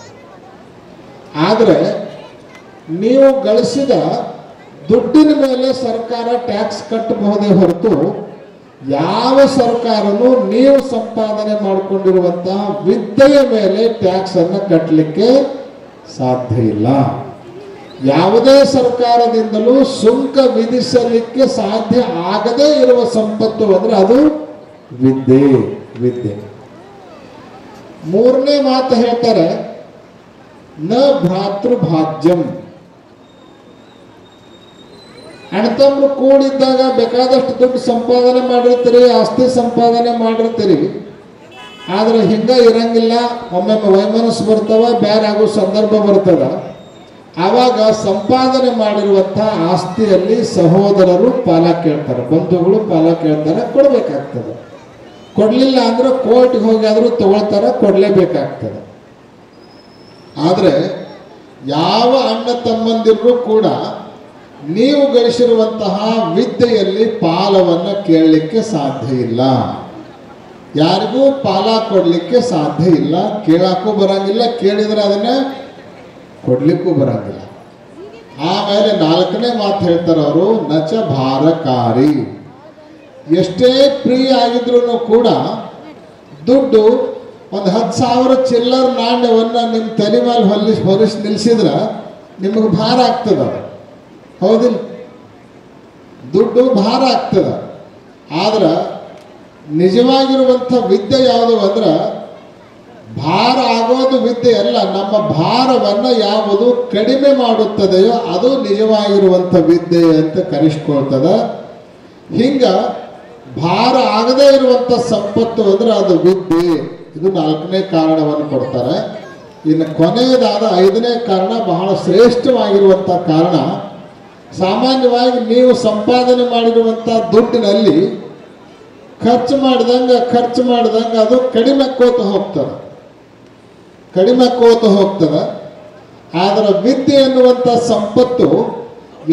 ಆದರೆ ನೀವು ಗಳಿಸಿದ ದುಡ್ಡಿನ ಮೇಲೆ ಸರ್ಕಾರ ಟ್ಯಾಕ್ಸ್ ಕಟ್ಟಬಹುದೇ ಹೊರತು ಯಾವ ಸರ್ಕಾರನೂ ನೀವು ಸಂಪಾದನೆ ಮಾಡಿಕೊಂಡಿರುವಂತಹ ವಿದ್ಯೆಯ ಮೇಲೆ ಟ್ಯಾಕ್ಸ್ ಅನ್ನು ಕಟ್ಟಲಿಕ್ಕೆ ಸಾಧ್ಯ ಇಲ್ಲ. ಯಾವುದೇ ಸರ್ಕಾರದಿಂದಲೂ ಸುಂಕ ವಿಧಿಸಲಿಕ್ಕೆ ಸಾಧ್ಯ ಆಗದೇ ಇರುವ ಸಂಪತ್ತು ಅಂದ್ರೆ ಅದು ವಿದ್ಯೆ. ಮೂರನೇ ಮಾತು ಹೇಳ್ತಾರೆ, ನ ಭ್ರಾತೃಭಾಜ್ಯಂ. ಅಣ್ಣತಮ್ಮರು ಕೂಡಿದ್ದಾಗ ಬೇಕಾದಷ್ಟು ದುಡ್ಡು ಸಂಪಾದನೆ ಮಾಡಿರ್ತೀರಿ, ಆಸ್ತಿ ಸಂಪಾದನೆ ಮಾಡಿರ್ತೀರಿ, ಆದ್ರೆ ಹಿಂಗ ಇರಂಗಿಲ್ಲ. ಒಮ್ಮೆ ವೈಮನಸ್ಸು ಬರ್ತಾವ, ಬೇರೆ ಆಗೋ ಸಂದರ್ಭ ಬರ್ತದ. ಆವಾಗ ಸಂಪಾದನೆ ಮಾಡಿರುವಂತಹ ಆಸ್ತಿಯಲ್ಲಿ ಸಹೋದರರು ಪಾಲ ಕೇಳ್ತಾರೆ, ಬಂಧುಗಳು ಪಾಲ ಕೇಳ್ತಾರೆ, ಕೊಡ್ಬೇಕಾಗ್ತದೆ. ಕೊಡ್ಲಿಲ್ಲ ಅಂದ್ರೆ ಕೋರ್ಟ್ಗೆ ಹೋಗಾದ್ರೂ ತಗೊಳ್ತಾರೆ, ಕೊಡ್ಲೇಬೇಕಾಗ್ತದೆ. ಆದ್ರೆ ಯಾವ ಅಣ್ಣ ತಮ್ಮಂದಿರು ಕೂಡ ನೀವು ಗಳಿಸಿರುವಂತಹ ವಿದ್ಯೆಯಲ್ಲಿ ಪಾಲವನ್ನು ಕೇಳಲಿಕ್ಕೆ ಸಾಧ್ಯ ಇಲ್ಲ. ಯಾರಿಗೂ ಪಾಲ ಕೊಡ್ಲಿಕ್ಕೆ ಸಾಧ್ಯ ಇಲ್ಲ, ಕೇಳಕ್ಕೂ ಬರಂಗಿಲ್ಲ, ಕೇಳಿದ್ರೆ ಅದನ್ನ ಕೊಡ್ಲಿಕ್ಕೂ ಬರಂಗಿಲ್ಲ. ಆಮೇಲೆ ನಾಲ್ಕನೇ ಮಾತು ಹೇಳ್ತಾರೆ ಅವರು, ನಚ ಭಾರಕಾರಿ. ಎಷ್ಟೇ ಪ್ರಿಯ ಆಗಿದ್ರು ಕೂಡ ದುಡ್ಡು ಒಂದು 10,000 ಚಿಲ್ಲರ್ ನಾಣ್ಯವನ್ನು ನಿಮ್ಮ ತಲೆ ಮೇಲೆ ಹೊರಿಸಿ ನಿಲ್ಲಿಸಿದ್ರೆ ನಿಮಗೆ ಭಾರ ಆಗ್ತದ. ಹೌದಿಲ್ಲ? ದುಡ್ಡು ಭಾರ ಆಗ್ತದ. ಆದ್ರೆ ನಿಜವಾಗಿರುವಂಥ ವಿದ್ಯೆ ಯಾವುದು ಅಂದ್ರೆ ಭಾರ ಆಗೋದು ವಿದ್ಯೆ ಅಲ್ಲ, ನಮ್ಮ ಭಾರವನ್ನು ಯಾವುದು ಕಡಿಮೆ ಮಾಡುತ್ತದೆಯೋ ಅದು ನಿಜವಾಗಿರುವಂಥ ವಿದ್ಯೆ ಅಂತ ಕರೆಸ್ಕೊಳ್ತದೆ. ಹಿಂಗ ಭಾರ ಆಗದೇ ಇರುವಂಥ ಸಂಪತ್ತು ಅಂದ್ರೆ ಅದು ವಿದ್ಯೆ. ಇದು ನಾಲ್ಕನೇ ಕಾರಣವನ್ನು ಕೊಡ್ತಾರೆ. ಇನ್ನು ಕೊನೆಯದಾದ ಐದನೇ ಕಾರಣ ಬಹಳ ಶ್ರೇಷ್ಠವಾಗಿರುವಂಥ ಕಾರಣ, ಸಾಮಾನ್ಯವಾಗಿ ನೀವು ಸಂಪಾದನೆ ಮಾಡಿರುವಂಥ ದುಡ್ಡಿನಲ್ಲಿ ಖರ್ಚು ಮಾಡಿದಂಗೆ ಅದು ಕಡಿಮೆ ಹೋಗ್ತದೆ. ಆದರೆ ವಿದ್ಯೆ ಎನ್ನುವಂಥ ಸಂಪತ್ತು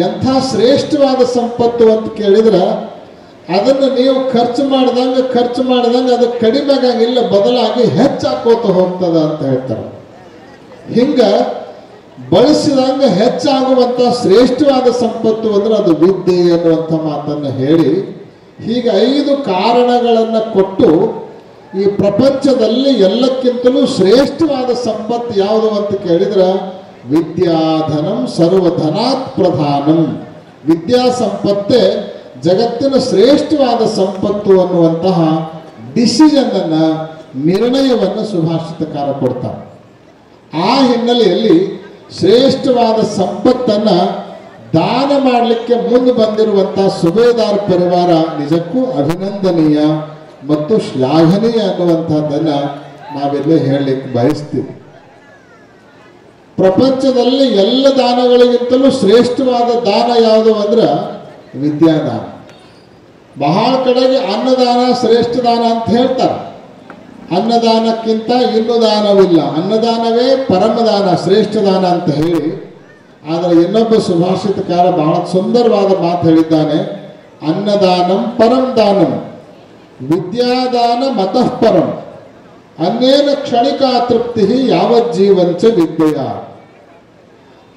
ಎಂಥ ಶ್ರೇಷ್ಠವಾದ ಸಂಪತ್ತು ಅಂತ ಕೇಳಿದ್ರೆ, ಅದನ್ನು ನೀವು ಖರ್ಚು ಮಾಡಿದಂಗೆ ಅದು ಕಡಿಮೆ ಆಗಂಗಿಲ್ಲ, ಬದಲಾಗಿ ಹೆಚ್ಚಾಕೋತ ಹೋಗ್ತದೆ ಅಂತ ಹೇಳ್ತಾರೆ. ಹಿಂಗ ಬಳಸಿದಂಗೆ ಹೆಚ್ಚಾಗುವಂಥ ಶ್ರೇಷ್ಠವಾದ ಸಂಪತ್ತು ಅಂದ್ರೆ ಅದು ವಿದ್ಯೆ ಎನ್ನುವಂಥ ಮಾತನ್ನು ಹೇಳಿ, ಹೀಗೆ 5 ಕಾರಣಗಳನ್ನು ಕೊಟ್ಟು ಈ ಪ್ರಪಂಚದಲ್ಲಿ ಎಲ್ಲಕ್ಕಿಂತಲೂ ಶ್ರೇಷ್ಠವಾದ ಸಂಪತ್ತು ಯಾವುದು ಅಂತ ಕೇಳಿದ್ರೆ ವಿದ್ಯಾಧನಂ ಸರ್ವಧನಾತ್ ಪ್ರಧಾನಂ. ವಿದ್ಯಾ ಸಂಪತ್ತೇ ಜಗತ್ತಿನ ಶ್ರೇಷ್ಠವಾದ ಸಂಪತ್ತು ಅನ್ನುವಂತಹ ಡಿಸಿಷನ್ ಅನ್ನ, ನಿರ್ಣಯವನ್ನು ಸುಭಾಷಿತಕಾರ ಕೊಡ್ತಾರೆ. ಆ ಹಿನ್ನೆಲೆಯಲ್ಲಿ ಶ್ರೇಷ್ಠವಾದ ಸಂಪತ್ತನ್ನ ದಾನ ಮಾಡಲಿಕ್ಕೆ ಮುಂದೆ ಬಂದಿರುವಂತಹ ಸುಬೇದಾರ್ ಪರಿವಾರ ನಿಜಕ್ಕೂ ಅಭಿನಂದನೀಯ ಮತ್ತು ಶ್ಲಾಘನೀಯ ಅನ್ನುವಂಥದ್ದನ್ನ ನಾವೆಲ್ಲ ಹೇಳಲಿಕ್ಕೆ ಬಯಸ್ತೀವಿ. ಪ್ರಪಂಚದಲ್ಲಿ ಎಲ್ಲ ದಾನಗಳಿಗಿಂತಲೂ ಶ್ರೇಷ್ಠವಾದ ದಾನ ಯಾವುದು ಅಂದ್ರೆ ವಿದ್ಯಾದಾನ. ಬಹಳ ಕಡೆಗೆ ಅನ್ನದಾನ ಶ್ರೇಷ್ಠ ದಾನ ಅಂತ ಹೇಳ್ತಾರೆ. ಅನ್ನದಾನಕ್ಕಿಂತ ಇನ್ನೂ ದಾನವಿಲ್ಲ, ಅನ್ನದಾನವೇ ಪರಮದಾನ, ಶ್ರೇಷ್ಠ ದಾನ ಅಂತ ಹೇಳಿ. ಆದರೆ ಇನ್ನೊಬ್ಬ ಸುಭಾಷಿತಕಾರ ಬಹಳ ಸುಂದರವಾದ ಮಾತು ಹೇಳಿದ್ದಾನೆ, ಅನ್ನದಾನಂ ಪರಂ ದಾನಂ ವಿದ್ಯಾದಾನ ಮತಃ ಪರಂ ಅನ್ನೇನ ಕ್ಷಣಿಕಾ ತೃಪ್ತಿ ಯಾವಜ್ಜೀವಂಚ ವಿದ್ಯೆಯ.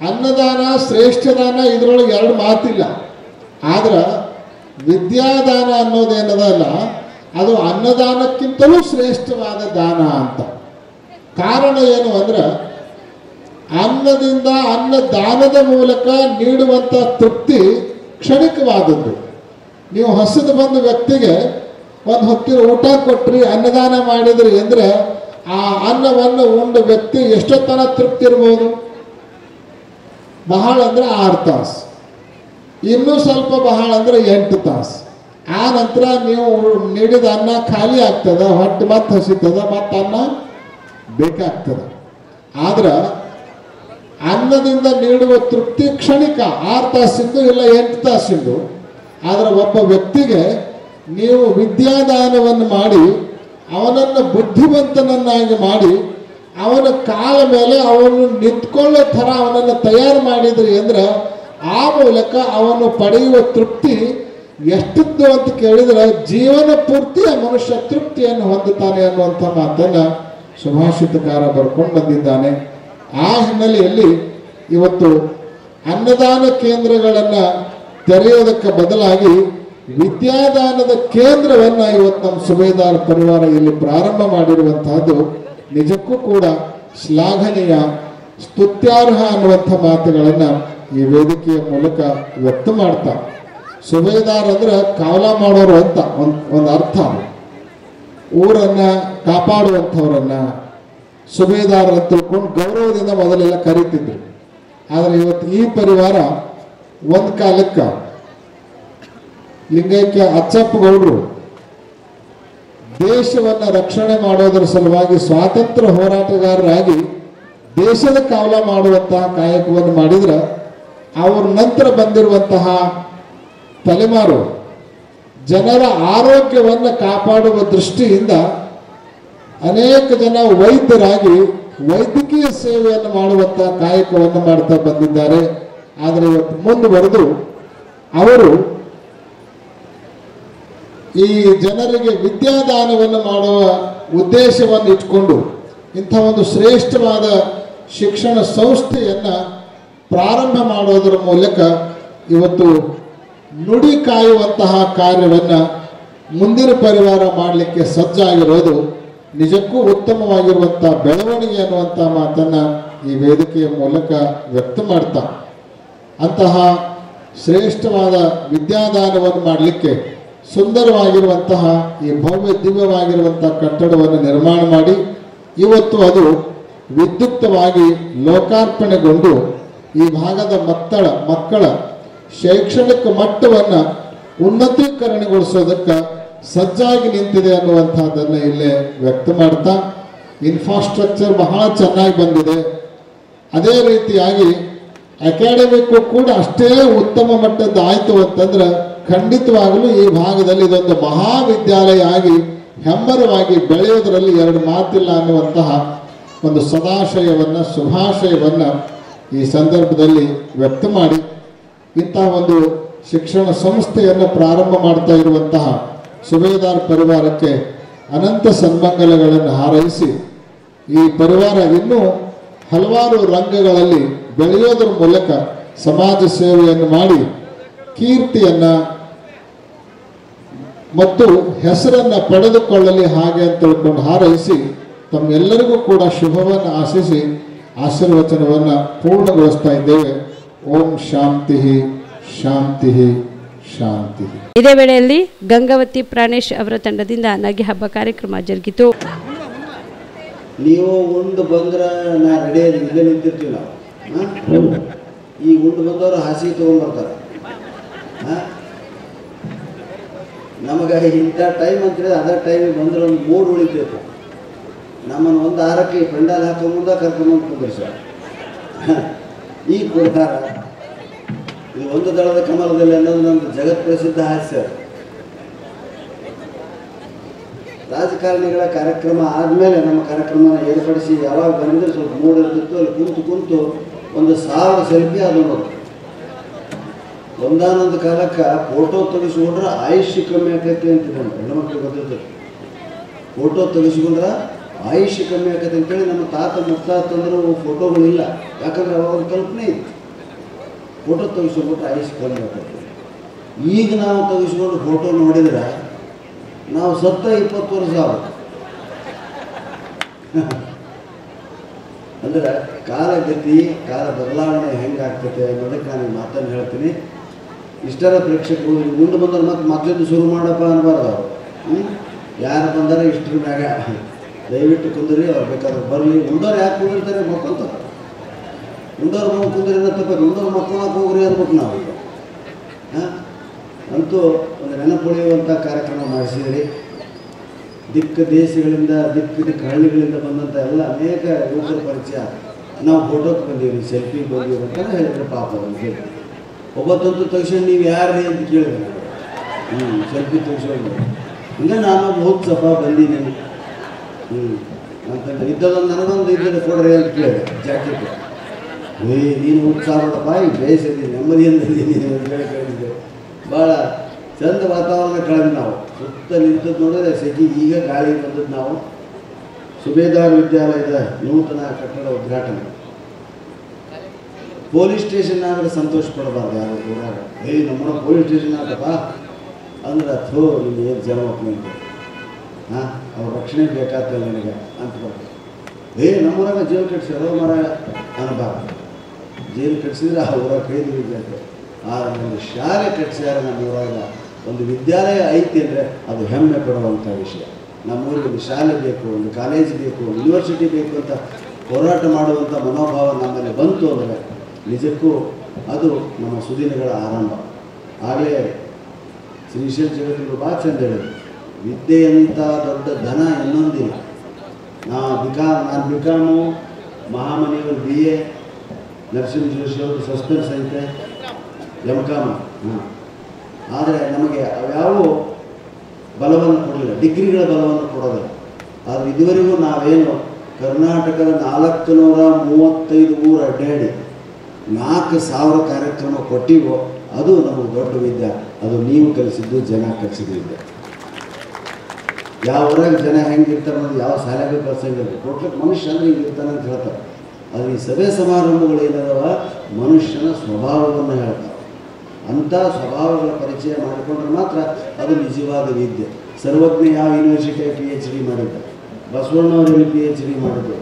ಅನ್ನದಾನ ಶ್ರೇಷ್ಠ ದಾನ, ಇದರೊಳಗೆ 2 ಮಾತಿಲ್ಲ. ಆದ್ರೆ ವಿದ್ಯಾದಾನ ಅನ್ನೋದೇನದಲ್ಲ, ಅದು ಅನ್ನದಾನಕ್ಕಿಂತಲೂ ಶ್ರೇಷ್ಠವಾದ ದಾನ ಅಂತ. ಕಾರಣ ಏನು ಅಂದ್ರೆ, ಅನ್ನದಿಂದ ಅನ್ನದಾನದ ಮೂಲಕ ನೀಡುವಂಥ ತೃಪ್ತಿ ಕ್ಷಣಿಕವಾದದ್ದು. ನೀವು ಹಸಿದು ಬಂದ ವ್ಯಕ್ತಿಗೆ ಒಂದು ಹೊತ್ತಿನ ಊಟ ಕೊಟ್ರಿ, ಅನ್ನದಾನ ಮಾಡಿದ್ರಿ ಅಂದ್ರೆ ಆ ಅನ್ನವನ್ನು ಉಂಡ ವ್ಯಕ್ತಿ ಎಷ್ಟೊತ್ತನ ತೃಪ್ತಿ ಇರ್ಬೋದು? ಬಹಳ ಅಂದ್ರೆ 6 ತಾಸು, ಇನ್ನೂ ಸ್ವಲ್ಪ ಬಹಳ ಅಂದ್ರೆ 8 ತಾಸು. ಆ ನಂತರ ನೀವು ನೀಡಿದ ಅನ್ನ ಖಾಲಿ ಆಗ್ತದೆ, ಹೊಟ್ಟೆ ಮತ್ತೆ ಹಸಿತದ, ಮತ್ತೆ ಅನ್ನ ಬೇಕಾಗ್ತದೆ. ಆದ್ರೆ ಅನ್ನದಿಂದ ನೀಡುವ ತೃಪ್ತಿ ಕ್ಷಣಿಕ, 6 ತಾಸಿಂದು ಇಲ್ಲ 8 ತಾಸಿಂದು. ಆದರೆ ಒಬ್ಬ ವ್ಯಕ್ತಿಗೆ ನೀವು ವಿದ್ಯಾದಾನವನ್ನು ಮಾಡಿ ಅವನನ್ನು ಬುದ್ಧಿವಂತನನ್ನಾಗಿ ಮಾಡಿ ಅವನ ಕಾಲ ಮೇಲೆ ಅವನು ನಿಂತ್ಕೊಳ್ಳೋ ಥರ ಅವನನ್ನು ತಯಾರು ಮಾಡಿದ್ರಿ ಅಂದ್ರೆ ಆ ಮೂಲಕ ಅವನು ಪಡೆಯುವ ತೃಪ್ತಿ ಎಷ್ಟಿದ್ದು ಅಂತ ಕೇಳಿದ್ರೆ ಜೀವನ ಪೂರ್ತಿ ಆ ಮನುಷ್ಯ ತೃಪ್ತಿಯನ್ನು ಹೊಂದುತ್ತಾನೆ ಅನ್ನುವಂಥ ಮಾತನ್ನು ಸುಭಾಷಿತಕಾರ ಬರ್ಕೊಂಡು ಬಂದಿದ್ದಾನೆ. ಆ ಹಿನ್ನೆಲೆಯಲ್ಲಿ ಇವತ್ತು ಅನ್ನದಾನ ಕೇಂದ್ರಗಳನ್ನು ತೆರೆಯೋದಕ್ಕೆ ಬದಲಾಗಿ ವಿದ್ಯಾದಾನದ ಕೇಂದ್ರವನ್ನು ಇವತ್ತು ನಮ್ಮ ಸುಬೇದಾರ್ ಪರಿವಾರ ಇಲ್ಲಿ ಪ್ರಾರಂಭ ಮಾಡಿರುವಂತಹದ್ದು ನಿಜಕ್ಕೂ ಕೂಡ ಶ್ಲಾಘನೀಯ, ಸ್ತುತ್ಯಾರ್ಹ ಅನ್ನುವಂಥ ಮಾತುಗಳನ್ನು ಈ ವೇದಿಕೆಯ ಮೂಲಕ ವ್ಯಕ್ತ ಮಾಡ್ತಾ, ಸುಬೇದಾರ್ ಅಂದ್ರೆ ಕಾವಲ ಮಾಡೋರು ಅಂತ ಒಂದು ಅರ್ಥ. ಊರನ್ನ ಕಾಪಾಡುವಂಥವ್ರನ್ನ ಸುಬೇದಾರ್ ಅಂತ ತಿಳ್ಕೊಂಡು ಗೌರವದಿಂದ ಮೊದಲೆಲ್ಲ ಕರೀತಿದ್ರು. ಆದರೆ ಇವತ್ತು ಈ ಪರಿವಾರ ಒಂದು ಕಾಲಕ್ಕೆ ಲಿಂಗೈಕ್ಯ ಅಚ್ಚಪ್ಪಗೌಡರು ದೇಶವನ್ನು ರಕ್ಷಣೆ ಮಾಡೋದರ ಸಲುವಾಗಿ ಸ್ವಾತಂತ್ರ್ಯ ಹೋರಾಟಗಾರರಾಗಿ ದೇಶದ ಕಾವಲ ಮಾಡುವಂತಹ ಕಾಯಕವನ್ನು ಮಾಡಿದ್ರೆ, ಅವ್ರ ನಂತರ ಬಂದಿರುವಂತಹ ತಲೆಮಾರು ಜನರ ಆರೋಗ್ಯವನ್ನು ಕಾಪಾಡುವ ದೃಷ್ಟಿಯಿಂದ ಅನೇಕ ಜನ ವೈದ್ಯರಾಗಿ ವೈದ್ಯಕೀಯ ಸೇವೆಯನ್ನು ಮಾಡುವಂತಹ ಕಾಯಕವನ್ನು ಮಾಡ್ತಾ ಬಂದಿದ್ದಾರೆ. ಆದರೆ ಇವತ್ತು ಮುಂದುವರೆದು ಅವರು ಈ ಜನರಿಗೆ ವಿದ್ಯಾದಾನವನ್ನು ಮಾಡುವ ಉದ್ದೇಶವನ್ನು ಇಟ್ಕೊಂಡು ಇಂಥ ಒಂದು ಶ್ರೇಷ್ಠವಾದ ಶಿಕ್ಷಣ ಸಂಸ್ಥೆಯನ್ನು ಪ್ರಾರಂಭ ಮಾಡೋದರ ಮೂಲಕ ಇವತ್ತು ನುಡಿ ಕಾಯುವಂತಹ ಕಾರ್ಯವನ್ನು ಮುಂದಿನ ಪರಿವಾರ ಮಾಡಲಿಕ್ಕೆ ಸಜ್ಜಾಗಿರೋದು ನಿಜಕ್ಕೂ ಉತ್ತಮವಾಗಿರುವಂಥ ಬೆಳವಣಿಗೆ ಅನ್ನುವಂಥ ಮಾತನ್ನು ಈ ವೇದಿಕೆಯ ಮೂಲಕ ವ್ಯಕ್ತ ಮಾಡ್ತಾ, ಅಂತಹ ಶ್ರೇಷ್ಠವಾದ ವಿದ್ಯಾದಾನವನ್ನು ಮಾಡಲಿಕ್ಕೆ ಸುಂದರವಾಗಿರುವಂತಹ ಈ ಭವ್ಯ ದಿವ್ಯವಾಗಿರುವಂಥ ಕಟ್ಟಡವನ್ನು ನಿರ್ಮಾಣ ಮಾಡಿ ಇವತ್ತು ಅದು ವಿದ್ಯುಕ್ತವಾಗಿ ಲೋಕಾರ್ಪಣೆಗೊಂಡು ಈ ಭಾಗದ ಮಕ್ಕಳ ಶೈಕ್ಷಣಿಕ ಮಟ್ಟವನ್ನು ಉನ್ನತೀಕರಣಗೊಳಿಸೋದಕ್ಕೆ ಸಜ್ಜಾಗಿ ನಿಂತಿದೆ ಅನ್ನುವಂಥದ್ದನ್ನು ಇಲ್ಲೇ ವ್ಯಕ್ತ ಮಾಡ್ತಾ, ಇನ್ಫ್ರಾಸ್ಟ್ರಕ್ಚರ್ ಬಹಳ ಚೆನ್ನಾಗಿ ಬಂದಿದೆ. ಅದೇ ರೀತಿಯಾಗಿ ಅಕಾಡೆಮಿಕ್ಕೂ ಕೂಡ ಅಷ್ಟೇ ಉತ್ತಮ ಮಟ್ಟದ್ದು ಆಯಿತು ಅಂತಂದ್ರೆ ಖಂಡಿತವಾಗಲೂ ಈ ಭಾಗದಲ್ಲಿ ಇದೊಂದು ಮಹಾವಿದ್ಯಾಲಯ ಆಗಿ ಹೆಮ್ಮರವಾಗಿ ಬೆಳೆಯೋದರಲ್ಲಿ ಎರಡು ಮಾತಿಲ್ಲ ಅನ್ನುವಂತಹ ಒಂದು ಸದಾಶಯವನ್ನು ಶುಭಾಶಯವನ್ನು ಈ ಸಂದರ್ಭದಲ್ಲಿ ವ್ಯಕ್ತ ಮಾಡಿ, ಇಂತಹ ಒಂದು ಶಿಕ್ಷಣ ಸಂಸ್ಥೆಯನ್ನು ಪ್ರಾರಂಭ ಮಾಡ್ತಾ ಇರುವಂತಹ ಸುಬೇದಾರ್ ಪರಿವಾರಕ್ಕೆ ಅನಂತ ಸನ್ಮಂಗಲಗಳನ್ನು ಹಾರೈಸಿ, ಈ ಪರಿವಾರ ಇನ್ನೂ ಹಲವಾರು ರಂಗಗಳಲ್ಲಿ ಬೆಳೆಯೋದ್ರ ಮೂಲಕ ಸಮಾಜ ಸೇವೆಯನ್ನು ಮಾಡಿ ಕೀರ್ತಿಯನ್ನು ಮತ್ತು ಹೆಸರನ್ನು ಪಡೆದುಕೊಳ್ಳಲಿ ಹಾಗೆ ಅಂತ ತಿಳ್ಕೊಂಡು ಹಾರೈಸಿ ತಮ್ಮೆಲ್ಲರಿಗೂ ಕೂಡ ಶುಭವನ್ನು ಆಶಿಸಿ ಆಶೀರ್ವಚನವನ್ನು ಪೂರ್ಣಗೊಳಿಸ್ತಾ ಇದ್ದೇವೆ. ಓಂ ಶಾಂತಿ ಶಾಂತಿ ಶಾಂತಿ. ಇದೇ ವೇಳೆಯಲ್ಲಿ ಗಂಗಾವತಿ ಪ್ರಾಣೇಶ್ ಅವರ ತಂಡದಿಂದ ನಗೆ ಹಬ್ಬ ಕಾರ್ಯಕ್ರಮ ಜರುಗಿತು. ನೀವು ಉಂಡು ಬಂದ್ರೆ ನಾ ರೆಡಿ ಇಲ್ಲೇ ನಿಂತಿರ್ತೀವಿ ನಾವು. ಈ ಉಂಡು ಬಂದವರು ಹಾಸಿಗೆ ತೊಗೊಂಡ್ಬರ್ತಾರೆ. ನಮಗೆ ಇಂಥ ಟೈಮ್ ಅಂತೇಳಿ ಅದೇ ಟೈಮಿಗೆ ಬಂದ್ರೆ ಒಂದು ಮೂಡ್ ಉಳಿತೈತೆ. ನಮ್ಮನ್ನು ಒಂದು ಆರಕ್ಕೆ ಪೆಂಡಾಲ್ ಹಾಕೊಂಬಂದ ಕರ್ಕೊಂಬಂದು ಕುಂದ್ರಿಸ ಈಗ ಕೊಡ್ತಾರ. ಇದು ಒಂದು ದಳದ ಕಮಲದಲ್ಲಿ ಅನ್ನೋದು ನಮ್ಮದು ಜಗತ್ ಪ್ರಸಿದ್ಧ ಹಾಸ್ಯ. ರಾಜಕಾರಣಿಗಳ ಕಾರ್ಯಕ್ರಮ ಆದಮೇಲೆ ನಮ್ಮ ಕಾರ್ಯಕ್ರಮನ ಏರ್ಪಡಿಸಿ ಯಾವಾಗ ಬಂದಿದ್ರೆ ಸ್ವಲ್ಪ ಮೂಡ್ ಇರ್ತಿತ್ತು. ಅಲ್ಲಿ ಕುಂತು ಒಂದು 1000 ಸೆಲ್ಫಿ ಅದು ನೋಡು. ಒಂದಾನೊಂದು ಕಾಲಕ್ಕೆ ಫೋಟೋ ತೆಗೆಸ್ಕೊಂಡ್ರೆ ಆಯುಷ್ಯ ಕಮ್ಮಿ ಆಕೈತಿ ಅಂತಿದೆ. ಹೆಣ್ಮಕ್ಳಿಗೆ ಗೊತ್ತಿರ್ತದೆ, ಫೋಟೋ ತೆಗೆಸ್ಕೊಂಡ್ರೆ ಆಯುಷ್ಯ ಕಮ್ಮಿ ಆಕೈತಿ ಅಂತೇಳಿ ನಮ್ಮ ತಾತ ಮುತ್ತಾತಂದ್ರೂ ಫೋಟೋಗಳಿಲ್ಲ. ಯಾಕಂದ್ರೆ ಅವಾಗ ಕಲ್ಪನೆ ಇತ್ತು, ಫೋಟೋ ತೆಗೆಸ್ಕೊಂಡ್ಬಿಟ್ರೆ ಆಯುಷ್ಯ ಕಮ್ಮಿ ಆಕೈತಿ. ಈಗ ನಾವು ತೆಗೆಸ್ಕೊಂಡು ಫೋಟೋ ನೋಡಿದ್ರೆ ನಾವು ಸತ್ತ 20 ವರ್ಷ ಆಗುತ್ತೆ. ಅಂದ್ರೆ ಕಾಲಗತಿ, ಕಾಲ ಬದಲಾವಣೆ ಹೆಂಗಾಗ್ತೈತೆ ಅನ್ನೋದಕ್ಕೆ ನಾನು ಮಾತನ್ನು ಹೇಳ್ತೀನಿ. ಇಷ್ಟರ ಪ್ರೇಕ್ಷಕರು ಮುಂದೆ ಬಂದ್ರೆ ಮತ್ತೆ ಮೊದಲಿಂದ ಶುರು ಮಾಡಪ್ಪ ಅನ್ಬಾರ್ದು ಅವರು. ಯಾರು ಬಂದರೆ ಇಷ್ಟರ ಮ್ಯಾಗ ದಯವಿಟ್ಟು ಕುಂದ್ರಿ, ಅವ್ರು ಬೇಕಾದ್ರೆ ಬರಲಿ. ಉಂಡೋರು ಯಾಕೆ ಕುಂದಿರ್ತಾರೆ? ಮಕ್ಕೊಳ್ತಾರೆ. ಉಂಡೋರು ಬಂದು ಕುಂದ್ರಿ ಅನ್ನೋ ತಪ್ಪ, ಉಂಡೋರು ಮಕ್ಕೊಳಕ್ಕೆ ಹೋಗ್ರಿ ಅನ್ಬೇಕು ನಾವು. ಅಂತೂ ಒಂದು ನೆನಪುಳಿಯುವಂಥ ಕಾರ್ಯಕ್ರಮ ಮಾಡಿಸಿದ್ರಿ. ದಿಕ್ಕ ದೇಶಗಳಿಂದ ದಿಕ್ಕ ಹಳ್ಳಿಗಳಿಂದ ಬಂದಂಥ ಎಲ್ಲ ಅನೇಕ ಯುವಕರ ಪರಿಚಯ. ನಾವು ಫೋಟೋಕ್ಕೆ ಬಂದೀವಿ, ಸೆಲ್ಫಿಗೆ ಬಂದೀವಿ ಅಂತ ಹೇಳಿದ್ರೆ ಪಾಪ ಅವ್ರಿಗೆ. ಒಬ್ಬತ್ತಂತೂ ತಕ್ಷಣ ನೀವು ಯಾರೇ ಅಂತ ಕೇಳಿದ್ರೆ ಸೆಲ್ಫಿ ತೆಗೆಸ್ಕೊಂಡು ಹಿಂಗೆ ನಾನು ಹೋಗ್ಸಪ್ಪ ಬಂದಿದ್ದೀನಿ ಅಂತಂದ್ರೆ ಇದ್ದದೊಂದು ನನಗೊಂದು ಇದ್ದರೆ ಕೊಡ್ರಿ ಅಂತ ಕೇಳಿದೆ. ಜಾಕೆಟ್ ನೀನು ಉತ್ಸಾಹ ಮಾಡಪ್ಪ, ಈಗ ಬೇಯಿಸಿದ್ದೀನಿ, ನೆಮ್ಮದಿಯಿಂದಿದ್ದೀನಿ ಅಂತ ಹೇಳಿ ಕೇಳಿದ್ದೆ. ಭಾಳ ಚಂದ ವಾತಾವರಣ ಕಳೆದು ನಾವು ಸುತ್ತ ನಿಂತದ್ದು ನೋಡಿದ್ರೆ ಸೆಗಿ. ಈಗ ಗಾಳಿ ಬಂದದ್ದು ನಾವು ಸುಬೇದಾರ್ ವಿದ್ಯಾಲಯದ ನೂತನ ಕಟ್ಟಡ ಉದ್ಘಾಟನೆ. ಪೊಲೀಸ್ ಸ್ಟೇಷನ್ ಆದರೆ ಸಂತೋಷ ಪಡಬಾರ್ದು ಯಾರು ಊರಾಗ. ನಮ್ಮ ಪೊಲೀಸ್ ಸ್ಟೇಷನ್ ಆಗಪ್ಪ ಅಂದ್ರೆ ಥೋ ನಿಮ್ಗೆ ಏನು ಜನ ಒಪ್ಪಿಗೆ ಹಾಂ ಅವ್ರ ರಕ್ಷಣೆ ಬೇಕಾಗ್ತಲ್ಲ ನನಗೆ ಅಂತ ಬರ್ತಾರೆ. ನಮ್ಮೂರಾಗ ಜೈಲು ಕಟ್ಸ್ಯಾರೋ ಮರ ಅನ್ನಬಾರ್ದು. ಜೈಲು ಕಟ್ಸಿದ್ರೆ ಆ ಊರಾಗ ಕೈದು ಬಿದ್ದೈತೆ. ಆ ಒಂದು ಶಾಲೆ ಕಟ್ಸ್ಯಾರ ನಮ್ಮೂರಾಗ, ಒಂದು ವಿದ್ಯಾಲಯ ಐತಿ ಅಂದರೆ ಅದು ಹೆಮ್ಮೆ ಪಡುವಂಥ ವಿಷಯ. ನಮ್ಮೂರಿಗೆ ಒಂದು ಶಾಲೆ ಬೇಕು, ಒಂದು ಕಾಲೇಜ್ ಬೇಕು, ಒಂದು ಯೂನಿವರ್ಸಿಟಿ ಬೇಕು ಅಂತ ಹೋರಾಟ ಮಾಡುವಂಥ ಮನೋಭಾವ ನಮ್ಮಲ್ಲಿ ಬಂತು ಅಂದರೆ ನಿಜಕ್ಕೂ ಅದು ನಮ್ಮ ಸುದಿನಗಳ ಆರಂಭ. ಆಗಲೇ ಶ್ರೀಶೈಲ ಜಗದ್ಗುರು ಭಾಳ ಚಂದ ಹೇಳಿದ್ರು, ವಿದ್ಯೆಯಂಥ ದೊಡ್ಡ ಧನ ಇನ್ನೊಂದಿಲ್ಲ. ನಾನು ಬಿಕಾಮು, ಮಹಾಮನಿಯವರು BA, ನರಸಿಂಹ ಜೋಶಿ ಅವರು ಸಸ್ಪೆನ್ಸ್ ಐತೆ, MCom. ಆದರೆ ನಮಗೆ ಅವ್ಯಾವು ಬಲವನ್ನು ಕೊಡಲಿಲ್ಲ, ಡಿಗ್ರಿಗಳ ಬಲವನ್ನು ಕೊಡೋದಿಲ್ಲ. ಆದರೆ ಇದುವರೆಗೂ ನಾವೇನು ಕರ್ನಾಟಕದ 435 ಊರು ಅಡ್ಡಾಡಿ 4000 ಕಾರ್ಯಕ್ರಮ ಕೊಟ್ಟಿವೋ ಅದು ನಮಗೆ ದೊಡ್ಡ ವಿದ್ಯೆ. ಅದು ನೀವು ಕಲಿಸಿದ್ದು, ಜನ ಕಲಿಸಿದ ವಿದ್ಯೆ. ಯಾವ ಊರಾಗ ಜನ ಹೆಂಗಿರ್ತಾರೆ ಅನ್ನೋದು ಯಾವ ಶಾಲೆಗೆ ಕಲಿಸಂಗಿಲ್ಲ. ಟೋಟಲ್ ಮನುಷ್ಯ ಅಂದರೆ ಹಿಂಗಿರ್ತಾನೆ ಅಂತ ಹೇಳ್ತಾರೆ. ಆದರೆ ಈ ಸಭೆ ಸಮಾರಂಭಗಳು ಏನದವ ಮನುಷ್ಯನ ಸ್ವಭಾವವನ್ನು ಹೇಳ್ತಾರೆ. ಅಂಥ ಸ್ವಭಾವಗಳ ಪರಿಚಯ ಮಾಡಿಕೊಂಡ್ರೆ ಮಾತ್ರ ಅದು ನಿಜವಾದ ವಿದ್ಯೆ. ಸರ್ವಜ್ಞ ಯಾವ ಯೂನಿವರ್ಸಿಟಿಯಾಗಿ PhD ಮಾಡಿದ್ದ, ಬಸವಣ್ಣವರಲ್ಲಿ PhD ಮಾಡಿದ್ರು.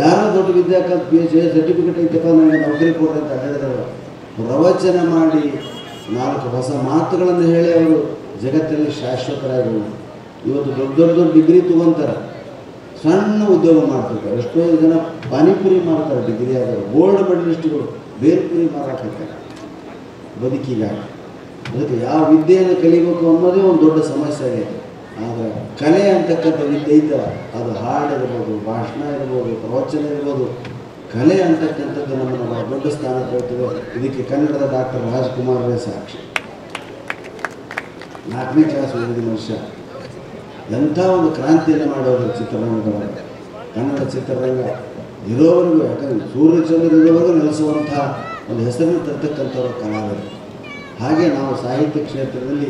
ಯಾರೋ ದೊಡ್ಡ ವಿದ್ಯಾಕಂತ PhD ಸರ್ಟಿಫಿಕೇಟ್ ಐತಪ್ಪ ನನಗೆ ನೌಕರಿ ಕೊಡ್ರಿ ಅಂತ ಹೇಳಿದವರು ಪ್ರವಚನ ಮಾಡಿ 4 ಹೊಸ ಮಾತುಗಳನ್ನು ಹೇಳಿ ಅವರು ಜಗತ್ತಲ್ಲಿ ಶಾಶ್ವತರಾಗಿ ಇವತ್ತು ದೊಡ್ಡ ಡಿಗ್ರಿ ತೊಗೊಂತಾರೆ, ಸಣ್ಣ ಉದ್ಯೋಗ ಮಾಡ್ತಿರ್ತಾರೆ. ಎಷ್ಟೋ ಜನ ಪಾನಿಪುರಿ ಮಾಡ್ತಾರೆ ಡಿಗ್ರಿ ಆದವರು, ಗೋಲ್ಡ್ ಮೆಡಲಿಸ್ಟ್ಗಳು ಬೇಲ್ಪುರಿ ಮಾರಾಕ್ತಾರೆ ಬದುಕಿಗಾಗಿ. ಅದಕ್ಕೆ ಯಾವ ವಿದ್ಯೆಯನ್ನು ಕಲಿಬೇಕು ಅನ್ನೋದೇ ಒಂದು ದೊಡ್ಡ ಸಮಸ್ಯೆ ಆಗೈತೆ. ಆದರೆ ಕಲೆ ಅಂತಕ್ಕಂಥ ವಿದ್ಯೆ ಐತೆ, ಅದು ಹಾಡು ಇರ್ಬೋದು, ಭಾಷಣ ಇರ್ಬೋದು, ಪ್ರವಚನ ಇರ್ಬೋದು, ಕಲೆ ಅಂತಕ್ಕಂಥದ್ದು ನಮ್ಮನ್ನು ದೊಡ್ಡ ಸ್ಥಾನ ಕೊಡ್ತದೆ. ಇದಕ್ಕೆ ಕನ್ನಡದ ಡಾಕ್ಟರ್ ರಾಜ್ಕುಮಾರರೇ ಸಾಕ್ಷಿ. 4ನೇ ಕ್ಲಾಸ್ ಓದಿದ ವರ್ಷ ಎಂಥ ಒಂದು ಕ್ರಾಂತಿಯನ್ನು ಮಾಡೋರು ಚಿತ್ರರಂಗದೊಳಗೆ. ಕನ್ನಡ ಚಿತ್ರರಂಗ ಇರೋವರೆಗೂ, ಯಾಕಂದರೆ ಸೂರ್ಯಚಂದ್ರ ಇರೋವರೆಗೂ ನೆಲೆಸುವಂಥ ಒಂದು ಹೆಸರನ್ನು ತರ್ತಕ್ಕಂಥವ್ರು ಕಲಾವಿದರು. ಹಾಗೆ ನಾವು ಸಾಹಿತ್ಯ ಕ್ಷೇತ್ರದಲ್ಲಿ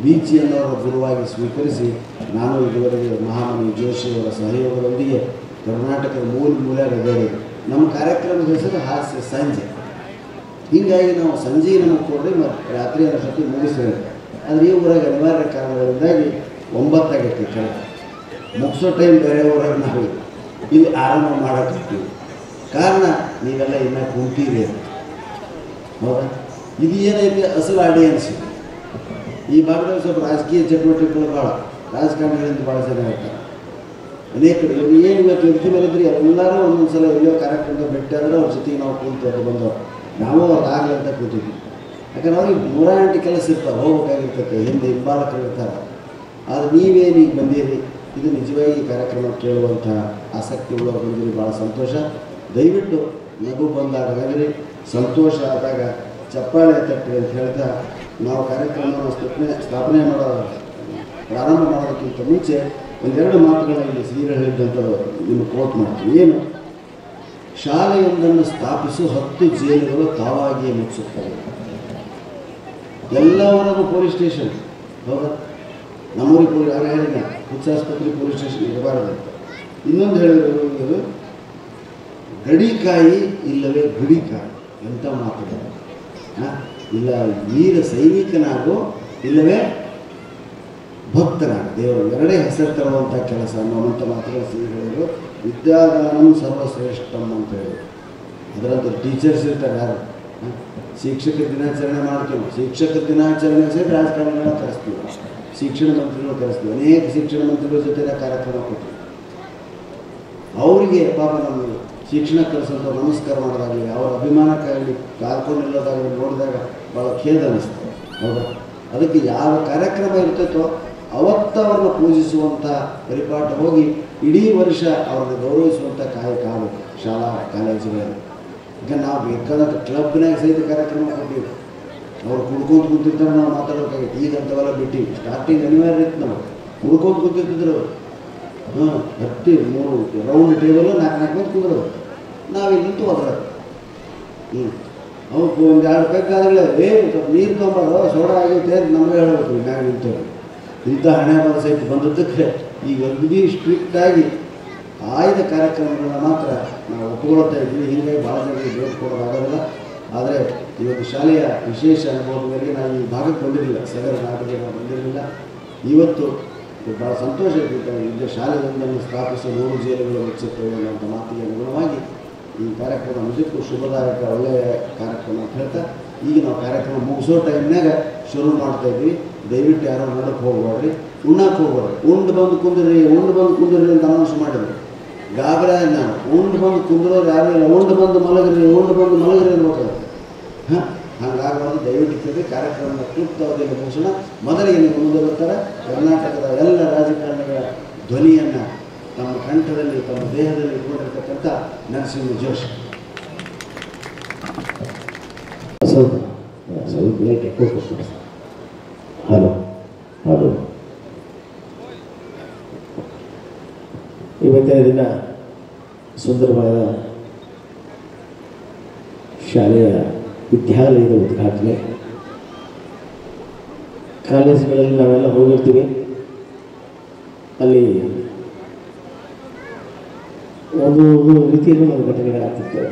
ಬೀಚಿಯನ್ನವರ ಗುರುವಾಗಿ ಸ್ವೀಕರಿಸಿ ನಾನು ಇದುವರೆಗೆ ಮಹಾಮನಿ ಜೋಶಿಯವರ ಸಹಯೋಗದೊಂದಿಗೆ ಕರ್ನಾಟಕದ ಮೂಲೆಯಾಗ ಅಡ್ಡಾಡಿದೆ. ನಮ್ಮ ಕಾರ್ಯಕ್ರಮದ ಹೆಸರು ಹಾಸ್ಯ ಸಂಜೆ. ಹೀಗಾಗಿ ನಾವು ಸಂಜೆ ನಮಗೆ ಕೊಡ್ರಿ ಮತ್ತು ರಾತ್ರಿ ಅಷ್ಟೊತ್ತಿಗೆ ಮುಗಿಸಿದ್ರೆ. ಆದರೆ ಈ ಊರಾಗ ಅನಿವಾರ್ಯ ಕಾರಣಗಳಿಂದಾಗಿ 9 ಆಗೈತಿ ಕೆಳಗೆ ಮುಗಿಸೋ ಟೈಮ್ ಬೇರೆ ಊರಾಗ ನಾವು ಇಲ್ಲಿ ಆರಂಭ ಮಾಡೋಕ್ಕಾಗ್ತೀವಿ. ಕಾರಣ ನೀವೆಲ್ಲ ಇನ್ನೂ ಕುಂತೀರಿ ಅಂತ. ಹೌದಾ? ಇದು ಏನೈತೆ ಅಸಲು ಆಡಿಯನ್ಸ್. ಈ ಭಾಗದಲ್ಲಿ ಸ್ವಲ್ಪ ರಾಜಕೀಯ ಚಟುವಟಿಕೆಗಳು ಭಾಳ, ರಾಜಕಾರಣಿಗಳಿಂದ ಭಾಳ ಜನ ಇರ್ತಾರೆ. ಅನೇಕ ಏನು ಇವತ್ತು ವ್ಯಕ್ತಿ ಮೇಲಿದ್ರಿ ಎಲ್ಲರೂ ಒಂದೊಂದು ಸಲ ಎಲ್ಲೋ ಕಾರ್ಯಕ್ರಮದ ಭೇಟಿ ಆದರೆ ಅವ್ರ ಜೊತೆಗೆ ನಾವು ಕೂತು ಬಂದವರು, ನಾವು ಅವ್ರು ಆಗಲಿ ಅಂತ ಕೂತಿದ್ವಿ. ಯಾಕಂದ್ರೆ ಅವ್ರಿಗೆ 108 ಕೆಲಸ ಇರ್ತಾವೆ, ಹೋಗ್ಬೇಕಾಗಿರ್ತೈತೆ, ಹಿಂದೆ ಹಿಂಬಾಲಕರು ಇರ್ತಾರೆ. ಆದರೆ ನೀವೇನೀಗ ಬಂದಿರಿ, ಇದು ನಿಜವಾಗಿ ಈ ಕಾರ್ಯಕ್ರಮ ಕೇಳುವಂಥ ಆಸಕ್ತಿ ಉಳ್ಳವ್ರು ಬಂದಿರಿ, ಭಾಳ ಸಂತೋಷ. ದಯವಿಟ್ಟು ನಗು ಬಂದಾಗ ನಗರಿ, ಸಂತೋಷ ಆದಾಗ ಚಪ್ಪಾಳೆ ತಟ್ಟಿ ಅಂತ ಹೇಳ್ತಾ ನಾವು ಕಾರ್ಯಕ್ರಮವನ್ನು ಸ್ಥಾಪನೆ ಪ್ರಾರಂಭ ಮಾಡೋದಕ್ಕಿಂತ ಮುಂಚೆ ಒಂದೆರಡು ಮಾತುಗಳಲ್ಲಿ ಶ್ರೀಗಳು ಹೇಳಿದ್ದಂಥದ್ದು ನಿಮಗೆ ಕೋಟ್ ಮಾಡ್ತೀವಿ. ಏನು? ಶಾಲೆಯೊಂದನ್ನು ಸ್ಥಾಪಿಸಿ 10 ಜೈಲುಗಳು ತಾವಾಗಿಯೇ ಮುಚ್ಚುತ್ತವೆ. ಎಲ್ಲವರೆಗೂ ಪೊಲೀಸ್ ಸ್ಟೇಷನ್. ಹೌದಾ? ನಮ್ಮೂರಿಗೆ ಆಗ ಹೇಳಿದ ಹುಚ್ಚಾಸ್ಪತ್ರೆ ಪೊಲೀಸ್ ಸ್ಟೇಷನ್ ಇರಬಾರ್ದು ಅಂತ. ಇನ್ನೊಂದು ಹೇಳಿದ್ರು, ಗಡಿಕಾಯಿ ಇಲ್ಲವೇ ಗುಡಿಕಾಯಿ. ಎಂಥ ಮಾತುಗಳು! ಇಲ್ಲ ವೀರ ಸೈನಿಕನಾಗೋ ಇಲ್ಲವೇ ಭಕ್ತನಾಗ, ದೇವರು ಎರಡೇ ಹೆಸರು ತರುವಂಥ ಕೆಲಸ ಅನ್ನುವಂಥ ಮಾತುಗಳು ಶ್ರೀಗಳು. ವಿದ್ಯಾದಾನಂ ಸರ್ವಶ್ರೇಷ್ಠಂ ಅಂತ ಹೇಳಿ ಅದರಂತ ಟೀಚರ್ಸ್ ಇರ್ತಾರೆ. ಯಾರು ಶಿಕ್ಷಕರ ದಿನಾಚರಣೆ ಮಾಡ್ತೀವಿ, ಶಿಕ್ಷಕರ ದಿನಾಚರಣೆ ಸಹಿತ ರಾಜಕಾರಣಿಗಳನ್ನ ಕರೆಸ್ತೀವಿ, ಶಿಕ್ಷಣ ಮಂತ್ರಿಗಳು ಕರೆಸ್ತೀವಿ. ಅನೇಕ ಶಿಕ್ಷಣ ಮಂತ್ರಿಗಳ ಜೊತೆ ಕಾರ್ಯಕ್ರಮ ಕೊಡ್ತೀವಿ. ಅವರಿಗೆ ಪಾಪ ನಮಗೆ ಶಿಕ್ಷಣ ಕಲಿಸೋದು ನಮಸ್ಕಾರ ಮಾಡೋದಾಗಲಿ, ಅವರ ಅಭಿಮಾನಕ್ಕಾಗಲಿ ಕಾಲ್ಕೊಂಡಿಲ್ಲೋದಾಗಲಿ ನೋಡಿದಾಗ ಭಾಳ ಖೇದ ಅನ್ನಿಸ್ತದೆ. ಹೌದಾ? ಅದಕ್ಕೆ ಯಾವ ಕಾರ್ಯಕ್ರಮ ಇರ್ತೈತೋ ಅವತ್ತವರನ್ನು ಪೂಜಿಸುವಂಥ ಪರಿಪಾಠ ಹೋಗಿ ಇಡೀ ವರ್ಷ ಅವ್ರನ್ನ ಗೌರವಿಸುವಂಥ ಕಾಯಕ ಆಗಬೇಕು ಶಾಲಾ ಕಾಲೇಜುಗಳಲ್ಲಿ. ಈಗ ನಾವು ಬೇಕಾದಂಥ ಕ್ಲಬ್ನಾಗ ಸಹಿತ ಕಾರ್ಯಕ್ರಮ ಕೊಟ್ಟಿವಿ. ಅವ್ರು ಕುಡ್ಕೊಂಡು ಕೂತಿರ್ತಾರೆ, ನಾವು ಮಾತಾಡೋಕ್ಕಾಗಿತ್ತು. ಈಗ ಅಂಥವೆಲ್ಲ ಬಿಟ್ಟಿವಿ. ಸ್ಟಾರ್ಟಿಂಗ್ ಅನಿವಾರ್ಯ ಇತ್ತು. ನಾವು ಕುಡ್ಕೊಂಡು ಕೂತಿರ್ತಿದ್ರು. ಹತ್ತಿ 3 ರೌಂಡ್ ಟೇಬಲ್ 4 ಮಂದಿ ಕುಂದ್ರೋದು, ನಾವಿಲ್ಲಿ ನಿಂತು ಹೋದ್ರದು. ಅವಕ್ಕೆ ಒಂದು 2 ಬೇಕಾದ್ರೆ ಸ್ವಲ್ಪ ನೀರು ತೊಗೊಂಬಾರೋ ಸೋಡಾ ಆಗೈತೆ ಅಂತ ನಮಗೆ ಹೇಳಬೇಕು. ಮ್ಯಾಗ ನಿಂತವ್ರು ಇಂಥ ಹಣೆ ಬರ ಸಹಿತ ಬಂದದ್ದಕ್ಕೆ ಈಗ ಅಗದಿ ಸ್ಟ್ರಿಕ್ಟಾಗಿ ಆಯ್ದ ಕಾರ್ಯಕ್ರಮಗಳನ್ನ ಮಾತ್ರ ನಾವು ಒಪ್ಪಿಕೊಳ್ತಾ ಇದ್ವಿ. ಹೀಗಾಗಿ ಭಾಳ ಜನರಿಗೆ ಭೇಟಿ ಕೊಡೋದಾಗೋದಿಲ್ಲ. ಆದರೆ ಇವತ್ತು ಶಾಲೆಯ ವಿಶೇಷ ಅನುಭವದ ಮೇರೆಗೆ ನಾವು ಈ ಭಾಗಕ್ಕೆ ಬಂದಿರಲಿಲ್ಲ, ಸಗರ ನಾಟಕಕ್ಕೆ ನಾವು ಬಂದಿರಲಿಲ್ಲ. ಇವತ್ತು ಭಾಳ ಸಂತೋಷ ಇದ್ದ ಶಾಲೆಯೊಂದನ್ನು ಸ್ಥಾಪಿಸಿ 100 ಜೇಲುಗಳು ಮುಚ್ಚುತ್ತವೆ ಅನ್ನೋಂಥ ಮಾತಿಗೆ ಅನುಗುಣವಾಗಿ ಈ ಕಾರ್ಯಕ್ರಮ ನಿಜಕ್ಕೂ ಶುಭದಾಯಕ ಒಳ್ಳೆಯ ಕಾರ್ಯಕ್ರಮ ಅಂತ ಹೇಳ್ತಾ ಈಗ ನಾವು ಕಾರ್ಯಕ್ರಮ ಮುಗಿಸೋ ಟೈಮ್ನಾಗ ಶುರು ಮಾಡ್ತಾಯಿದ್ವಿ. ದಯವಿಟ್ಟು ಯಾರೋ ನೋಡೋಕ್ಕೆ ಹೋಗ್ಬೇಡ್ರಿ, ಉಣ್ಣಕ್ಕೆ ಹೋಗ್ಬೇಡ್ರಿ. ಉಂಡು ಬಂದು ಕುಂದ್ರಿ ಅಂತ ಅನೌನ್ಸ್ ಮಾಡಿದ್ರು. ಗಾಬರಿ ನಾನು ಉಂಡು ಬಂದು ಕುಂದ್ರೋರು ಯಾರು ಇಲ್ಲ, ಉಂಡು ಬಂದು ಮಲಗ್ರಿ ಅನ್ಬೇಕಾಗುತ್ತೆ. ಹಾಂ, ಹಾಗಾಗಬಾರ್ದು. ದಯವಿಟ್ಟು ಕೇಳಿ ಕಾರ್ಯಕ್ರಮದ ಕ್ಲುಪ್ತವಾದಿಯಲ್ಲಿ ಮುಗಿಸೋಣ. ಮೊದಲಿಗೆ ನೀವು ಮುಂದೆ ಬರ್ತಾರೆ ಕರ್ನಾಟಕದ ಎಲ್ಲ ರಾಜಕಾರಣಿಗಳ ಧ್ವನಿಯನ್ನು ತಮ್ಮ ಕಂಠದಲ್ಲಿ ತಮ್ಮ ದೇಹದಲ್ಲಿ ಇಟ್ಕೊಂಡಿರ್ತಕ್ಕಂಥ ನರಸಿಂಹ ಜೋಶಿ. ಸ್ವಲ್ಪ ಲೇಟ್ ಹಲೋ ಇವತ್ತಿನ ದಿನ ಸುಂದರವಾದ ಶಾಲೆಯ ವಿದ್ಯಾಲಯದ ಉದ್ಘಾಟನೆ. ಕಾಲೇಜುಗಳಲ್ಲಿ ನಾವೆಲ್ಲ ಹೋಗಿರ್ತೀವಿ, ಅಲ್ಲಿ ಒಂದು ರೀತಿಯಲ್ಲಿ ಒಂದು ಘಟನೆಗಳಾಗ್ತಿರ್ತವೆ.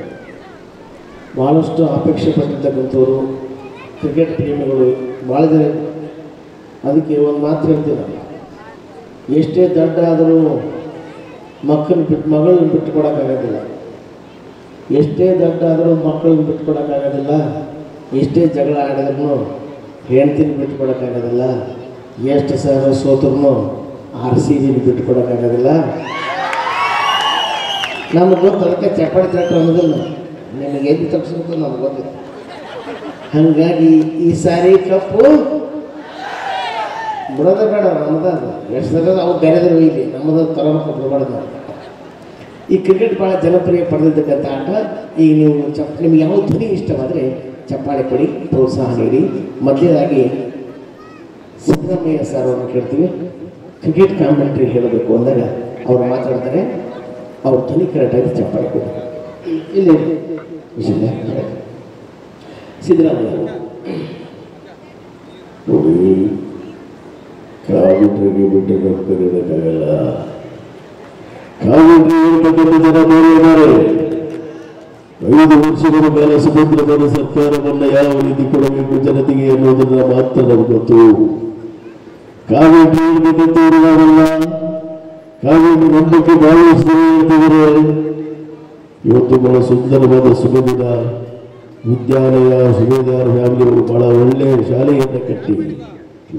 ಭಾಳಷ್ಟು ಅಪೇಕ್ಷೆ ಪಟ್ಟಿರ್ತಕ್ಕಂಥವ್ರು ಕ್ರಿಕೆಟ್ ಪ್ರೇಮಿಗಳು ಭಾಳ ಜನ. ಅದಕ್ಕೆ ಒಂದು ಮಾತು ಹೇಳ್ತೀವಿ, ಎಷ್ಟೇ ದಡ್ಡ ಆದರೂ ಮಗಳನ್ನ ಬಿಟ್ಟು ಕೊಡೋಕ್ಕಾಗೋದಿಲ್ಲ. ಎಷ್ಟೇ ದಡ್ಡ ಆದರೂ ಮಕ್ಕಳನ್ನ ಬಿಟ್ಟು ಕೊಡೋಕ್ಕಾಗೋದಿಲ್ಲ. ಎಷ್ಟೇ ಜಗಳ ಆಡಿದ್ರೂ ಹೆಂಡ್ತಿನ ಬಿಟ್ಟು ಕೊಡೋಕ್ಕಾಗೋದಿಲ್ಲ. ಎಷ್ಟು ಸಾವಿರ ಸೋತ್ರೂ RCB ಬಿಟ್ಟು ಕೊಡೋಕ್ಕಾಗೋದಿಲ್ಲ. ನಮ್ಗೆ ಗೊತ್ತು, ಅದಕ್ಕೆ ಚಪ್ಪಾಳಿ ತಟ್ಟು ಅನ್ನೋದಿಲ್ಲ. ನಿಮಗೆ ಎದ್ದು ತಪ್ಪಿಸ್ಬೇಕು ನಮ್ಗೆ ಗೊತ್ತಿಲ್ಲ. ಹಾಗಾಗಿ ಈ ಸಾರಿ ಕಪ್ಪು ಬಿಡೋದ ಬೇಡ, ನಮ್ಮದ ಎಷ್ಟು ಸಲ ಅವ್ರು ಬೇರೆದ್ರು ಇಲ್ಲಿ ನಮ್ಮದು ತರಬೇಕು ಬಿಡಬಾರ್ದು. ಈ ಕ್ರಿಕೆಟ್ ಭಾಳ ಜನಪ್ರಿಯ ಪಡೆದಿರ್ತಕ್ಕಂಥ ಆಟ. ಈಗ ನೀವು ನಿಮ್ಗೆ ಯಾವ ಧ್ವನಿ ಇಷ್ಟವಾದರೆ ಚಪ್ಪಾಳೆ ಕೊಡಿ, ಪ್ರೋತ್ಸಾಹ ನೀಡಿ. ಮೊದಲನೇದಾಗಿ ಸಿದ್ದರಾಮಯ್ಯ ಸರ್ ಅವ್ರನ್ನ ಕೇಳ್ತೀವಿ. ಕ್ರಿಕೆಟ್ ಕಾಮೆಂಟ್ರಿ ಹೇಳಬೇಕು ಅಂದಾಗ ಅವ್ರು ಮಾತಾಡ್ತಾರೆ, ಅವ್ರ ಧ್ವನಿ ಕರೆಕ್ಟಾಗಿ ಚಪ್ಪಾಳೆ ಕೊಡಿ. ಇಲ್ಲಿ ಸಿದ್ದರಾಮಯ್ಯ ನೋಡಿ, ಕಾಮೆಂಟ್ರಿಗೆ ಬಿಟ್ಟು ಕರೆಯೋದಕ್ಕಾಗಲ್ಲ. ಕಾಮೆಂಟ್ರಿ ಹೇಳ್ತಕ್ಕಂಥ ಜನ ಬೇರೆ ಇದ್ದಾರೆ. 5 ವರ್ಷಗಳ ಮೇಲೆ ಸಮುದ್ರದಲ್ಲಿ ಸರ್ಕಾರವನ್ನು ಯಾವ ರೀತಿ ಕೊಡಬೇಕು ಜನತೆಗೆ ಅನ್ನೋದನ್ನ ಮಾತ್ರ ನಮ್ಗೆ ಗೊತ್ತು. ಕಾಮೆಂಟ್ರಿ ಹೇಳ್ಬೇಕಂತವ್ರು ನಾವೆಲ್ಲ ಕಾಮೆಂಟ್ರಿ ನಂಬಿಕೆ ಭಾವಿಸ್ತಾ ಇರ್ತಿದ್ದಾರೆ. ಇವತ್ತು ಬಹಳ ಸುಂದರವಾದ ಸುಗದಿನ ವಿದ್ಯಾಲಯ ಸುಬೇದಾರ್ ಫ್ಯಾಮಿಲಿಗಳು ಬಹಳ ಒಳ್ಳೆಯ ಶಾಲೆಯನ್ನು ಕಟ್ಟಿ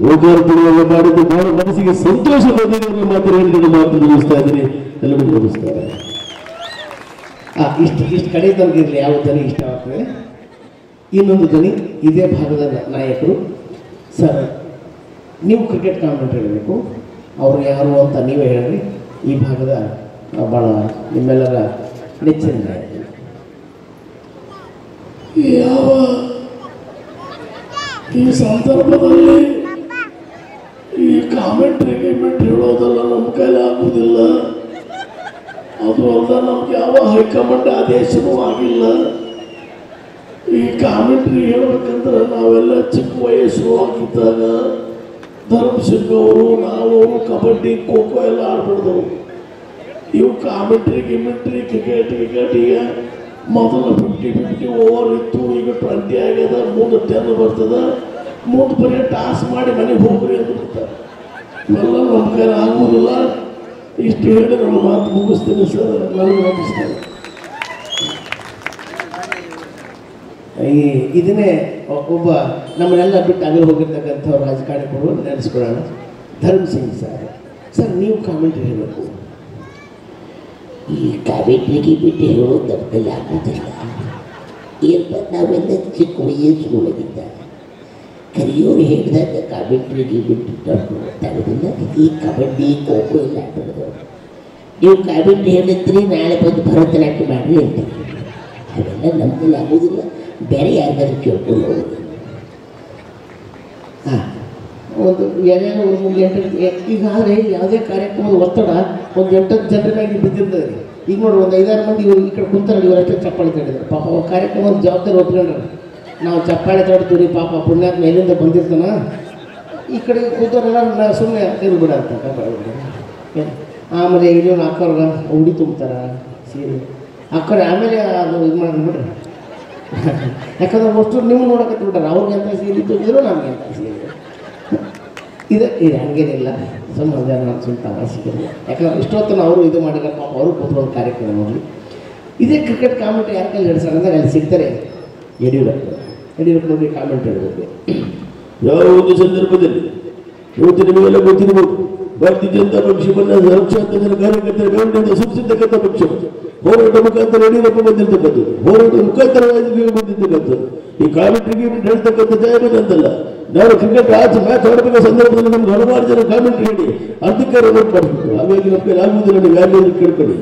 ಲೋಕಾರ್ಪಣೆಯನ್ನು ಮಾಡಿದ್ದು ಬಹಳ ಮನಸ್ಸಿಗೆ ಸಂತೋಷ ಬಂದಿದೆ. ಮಾತ್ರ ಹೇಳಿದ ಮಾತು ಮುಗಿಸ್ತಾ ಇದ್ದೀನಿ, ಎಲ್ಲರೂ ಮುಗಿಸ್ತಾರೆ. ಇಷ್ಟು ಕಡೆ ತನಗಿರಲಿ ಯಾವ ಧ್ವನಿ ಇಷ್ಟವಾಗ್ತದೆ. ಇನ್ನೊಂದು ಧ್ವನಿ ಇದೇ ಭಾಗದ ನಾಯಕರು. ಸರ್, ನೀವು ಕ್ರಿಕೆಟ್ ಕಾಮೆಂಟ್ರಿ ಹೇಳಬೇಕು, ಅವರು ಯಾರು ಅಂತ ನೀವೇ ಹೇಳ್ರಿ. ಈ ಭಾಗದ ಭಾಳ ನಿಮ್ಮೆಲ್ಲರ ನೆಚ್ಚಿನ ನಾಯಕರು. ಯಾವ ಈ ಸಂದರ್ಭದಲ್ಲಿ ಈ ಕಾಮೆಂಟ್ರಿ ಹೇಳೋದಲ್ಲ ನಮ್ಮ ಕೈಲಿ ಆಗುವುದಿಲ್ಲ. ಅದು ಅಲ್ಲ, ನಮ್ಗೆ ಯಾವ ಹೈಕಮಾಂಡ್ ಆದೇಶನೂ ಆಗಿಲ್ಲ. ಈ ಕಾಮೆಂಟ್ರಿ ಹೇಳ್ಬೇಕಂದ್ರೆ ನಾವೆಲ್ಲ ಚಿಕ್ಕ ವಯಸ್ಸು ಆಗಿದ್ದಾಗ ಧರ್ಮಸಿಂಗ್ ಅವರು ನಾವು ಕಬಡ್ಡಿ ಖೋ ಖೋ ಎಲ್ಲ ಆಡ್ಬಿಡ್ದವು. ಇವು ಕಾಮೆಂಟ್ರಿ ಕ್ರಿಕೆಟ್ ಈಗ ಮೊದಲು 50-50 ಓವರ್ ಇತ್ತು, ಈಗ 20 ಆಗ್ಯದ. ಮುಂದೆ 10 ಬರ್ತದ. ಮುಂದೆ ಬರೀ ಟಾಸ್ ಮಾಡಿ ಮನೆಗೆ ಹೋಗ್ರಿ ಅಂತ ಬಿಡ್ತಾರೆ. ಇವೆಲ್ಲ ನಮ್ಮ ಕೈಲಿ ಆಗುವುದಿಲ್ಲ. ಇಷ್ಟು ಹೇಳಿ ನಾನು ಮಾತು ಮುಗಿಸ್ತೀನಿ ಸರ್, ನನಗೆ ಮುಗಿಸ್ತೇನೆ. ಇದನ್ನೇ ಒಬ್ಬ ನಮ್ಮನ್ನೆಲ್ಲ ಬಿಟ್ಟು ಅಗಲು ಹೋಗಿರ್ತಕ್ಕಂಥ ರಾಜಕಾರಣಿಗಳು ನೆನೆಸ್ಕೊಳ್ಳೋಣ. ಧರ್ಮ್ ಸಿಂಗ್ ಸರ್, ನೀವು ಕಾಮೆಂಟ್ರಿ ಹೇಳಬೇಕು. ಈ ಕಾಮೆಂಟ್ರಿಗೆ ಬಿಟ್ಟು ಹೇಳೋದು ನಮ್ಮ ಕೈಲಿ ಆಗೋದಿಲ್ಲ. ಏನಪ್ಪ, ನಾವೆಲ್ಲ ಚಿಕ್ಕ ವಯಸ್ಸುಗಳಿದ್ದ ಕರಿಯೋರು ಹೇಳಿದಾಗ ಕಾಮೆಂಟ್ರಿಗೆ ಬಿಟ್ಟು ಗೊತ್ತಾಗೋದಿಲ್ಲ. ಈ ಕಬಡ್ಡಿ ಖೋ ಖೋ ಎಲ್ಲ ಆಡ್ಬಿಡೋದು. ನೀವು ಕಾಮೆಂಟ್ರಿ ಹೇಳಿದ್ರಿ, ನಾಳೆ ಬಂದು ಭರತನಾಟ್ಯ ಮಾಡ್ರಿ ಅಂತೀರಿ. ಅವೆಲ್ಲ ನಮ್ಮ ಕೈಲಿ ಆಗೋದಿಲ್ಲ. ಬೇರೆ ಯಾರಿಗಾದ್ರೂ ಕೇಳ್ಕೊಂಡು ಹೋಗೋದು. ಒಂದು ಯಾರ್ಯಾರು ಒಂದು 8 ಈಗಾದರೆ ಯಾವುದೇ ಕಾರ್ಯಕ್ರಮದ ಒತ್ತಡ ಒಂದು 8 ಜನರಿಗಾಗಿ ಬಿದ್ದಿರ್ತದೆ ರೀ. ಈಗ ನೋಡ್ರಿ, ಒಂದು 5-6 ಮಂದಿ ಇವರು ಈ ಕಡೆ ಕುಂತಾರೆ, ಇವರಷ್ಟೇ ಚಪ್ಪಾಳೆ ತಡೆದ್ರು. ಪಾಪ ಅವ್ರ ಕಾರ್ಯಕ್ರಮದ ಜವಾಬ್ದಾರಿ ಒಪ್ಕೊಂಡ್ರೆ ನಾವು ಚಪ್ಪಾಳೆ ತಡ್ತೀವಿ ರೀ. ಪಾಪ ಪುಣ್ಯಾತ್ಮ ಎಲ್ಲಿಂದ ಬಂದಿರ್ತಾನ. ಈ ಕಡೆ ಕೂತವರೆಲ್ಲ ಸುಮ್ಮನೆ ತಿರುಗಿಬಿಡ ಅಂತ ಆಮೇಲೆ ಇಲ್ಲಿ ಅಕ್ಕವ್ರಿಗೆ ಉಡಿ ತುಂಬ್ತಾರೆ ಸೀರೆ ಅಕ್ಕವ್ರೆ ಆಮೇಲೆ ಅದು ಇದು ಮಾಡಿಬಿಡ್ರಿ ಯಾಕಂದ್ರೆ ಅಷ್ಟು ನೀವು ನೋಡಕತ್ತಿ ಬಿಟ್ಟಾರೆ ಅವ್ರಿಗೆ ಅಂತ ಸೀರೆ ತುಂಬಿದ್ರು ನಮಗೆ ಅಂತ ಸೀರೆ ಇದು ಹಂಗೇನಿಲ್ಲ ಸುಮ್ಮನೆ ಜನ ಸುಂಟ ಸಿಕ್ಕಿದ್ರು ಯಾಕಂದ್ರೆ ಇಷ್ಟೊತ್ತು ಅವರು ಇದು ಮಾಡಿದ್ರೆ ಪಾಪ ಅವರು ಕೂತ್ಕೊಂಡು ಕಾರ್ಯಕ್ರಮ ನೋಡಿ ಇದೇ ಕ್ರಿಕೆಟ್ ಕಾಮೆಂಟ್ರಿ ಯಾರ ಕೈಲಿ ನಡೆಸೋಣ ಅಂದಾಗ ಅಲ್ಲಿ ಸಿಗ್ತಾರೆ ಯಡಿಯೂರಪ್ಪ ನೋಡಿ ಕಾಮೆಂಟ್ ಹೇಳಬೇಕು. ಯಾವುದೇ ಸಂದರ್ಭದಲ್ಲಿ ಇವತ್ತು ನಿಮಗೆಲ್ಲ ಗೊತ್ತಿರಬಹುದು ಭಾರತೀಯ ಜನತಾ ಪಕ್ಷವನ್ನು ಲಕ್ಷಾಂತರ ಕಾರ್ಯಕರ್ತರ ಬೆಂಬಲದಿಂದ ಸೂಚಿಸಿರ್ತಕ್ಕಂಥ ಪಕ್ಷ ಹೋರಾಟ ಮುಖಾಂತರ ಯಡಿಯೂರಪ್ಪ ಬಂದಿರತಕ್ಕಂಥದ್ದು ಹೋರಾಟ ಮುಖಾಂತರವಾಗಿ ಬಂದಿರ್ತಕ್ಕಂಥದ್ದು ಈ ಕಾಮೆಂಟ್ರಿಗೆ ಹೇಳ್ತಕ್ಕಂಥ ಜಯ ಬಂದಂತಲ್ಲ. ನಾವು ಕ್ರಿಕೆಟ್ ಮ್ಯಾಚ್ ಆಡಬೇಕ ಸಂದರ್ಭದಲ್ಲಿ ನಮ್ಗೆ ಹಲವಾರು ಜನ ಕಾಮೆಂಟ್ರಿ ಹೇಳಿ ಅಧಿಕಾರ ನೋಟ್ ಮಾಡಿಬಿಟ್ರು. ಹಾಗಾಗಿ ನಮಗೆ ಆಗುವುದಿಲ್ಲ, ನೀವು ಯಾರು ಕೇಳ್ಕೊಳ್ಳಿ.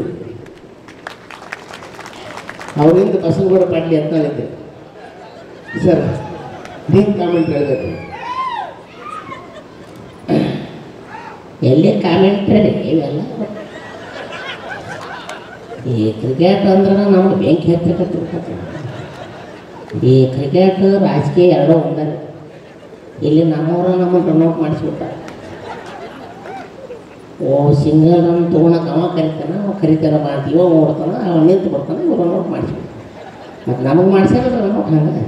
ಅವರಿಂದ ಬಸವಗೌಡ ಪಾಟೀಲ್ ಅಂತ ಹೇಳಿದ್ದೆ ಸರ್ ನೀವು ಕಾಮೆಂಟ್ ಹೇಳಬೇಕು. ಎಲ್ಲಿ ಕಾಮೆಂಟ್ರಿ ಇವೆಲ್ಲ ಈ ಕ್ರಿಕೆಟ್ ಅಂದ್ರೆ ನಮ್ಗೆ ಬೆಂಕಿ ಹತ್ತಕತ್ತಿರ್ತಾರೆ. ಈ ಕ್ರಿಕೆಟ್ ರಾಜಕೀಯ ಎರಡೂ ಒಂದರೆ. ಇಲ್ಲಿ ನಮ್ಮವ್ರ ನಮ್ಮನ್ನು ನೋಟ್ ಮಾಡಿಸ್ಬಿಡ್ತಾರೆ. ಸಿಂಗಲ್ ರನ್ ತೊಗೊಳಕ್ಕೆ ಅವ ಕರಿತಾನೆ, ಅವ ಕರಿತಾನೆ ಮಾಡ್ತೀವಿ, ಅವ ಓಡ್ತಾನೆ, ಅವ ನಿಂತು ಬಿಡ್ತಾನೆ, ಇವ್ರು ನೋಟ್ ಮಾಡಿಸ್ಬಿಡ್ತಾರೆ. ಮತ್ತು ನಮಗೆ ಮಾಡ್ಸ್ಯಾರಲ್ಲ ನೋಟ್ ಹಂಗೆ.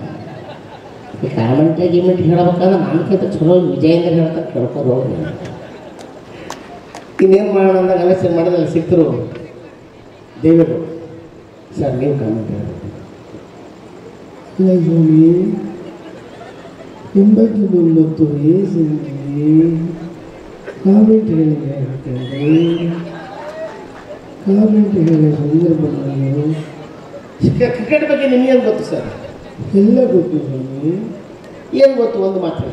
ಈ ಕಾಮೆಂಟ್ರಿ ಗಿಮೆಂಟ್ರಿ ಹೇಳ್ಬೇಕಂದ್ರೆ ನಮ್ಗಿಂತ ಚಲೋ ವಿಜಯೇಂದ್ರ ಹೇಳ್ತಾರೆ, ಕೇಳ್ಕೊಂಡು ಹೋಗಿ. ಇನ್ನೇನು ಮಾಡೋಣ ಅಂದಾಗ ಆಲೋಚನೆ ಮಾಡಿದ್ರೆ ಸಿಕ್ತರು ದೇವೇಗೌಡ ಸರ್ ನೀವು ಕಾಮೆಂಟ್ ಹೇಳಬೇಕು. ಎಂಬತ್ತು ಬಂದತ್ತು ಕಾಮೆಂಟ್ ಹೇಳಿದ್ರೆ ಕಾಮೆಂಟ್ ಹೇಳಿದ ಸಂದರ್ಭದಲ್ಲಿ ಕ್ರಿಕೆಟ್ ಬಗ್ಗೆ ನಿಮಗೇನು ಗೊತ್ತು ಸರ್? ಎಲ್ಲ ಗೊತ್ತು ಸ್ವಾಮಿ. ಏನು ಗೊತ್ತು ಒಂದು ಮಾತ್ರ,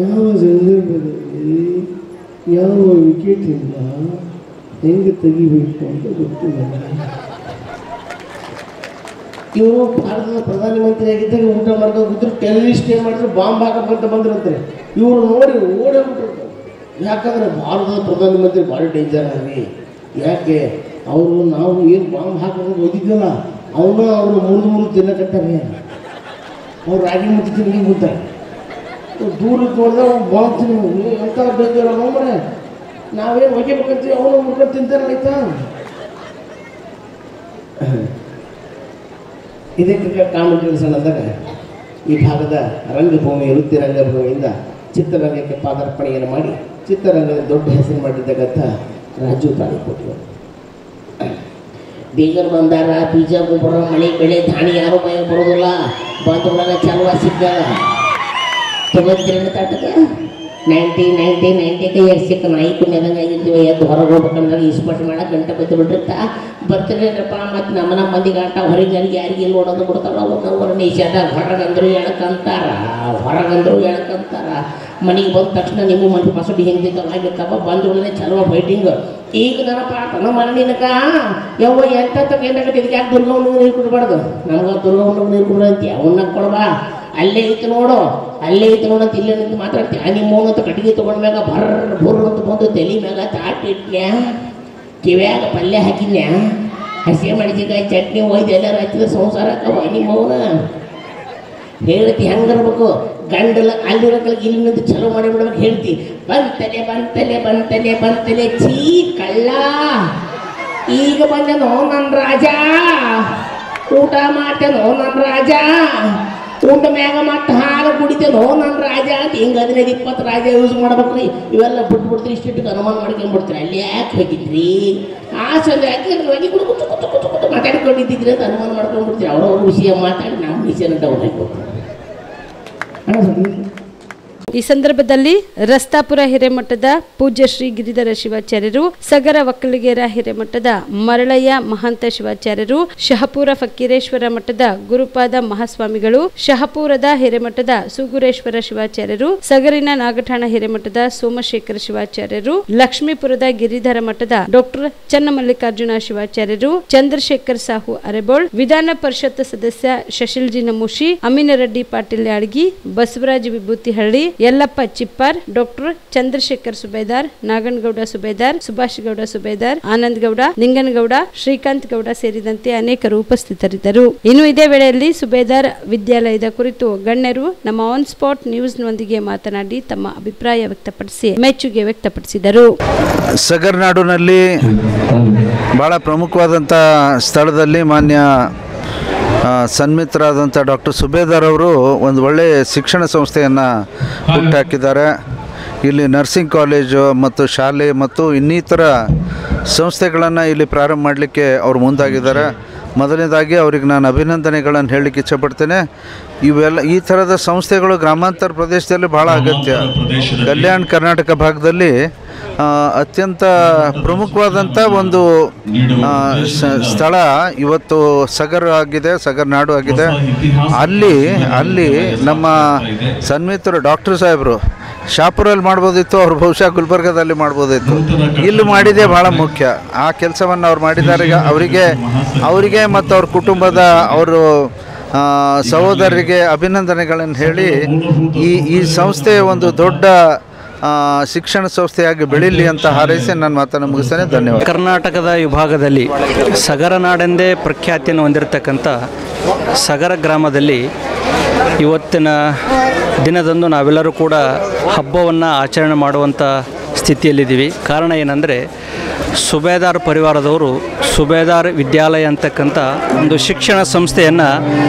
ಯಾವ ಸಂದರ್ಭದಲ್ಲಿ ಯಾವ ವಿಕೆಟಿಂದ ಹೆಂಗೆ ತೆಗಿಬೇಕು ಅಂತ ಗೊತ್ತು ನನಗೆ. ಇವರು ಭಾರತದ ಪ್ರಧಾನಮಂತ್ರಿ ಆಗಿದ್ದಾಗ ಊಟ ಮಾಡ್ಕೊಂಡು ಕೂತ್ರು, ಟೆರರಿಸ್ಟ್ ಏನು ಮಾಡಿದ್ರು ಬಾಂಬ್ ಹಾಕಬೇಕಂತ ಬಂದಿರ್ತಾರೆ. ಇವರು ನೋಡಿ ಓಡೇ ಬಿಟ್ಟಿರ್ತಾರೆ. ಯಾಕಂದರೆ ಭಾರತದ ಪ್ರಧಾನಮಂತ್ರಿ ಭಾರಿ ಡೇಂಜರ್ ಆಗಿ. ಯಾಕೆ ಅವರು ನಾವು ಏನು ಬಾಂಬ್ ಹಾಕೋದು ಓದಿದ್ವಲ್ಲ ಅವನು ಅವರು ಮೂರು ತಿನ್ನಕತ್ತಾರೆ. ಅವ್ರು ರಾಗಿ ಮುಟ್ಟಿ ತಿನ್ನಿಗೆ ಕೂತಾರೆ. ದೂರಕ್ಕೆ ನೋಡಿದ್ರೆ ಅವ್ನು ಬಾಂಬ್ ತಿನ್ನ ಎಂಥ ಬೇಜಾರ ನೋಡ್ರೆ ನಾವೇನು ಒಗಿಬೇಕಂತೀವಿ ಅವನು ಮುಟ್ಕೊಂಡು ತಿಂತಾರೆ. ಆಯ್ತಾ ಇದೇ ಕ್ರಿಕೆಟ್ ಕಾಮೆಂಟ್ರಿ ಅಂದಾಗ ಈ ಭಾಗದ ರಂಗಭೂಮಿ ವೃತ್ತಿ ರಂಗಭೂಮಿಯಿಂದ ಚಿತ್ರರಂಗಕ್ಕೆ ಪಾದಾರ್ಪಣೆಯನ್ನು ಮಾಡಿ ಚಿತ್ರರಂಗದ ದೊಡ್ಡ ಹೆಸರು ಮಾಡಿರ್ತಕ್ಕಂಥ ರಾಜು ತಾಳಿಕೊಟ್ರು. ಬೀಗರು ಬಂದಾರ, ಬೀಜ ಗೊಬ್ಬರ ಮಳೆ ಬೆಳೆ ಧಾಣಿ ಯಾರು ಭಯ ಬರೋದಿಲ್ಲ. ಬಂಧುಗಳನ್ನ ಚಲುವ ಸಿಕ್ಕಾಗ ತೊಗೊಂಡ್ರಿ ತಾಟಕ 90 ಎಷ್ಟು ಸಿಕ್ಕ ನಾಯಿ ಕುಣ್ಯದಂಗೆ ಆಗಿರ್ತೀವಿ. ಎದ್ದು ಹೊರಗೆ ಹೋಗ್ಬೇಕಂದ್ರೆ ಇಸ್ಪಟ್ ಮಾಡಕ್ಕೆ ಗಂಟೆ ಬದ್ದು ಬಿಟ್ಟಿರ್ತಾ ಬರ್ತೀರೇನಪ್ಪ. ಮತ್ತು ನಮ್ಮ ಮಂದಿ ಗಂಟ ಹೊರಗೆ ಯಾರಿಗೆ ಇಲ್ಲಿ ಓಡೋದು ಬಿಡ್ತಾರ. ಅವ್ರ ನಿಷೇಧಾಗ ಹೊರಗಂದ್ರು ಎಳಕಂತಾರ, ಮನೆಗೆ ಬಂದ ತಕ್ಷಣ ನಿಮ್ಮ ಮನೆ ಮಸೂಡಿ ಹೆಂಗಿರ್ತಾವ ಬಂಧುಗಳನ್ನೇ ಚಲುವ ಫೈಟಿಂಗ್. ಈಗ ನನಪ್ಪ ತನ್ನ ಮರಣಿನಕ ಯವ್ವ ಎಂತ ಏನಾಗತ್ತೆ, ಇದಕ್ಕೆ ಯಾಕೆ ದುರ್ಗವನ್ನು ನೀರು ಕುಡ್ಬಾರ್ದು, ನಮ್ಗೆ ದುರ್ಗವನ್ನು ನೀರು ಕುಡ್ರ ಅಂತ ಅವನ್ನ ಕೊಡ್ಬಾ. ಅಲ್ಲೇ ಐತೆ ನೋಡು ಅಂತ ಇಲ್ಲೇ ನಿಂತು ಮಾತಾಡ್ತೀಯ. ನಿಮ್ಮ ಅಂತ ಕಟ್ಟಿಗೆ ತೊಗೊಂಡ್ಮ್ಯಾಗ ಬರ್ರ ಅಂತ ಬಂದು ತಲೆ ಮ್ಯಾಗ ತಾಟಿಟ್ನ್ಯಾ, ಕಿವ್ಯಾಗ ಪಲ್ಯ ಹಾಕಿನ್ಯಾ, ಹಸಿ ಮೆಣಸಿನ್ಕಾಯಿ ಚಟ್ನಿ ಒಯ್ದು ಎಲ್ಲರೂ ಹಚ್ಚಿದ್ರೆ ಸಂಸಾರಕ್ಕವ ನಿಮ್ಮವನ ಹೇಳ್ತಿ ಹೆಂಗಿರ್ಬೇಕು. ಗಂಡಲ್ಲ ಅಲ್ಲಿರೋಕಲ್ಗೆ ಇಲ್ಲಿ ನಿಂತು ಚಲೋ ಮಾಡಿಬಿಡ್ಬೇಕು. ಹೇಳ್ತಿ ಬಂತಲೆ ಚೀ ಕಳ್ಳ ಈಗ ಬಂದನೋ ನನ್ನ ರಾಜ, ಊಟ ಮಾಡ್ತೇನೋ ನನ್ನ ರಾಜ, ಊಟ ಮ್ಯಾಗ ಮತ್ತೆ ಹಾಲು ಕುಡಿತೇನೋ ನನ್ನ ರಾಜ ಅಂತ ಹಿಂಗೆ 15-20 ರಾಜ ಯೂಸ್ ಮಾಡ್ಬೇಕ್ರಿ. ಇವೆಲ್ಲ ಬಿಟ್ಬಿಡ್ತೀರಿ, ಇಷ್ಟಿಟ್ಟಿಗೆ ಅನುಮಾನ ಮಾಡ್ಕೊಂಡ್ಬಿಡ್ತೀರಿ. ಅಲ್ಲಿ ಯಾಕೆ ಹೋಗಿದ್ರಿ ಆ ಸಂದ್ರೆ ಯಾಕೆ ಮಾತಾಡ್ಕೊಂಡಿದ್ದಿದ್ರಿ ಅಂತ ಅನುಮಾನ ಮಾಡ್ಕೊಂಡ್ಬಿಡ್ತೀರಿ. ಅವ್ರವ್ರ ವಿಷಯ ಮಾತಾಡಿ ನಮ್ಮ ವಿಷಯನ ಡೌನ್ ಆಗಿಬಿಡ್ತಾರೆ. ಈ ಸಂದರ್ಭದಲ್ಲಿ ರಸ್ತಾಪುರ ಹಿರೇಮಠದ ಪೂಜ್ಯ ಶ್ರೀ ಗಿರಿಧರ ಶಿವಾಚಾರ್ಯರು, ಸಗರ ಒಕ್ಕಲಿಗೇರ ಹಿರೇಮಠದ ಮರಳಯ್ಯ ಮಹಾಂತ ಶಿವಾಚಾರ್ಯರು, ಶಹಪುರ ಫಕ್ಕೀರೇಶ್ವರ ಮಠದ ಗುರುಪಾದ ಮಹಾಸ್ವಾಮಿಗಳು, ಶಹಪುರದ ಹಿರೇಮಠದ ಸುಗುರೇಶ್ವರ ಶಿವಾಚಾರ್ಯರು, ಸಗರಿನ ನಾಗಠಾಣ ಹಿರೇಮಠದ ಸೋಮಶೇಖರ ಶಿವಾಚಾರ್ಯರು, ಲಕ್ಷ್ಮೀಪುರದ ಗಿರಿಧರ ಮಠದ ಡಾಕ್ಟರ್ ಚನ್ನಮಲ್ಲಿಕಾರ್ಜುನ ಶಿವಾಚಾರ್ಯರು, ಚಂದ್ರಶೇಖರ್ ಸಾಹು ಅರೆಬೋಳ್, ವಿಧಾನ ಪರಿಷತ್ ಸದಸ್ಯ ಶಶಿಲ್ಜಿ ನಮೂಶಿ, ಅಮೀನರೆಡ್ಡಿ ಪಾಟೀಲ್ ಯಾಳಗಿ, ಬಸವರಾಜ ವಿಭೂತಿಹಳ್ಳಿ, ಯಲ್ಲಪ್ಪ ಚಿಪ್ಪಾರ್, ಡಾಕ್ಟರ್ ಚಂದ್ರಶೇಖರ್ ಸುಬೇದಾರ್, ನಾಗನಗೌಡ ಸುಬೇದಾರ್, ಸುಭಾಷ್ ಗೌಡ ಸುಬೇದಾರ್, ಆನಂದ್ ಗೌಡ, ನಿಂಗನಗೌಡ, ಶ್ರೀಕಾಂತ್ ಗೌಡ ಸೇರಿದಂತೆ ಅನೇಕರು ಉಪಸ್ಥಿತರಿದ್ದರು. ಇನ್ನು ಇದೇ ವೇಳೆಯಲ್ಲಿ ಸುಬೇದಾರ್ ವಿದ್ಯಾಲಯದ ಕುರಿತು ಗಣ್ಯರು ನಮ್ಮ ಆನ್ ಸ್ಪಾಟ್ ನ್ಯೂಸ್ನೊಂದಿಗೆ ಮಾತನಾಡಿ ತಮ್ಮ ಅಭಿಪ್ರಾಯ ವ್ಯಕ್ತಪಡಿಸಿ ಮೆಚ್ಚುಗೆ ವ್ಯಕ್ತಪಡಿಸಿದರು. ಸಗರ್ನಾಡಿನಲ್ಲಿ ಬಹಳ ಪ್ರಮುಖವಾದಂಥ ಸ್ಥಳದಲ್ಲಿ ಮಾನ್ಯ ಸನ್ಮಿತ್ರರಾದಂಥ ಡಾಕ್ಟರ್ ಸುಬೇದಾರ್ ಅವರು ಒಂದು ಒಳ್ಳೆಯ ಶಿಕ್ಷಣ ಸಂಸ್ಥೆಯನ್ನು ಹುಟ್ಟಾಕಿದ್ದಾರೆ. ಇಲ್ಲಿ ನರ್ಸಿಂಗ್ ಕಾಲೇಜು ಮತ್ತು ಶಾಲೆ ಮತ್ತು ಇನ್ನಿತರ ಸಂಸ್ಥೆಗಳನ್ನು ಇಲ್ಲಿ ಪ್ರಾರಂಭ ಮಾಡಲಿಕ್ಕೆ ಅವರು ಮುಂದಾಗಿದ್ದಾರೆ. ಮೊದಲನೇದಾಗಿ ಅವ್ರಿಗೆ ನಾನು ಅಭಿನಂದನೆಗಳನ್ನು ಹೇಳಲಿಕ್ಕೆ ಇಚ್ಛಪಡ್ತೇನೆ. ಈ ಥರದ ಸಂಸ್ಥೆಗಳು ಗ್ರಾಮಾಂತರ ಪ್ರದೇಶದಲ್ಲಿ ಭಾಳ ಅಗತ್ಯ. ಕಲ್ಯಾಣ ಕರ್ನಾಟಕ ಭಾಗದಲ್ಲಿ ಅತ್ಯಂತ ಪ್ರಮುಖವಾದಂಥ ಒಂದು ಸ್ಥಳ ಇವತ್ತು ಸಗರ್ನಾಡು ಆಗಿದೆ. ಅಲ್ಲಿ ನಮ್ಮ ಸನ್ಮಿತರು ಡಾಕ್ಟರ್ ಸಾಹೇಬರು ಶಾಪುರಲ್ಲಿ ಮಾಡ್ಬೋದಿತ್ತು, ಅವ್ರು ಬಹುಶಃ ಗುಲ್ಬರ್ಗದಲ್ಲಿ ಮಾಡ್ಬೋದಿತ್ತು. ಇಲ್ಲಿ ಮಾಡಿದೆ ಭಾಳ ಮುಖ್ಯ. ಆ ಕೆಲಸವನ್ನು ಅವ್ರು ಮಾಡಿದ್ದಾರೆ. ಅವರಿಗೆ ಮತ್ತು ಅವ್ರ ಕುಟುಂಬದ ಅವರು ಸಹೋದರರಿಗೆ ಅಭಿನಂದನೆಗಳನ್ನು ಹೇಳಿ ಈ ಸಂಸ್ಥೆ ಒಂದು ದೊಡ್ಡ ಶಿಕ್ಷಣ ಸಂಸ್ಥೆಯಾಗಿ ಬೆಳೀಲಿ ಅಂತ ಹಾರೈಸಿ ನನ್ನ ಮಾತನ್ನು ಮುಗಿಸ್ತೇನೆ. ಧನ್ಯವಾದ. ಕರ್ನಾಟಕದ ವಿಭಾಗದಲ್ಲಿ ಸಗರನಾಡೆಂದೇ ಪ್ರಖ್ಯಾತಿಯನ್ನು ಹೊಂದಿರತಕ್ಕಂಥ ಸಗರ ಗ್ರಾಮದಲ್ಲಿ ಇವತ್ತಿನ ದಿನದಂದು ನಾವೆಲ್ಲರೂ ಕೂಡ ಹಬ್ಬವನ್ನು ಆಚರಣೆ ಮಾಡುವಂಥ ಸ್ಥಿತಿಯಲ್ಲಿದ್ದೀವಿ. ಕಾರಣ ಏನಂದರೆ ಸುಬೇದಾರ್ ಪರಿವಾರದವರು ಸುಬೇದಾರ್ ವಿದ್ಯಾಲಯ ಅಂತಕ್ಕಂಥ ಒಂದು ಶಿಕ್ಷಣ ಸಂಸ್ಥೆಯನ್ನು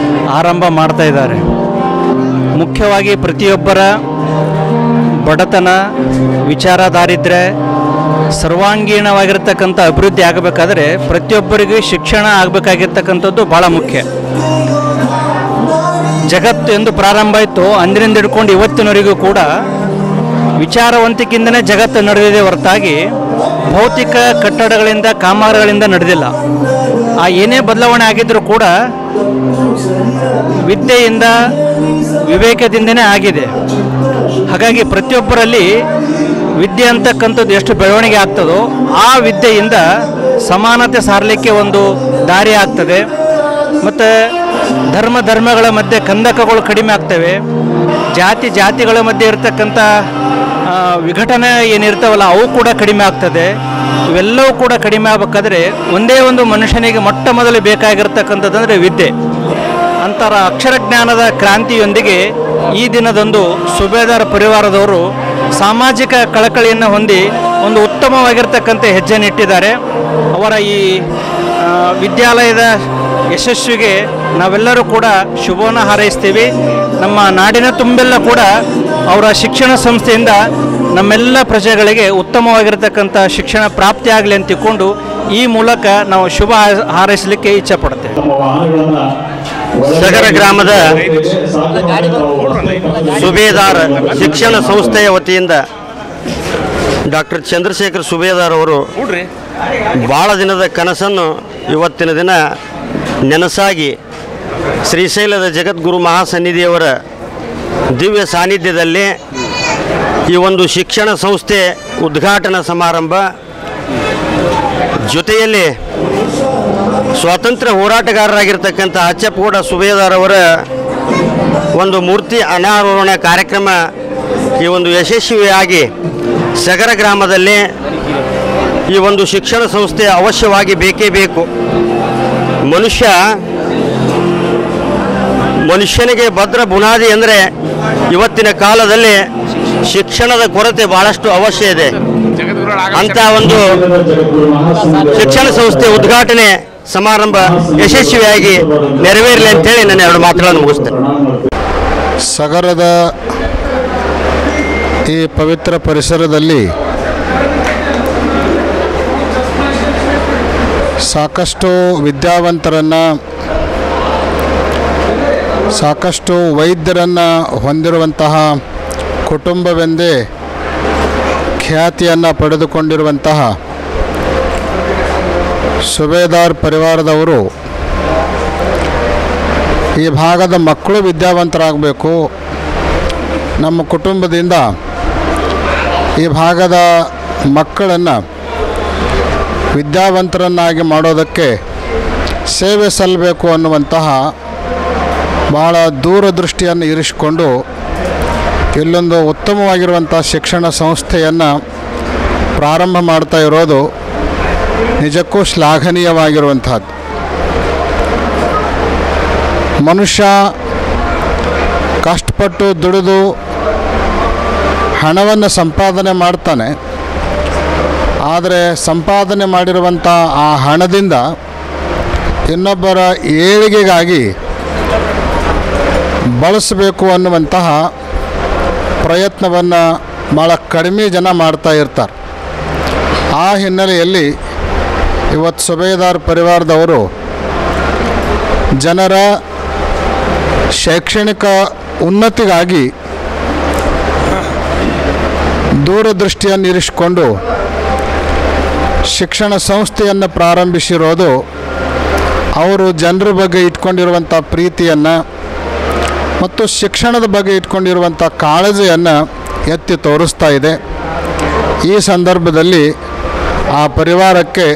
ಆರಂಭ ಮಾಡ್ತಾ ಇದ್ದಾರೆ. ಮುಖ್ಯವಾಗಿ ಪ್ರತಿಯೊಬ್ಬರ ಬಡತನ, ವಿಚಾರ ದಾರಿದ್ರ್ಯ, ಸರ್ವಾಂಗೀಣವಾಗಿರ್ತಕ್ಕಂಥ ಅಭಿವೃದ್ಧಿ ಆಗಬೇಕಾದ್ರೆ ಪ್ರತಿಯೊಬ್ಬರಿಗೂ ಶಿಕ್ಷಣ ಆಗಬೇಕಾಗಿರ್ತಕ್ಕಂಥದ್ದು ಭಾಳ ಮುಖ್ಯ. ಜಗತ್ತು ಎಂದು ಪ್ರಾರಂಭ ಆಯಿತು ಅಂದಿನಿಂದ ಹಿಡ್ಕೊಂಡು ಇವತ್ತಿನವರೆಗೂ ಕೂಡ ವಿಚಾರವಂತಿಕೆಯಿಂದನೇ ಜಗತ್ತು ನಡೆದಿದೆ ಹೊರತಾಗಿ ಭೌತಿಕ ಕಟ್ಟಡಗಳಿಂದ ಕಾಮಗಾರಿಗಳಿಂದ ನಡೆದಿಲ್ಲ. ಆ ಏನೇ ಬದಲಾವಣೆ ಆಗಿದ್ರೂ ಕೂಡ ವಿದ್ಯೆಯಿಂದ ವಿವೇಕದಿಂದನೇ ಆಗಿದೆ. ಹಾಗಾಗಿ ಪ್ರತಿಯೊಬ್ಬರಲ್ಲಿ ವಿದ್ಯೆ ಅಂತಕ್ಕಂಥದ್ದು ಎಷ್ಟು ಬೆಳವಣಿಗೆ ಆಗ್ತದೋ ಆ ವಿದ್ಯೆಯಿಂದ ಸಮಾನತೆ ಸಾರಲಿಕ್ಕೆ ಒಂದು ದಾರಿ ಆಗ್ತದೆ. ಮತ್ತು ಧರ್ಮಗಳ ಮಧ್ಯೆ ಕಂದಕಗಳು ಕಡಿಮೆ ಆಗ್ತವೆ. ಜಾತಿಗಳ ಮಧ್ಯೆ ಇರತಕ್ಕಂಥ ವಿಘಟನೆ ಏನಿರ್ತಾವಲ್ಲ ಅವು ಕೂಡ ಕಡಿಮೆ ಆಗ್ತದೆ. ಇವೆಲ್ಲವೂ ಕೂಡ ಕಡಿಮೆ ಆಗಬೇಕಾದ್ರೆ ಒಂದೇ ಒಂದು ಮನುಷ್ಯನಿಗೆ ಮೊಟ್ಟ ಮೊದಲು ಬೇಕಾಗಿರ್ತಕ್ಕಂಥದ್ದಂದರೆ ವಿದ್ಯೆ. ಅಂತರ ಅಕ್ಷರಜ್ಞಾನದ ಕ್ರಾಂತಿಯೊಂದಿಗೆ ಈ ದಿನದಂದು ಸುಬೇದಾರ್ ಪರಿವಾರದವರು ಸಾಮಾಜಿಕ ಕಳಕಳಿಯನ್ನು ಹೊಂದಿ ಒಂದು ಉತ್ತಮವಾಗಿರ್ತಕ್ಕಂಥ ಹೆಜ್ಜೆನಿಟ್ಟಿದ್ದಾರೆ. ಅವರ ಈ ವಿದ್ಯಾಲಯದ ಯಶಸ್ವಿಗೆ ನಾವೆಲ್ಲರೂ ಕೂಡ ಶುಭವನ್ನು ಹಾರೈಸ್ತೀವಿ. ನಮ್ಮ ನಾಡಿನ ತುಂಬೆಲ್ಲ ಕೂಡ ಅವರ ಶಿಕ್ಷಣ ಸಂಸ್ಥೆಯಿಂದ ನಮ್ಮೆಲ್ಲ ಪ್ರಜೆಗಳಿಗೆ ಉತ್ತಮವಾಗಿರ್ತಕ್ಕಂಥ ಶಿಕ್ಷಣ ಪ್ರಾಪ್ತಿಯಾಗಲಿ ಅಂತ ತಿಳ್ಕೊಂಡು ಈ ಮೂಲಕ ನಾವು ಶುಭ ಹಾರೈಸಲಿಕ್ಕೆ ಇಚ್ಛೆ ಪಡ್ತೇವೆ. ಸಗರ ಗ್ರಾಮದ ಸುಬೇದಾರ್ ಶಿಕ್ಷಣ ಸಂಸ್ಥೆಯ ವತಿಯಿಂದ ಡಾಕ್ಟರ್ ಚಂದ್ರಶೇಖರ್ ಸುಬೇದಾರ್ ಅವರು ಭಾಳ ದಿನದ ಕನಸನ್ನು ಇವತ್ತಿನ ದಿನ ನೆನಸಾಗಿ ಶ್ರೀಶೈಲದ ಜಗದ್ಗುರು ಮಹಾಸನ್ನಿಧಿಯವರ ದಿವ್ಯ ಸಾನ್ನಿಧ್ಯದಲ್ಲಿ ಈ ಒಂದು ಶಿಕ್ಷಣ ಸಂಸ್ಥೆ ಉದ್ಘಾಟನಾ ಸಮಾರಂಭ, ಜೊತೆಯಲ್ಲಿ ಸ್ವಾತಂತ್ರ್ಯ ಹೋರಾಟಗಾರರಾಗಿರ್ತಕ್ಕಂಥ ಅಚ್ಚಪ್ಪಗೌಡ ಸುಬೇದಾರ್ ಅವರ ಒಂದು ಮೂರ್ತಿ ಅನಾವರಣ ಕಾರ್ಯಕ್ರಮ ಈ ಒಂದು ಯಶಸ್ವಿಯಾಗಿ ಸಗರ ಗ್ರಾಮದಲ್ಲಿ ಈ ಒಂದು ಶಿಕ್ಷಣ ಸಂಸ್ಥೆ ಅವಶ್ಯವಾಗಿ ಬೇಕೇ ಬೇಕು. ಮನುಷ್ಯನಿಗೆ ಭದ್ರ ಬುನಾದಿ ಅಂದರೆ ಇವತ್ತಿನ ಕಾಲದಲ್ಲಿ ಶಿಕ್ಷಣದ ಕೊರತೆ ಭಾಳಷ್ಟು ಅವಶ್ಯ ಇದೆ. ಅಂತ ಒಂದು ಶಿಕ್ಷಣ ಸಂಸ್ಥೆ ಉದ್ಘಾಟನೆ ಸಮಾರಂಭ ಯಶಸ್ವಿಯಾಗಿ ನೆರವೇರಲಿ ಅಂತೇಳಿ ನಾನು ಎರಡು ಮಾತುಗಳನ್ನು ಮುಗಿಸ್ತೇನೆ. ಸಗರದ ಈ ಪವಿತ್ರ ಪರಿಸರದಲ್ಲಿ ಸಾಕಷ್ಟು ವಿದ್ಯಾವಂತರನ್ನು, ಸಾಕಷ್ಟು ವೈದ್ಯರನ್ನು ಹೊಂದಿರುವಂತಹ ಕುಟುಂಬವೆಂದೇ ಖ್ಯಾತಿಯನ್ನು ಪಡೆದುಕೊಂಡಿರುವಂತಹ ಸುಬೇದಾರ್ ಪರಿವಾರದವರು ಈ ಭಾಗದ ಮಕ್ಕಳು ವಿದ್ಯಾವಂತರಾಗಬೇಕು, ನಮ್ಮ ಕುಟುಂಬದಿಂದ ಈ ಭಾಗದ ಮಕ್ಕಳನ್ನು ವಿದ್ಯಾವಂತರನ್ನಾಗಿ ಮಾಡೋದಕ್ಕೆ ಸೇವೆ ಸಲ್ಲಬೇಕು ಅನ್ನುವಂತಹ ಭಾಳ ದೂರದೃಷ್ಟಿಯನ್ನು ಇರಿಸಿಕೊಂಡು ಇಲ್ಲೊಂದು ಉತ್ತಮವಾಗಿರುವಂಥ ಶಿಕ್ಷಣ ಸಂಸ್ಥೆಯನ್ನು ಪ್ರಾರಂಭ ಮಾಡ್ತಾ ಇರೋದು ನಿಜಕ್ಕೂ ಶ್ಲಾಘನೀಯವಾಗಿರುವಂಥದ್ದು. ಮನುಷ್ಯ ಕಷ್ಟಪಟ್ಟು ದುಡಿದು ಹಣವನ್ನು ಸಂಪಾದನೆ ಮಾಡ್ತಾನೆ. ಆದರೆ ಸಂಪಾದನೆ ಮಾಡಿರುವಂಥ ಆ ಹಣದಿಂದ ಇನ್ನೊಬ್ಬರ ಏಳಿಗೆಗಾಗಿ ಬಳಸಬೇಕು ಅನ್ನುವಂತಹ ಪ್ರಯತ್ನವನ್ನು ಭಾಳ ಕಡಿಮೆ ಜನ ಮಾಡ್ತಾ ಇರ್ತಾರೆ. ಆ ಹಿನ್ನೆಲೆಯಲ್ಲಿ ಇವತ್ತು ಸುಬೇದಾರ್ ಪರಿವಾರದವರು ಜನರ ಶೈಕ್ಷಣಿಕ ಉನ್ನತಿಗಾಗಿ ದೂರದೃಷ್ಟಿಯನ್ನು ಇರಿಸಿಕೊಂಡು ಶಿಕ್ಷಣ ಸಂಸ್ಥೆಯನ್ನು ಪ್ರಾರಂಭಿಸಿರೋದು ಅವರು ಜನರ ಬಗ್ಗೆ ಇಟ್ಕೊಂಡಿರುವಂಥ ಪ್ರೀತಿಯನ್ನು ಮತ್ತು ಶಿಕ್ಷಣದ ಬಗ್ಗೆ ಇಟ್ಕೊಂಡಿರುವಂಥ ಕಾಳಜಿಯನ್ನು ಎತ್ತಿ ತೋರಿಸ್ತಾ ಇದೆ. ಈ ಸಂದರ್ಭದಲ್ಲಿ ಆ ಪರಿವಾರಕ್ಕೆ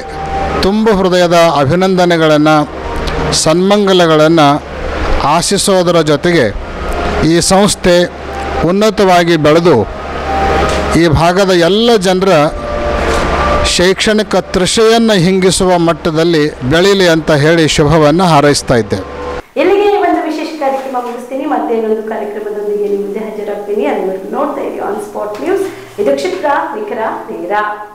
ತುಂಬ ಹೃದಯದ ಅಭಿನಂದನೆಗಳನ್ನು ಸನ್ಮಂಗಲಗಳನ್ನು ಆಶಿಸೋದರ ಜೊತೆಗೆ ಈ ಸಂಸ್ಥೆ ಉನ್ನತವಾಗಿ ಬೆಳೆದು ಈ ಭಾಗದ ಎಲ್ಲ ಜನರ ಶೈಕ್ಷಣಿಕ ತೃಷೆಯನ್ನು ಹಿಂಗಿಸುವ ಮಟ್ಟದಲ್ಲಿ ಬೆಳೀಲಿ ಅಂತ ಹೇಳಿ ಶುಭವನ್ನು ಹಾರೈಸ್ತಾ ಇದ್ದೇವೆ. ಇಲ್ಲಿಗೆ ಈ ಒಂದು ವಿಶೇಷ ಕಾರ್ಯಕ್ರಮ ಮುಗಿಸ್ತೀನಿ. ಮತ್ತೆ ಇನ್ನೊಂದು ಕಾರ್ಯಕ್ರಮದೊಂದಿಗೆ ನಿಮ್ಮ ಮುಂದೆ ಹಾಜರಾಗ್ತೀನಿ. ಅಲ್ಲಿವರೆಗೂ ನೋಡ್ತಾ ಇರಿ ಆನ್ ಸ್ಪಾಟ್ ನ್ಯೂಸ್. ಇದು ಕ್ಷಿಪ್ರ ನಿಖರ ನೇರ.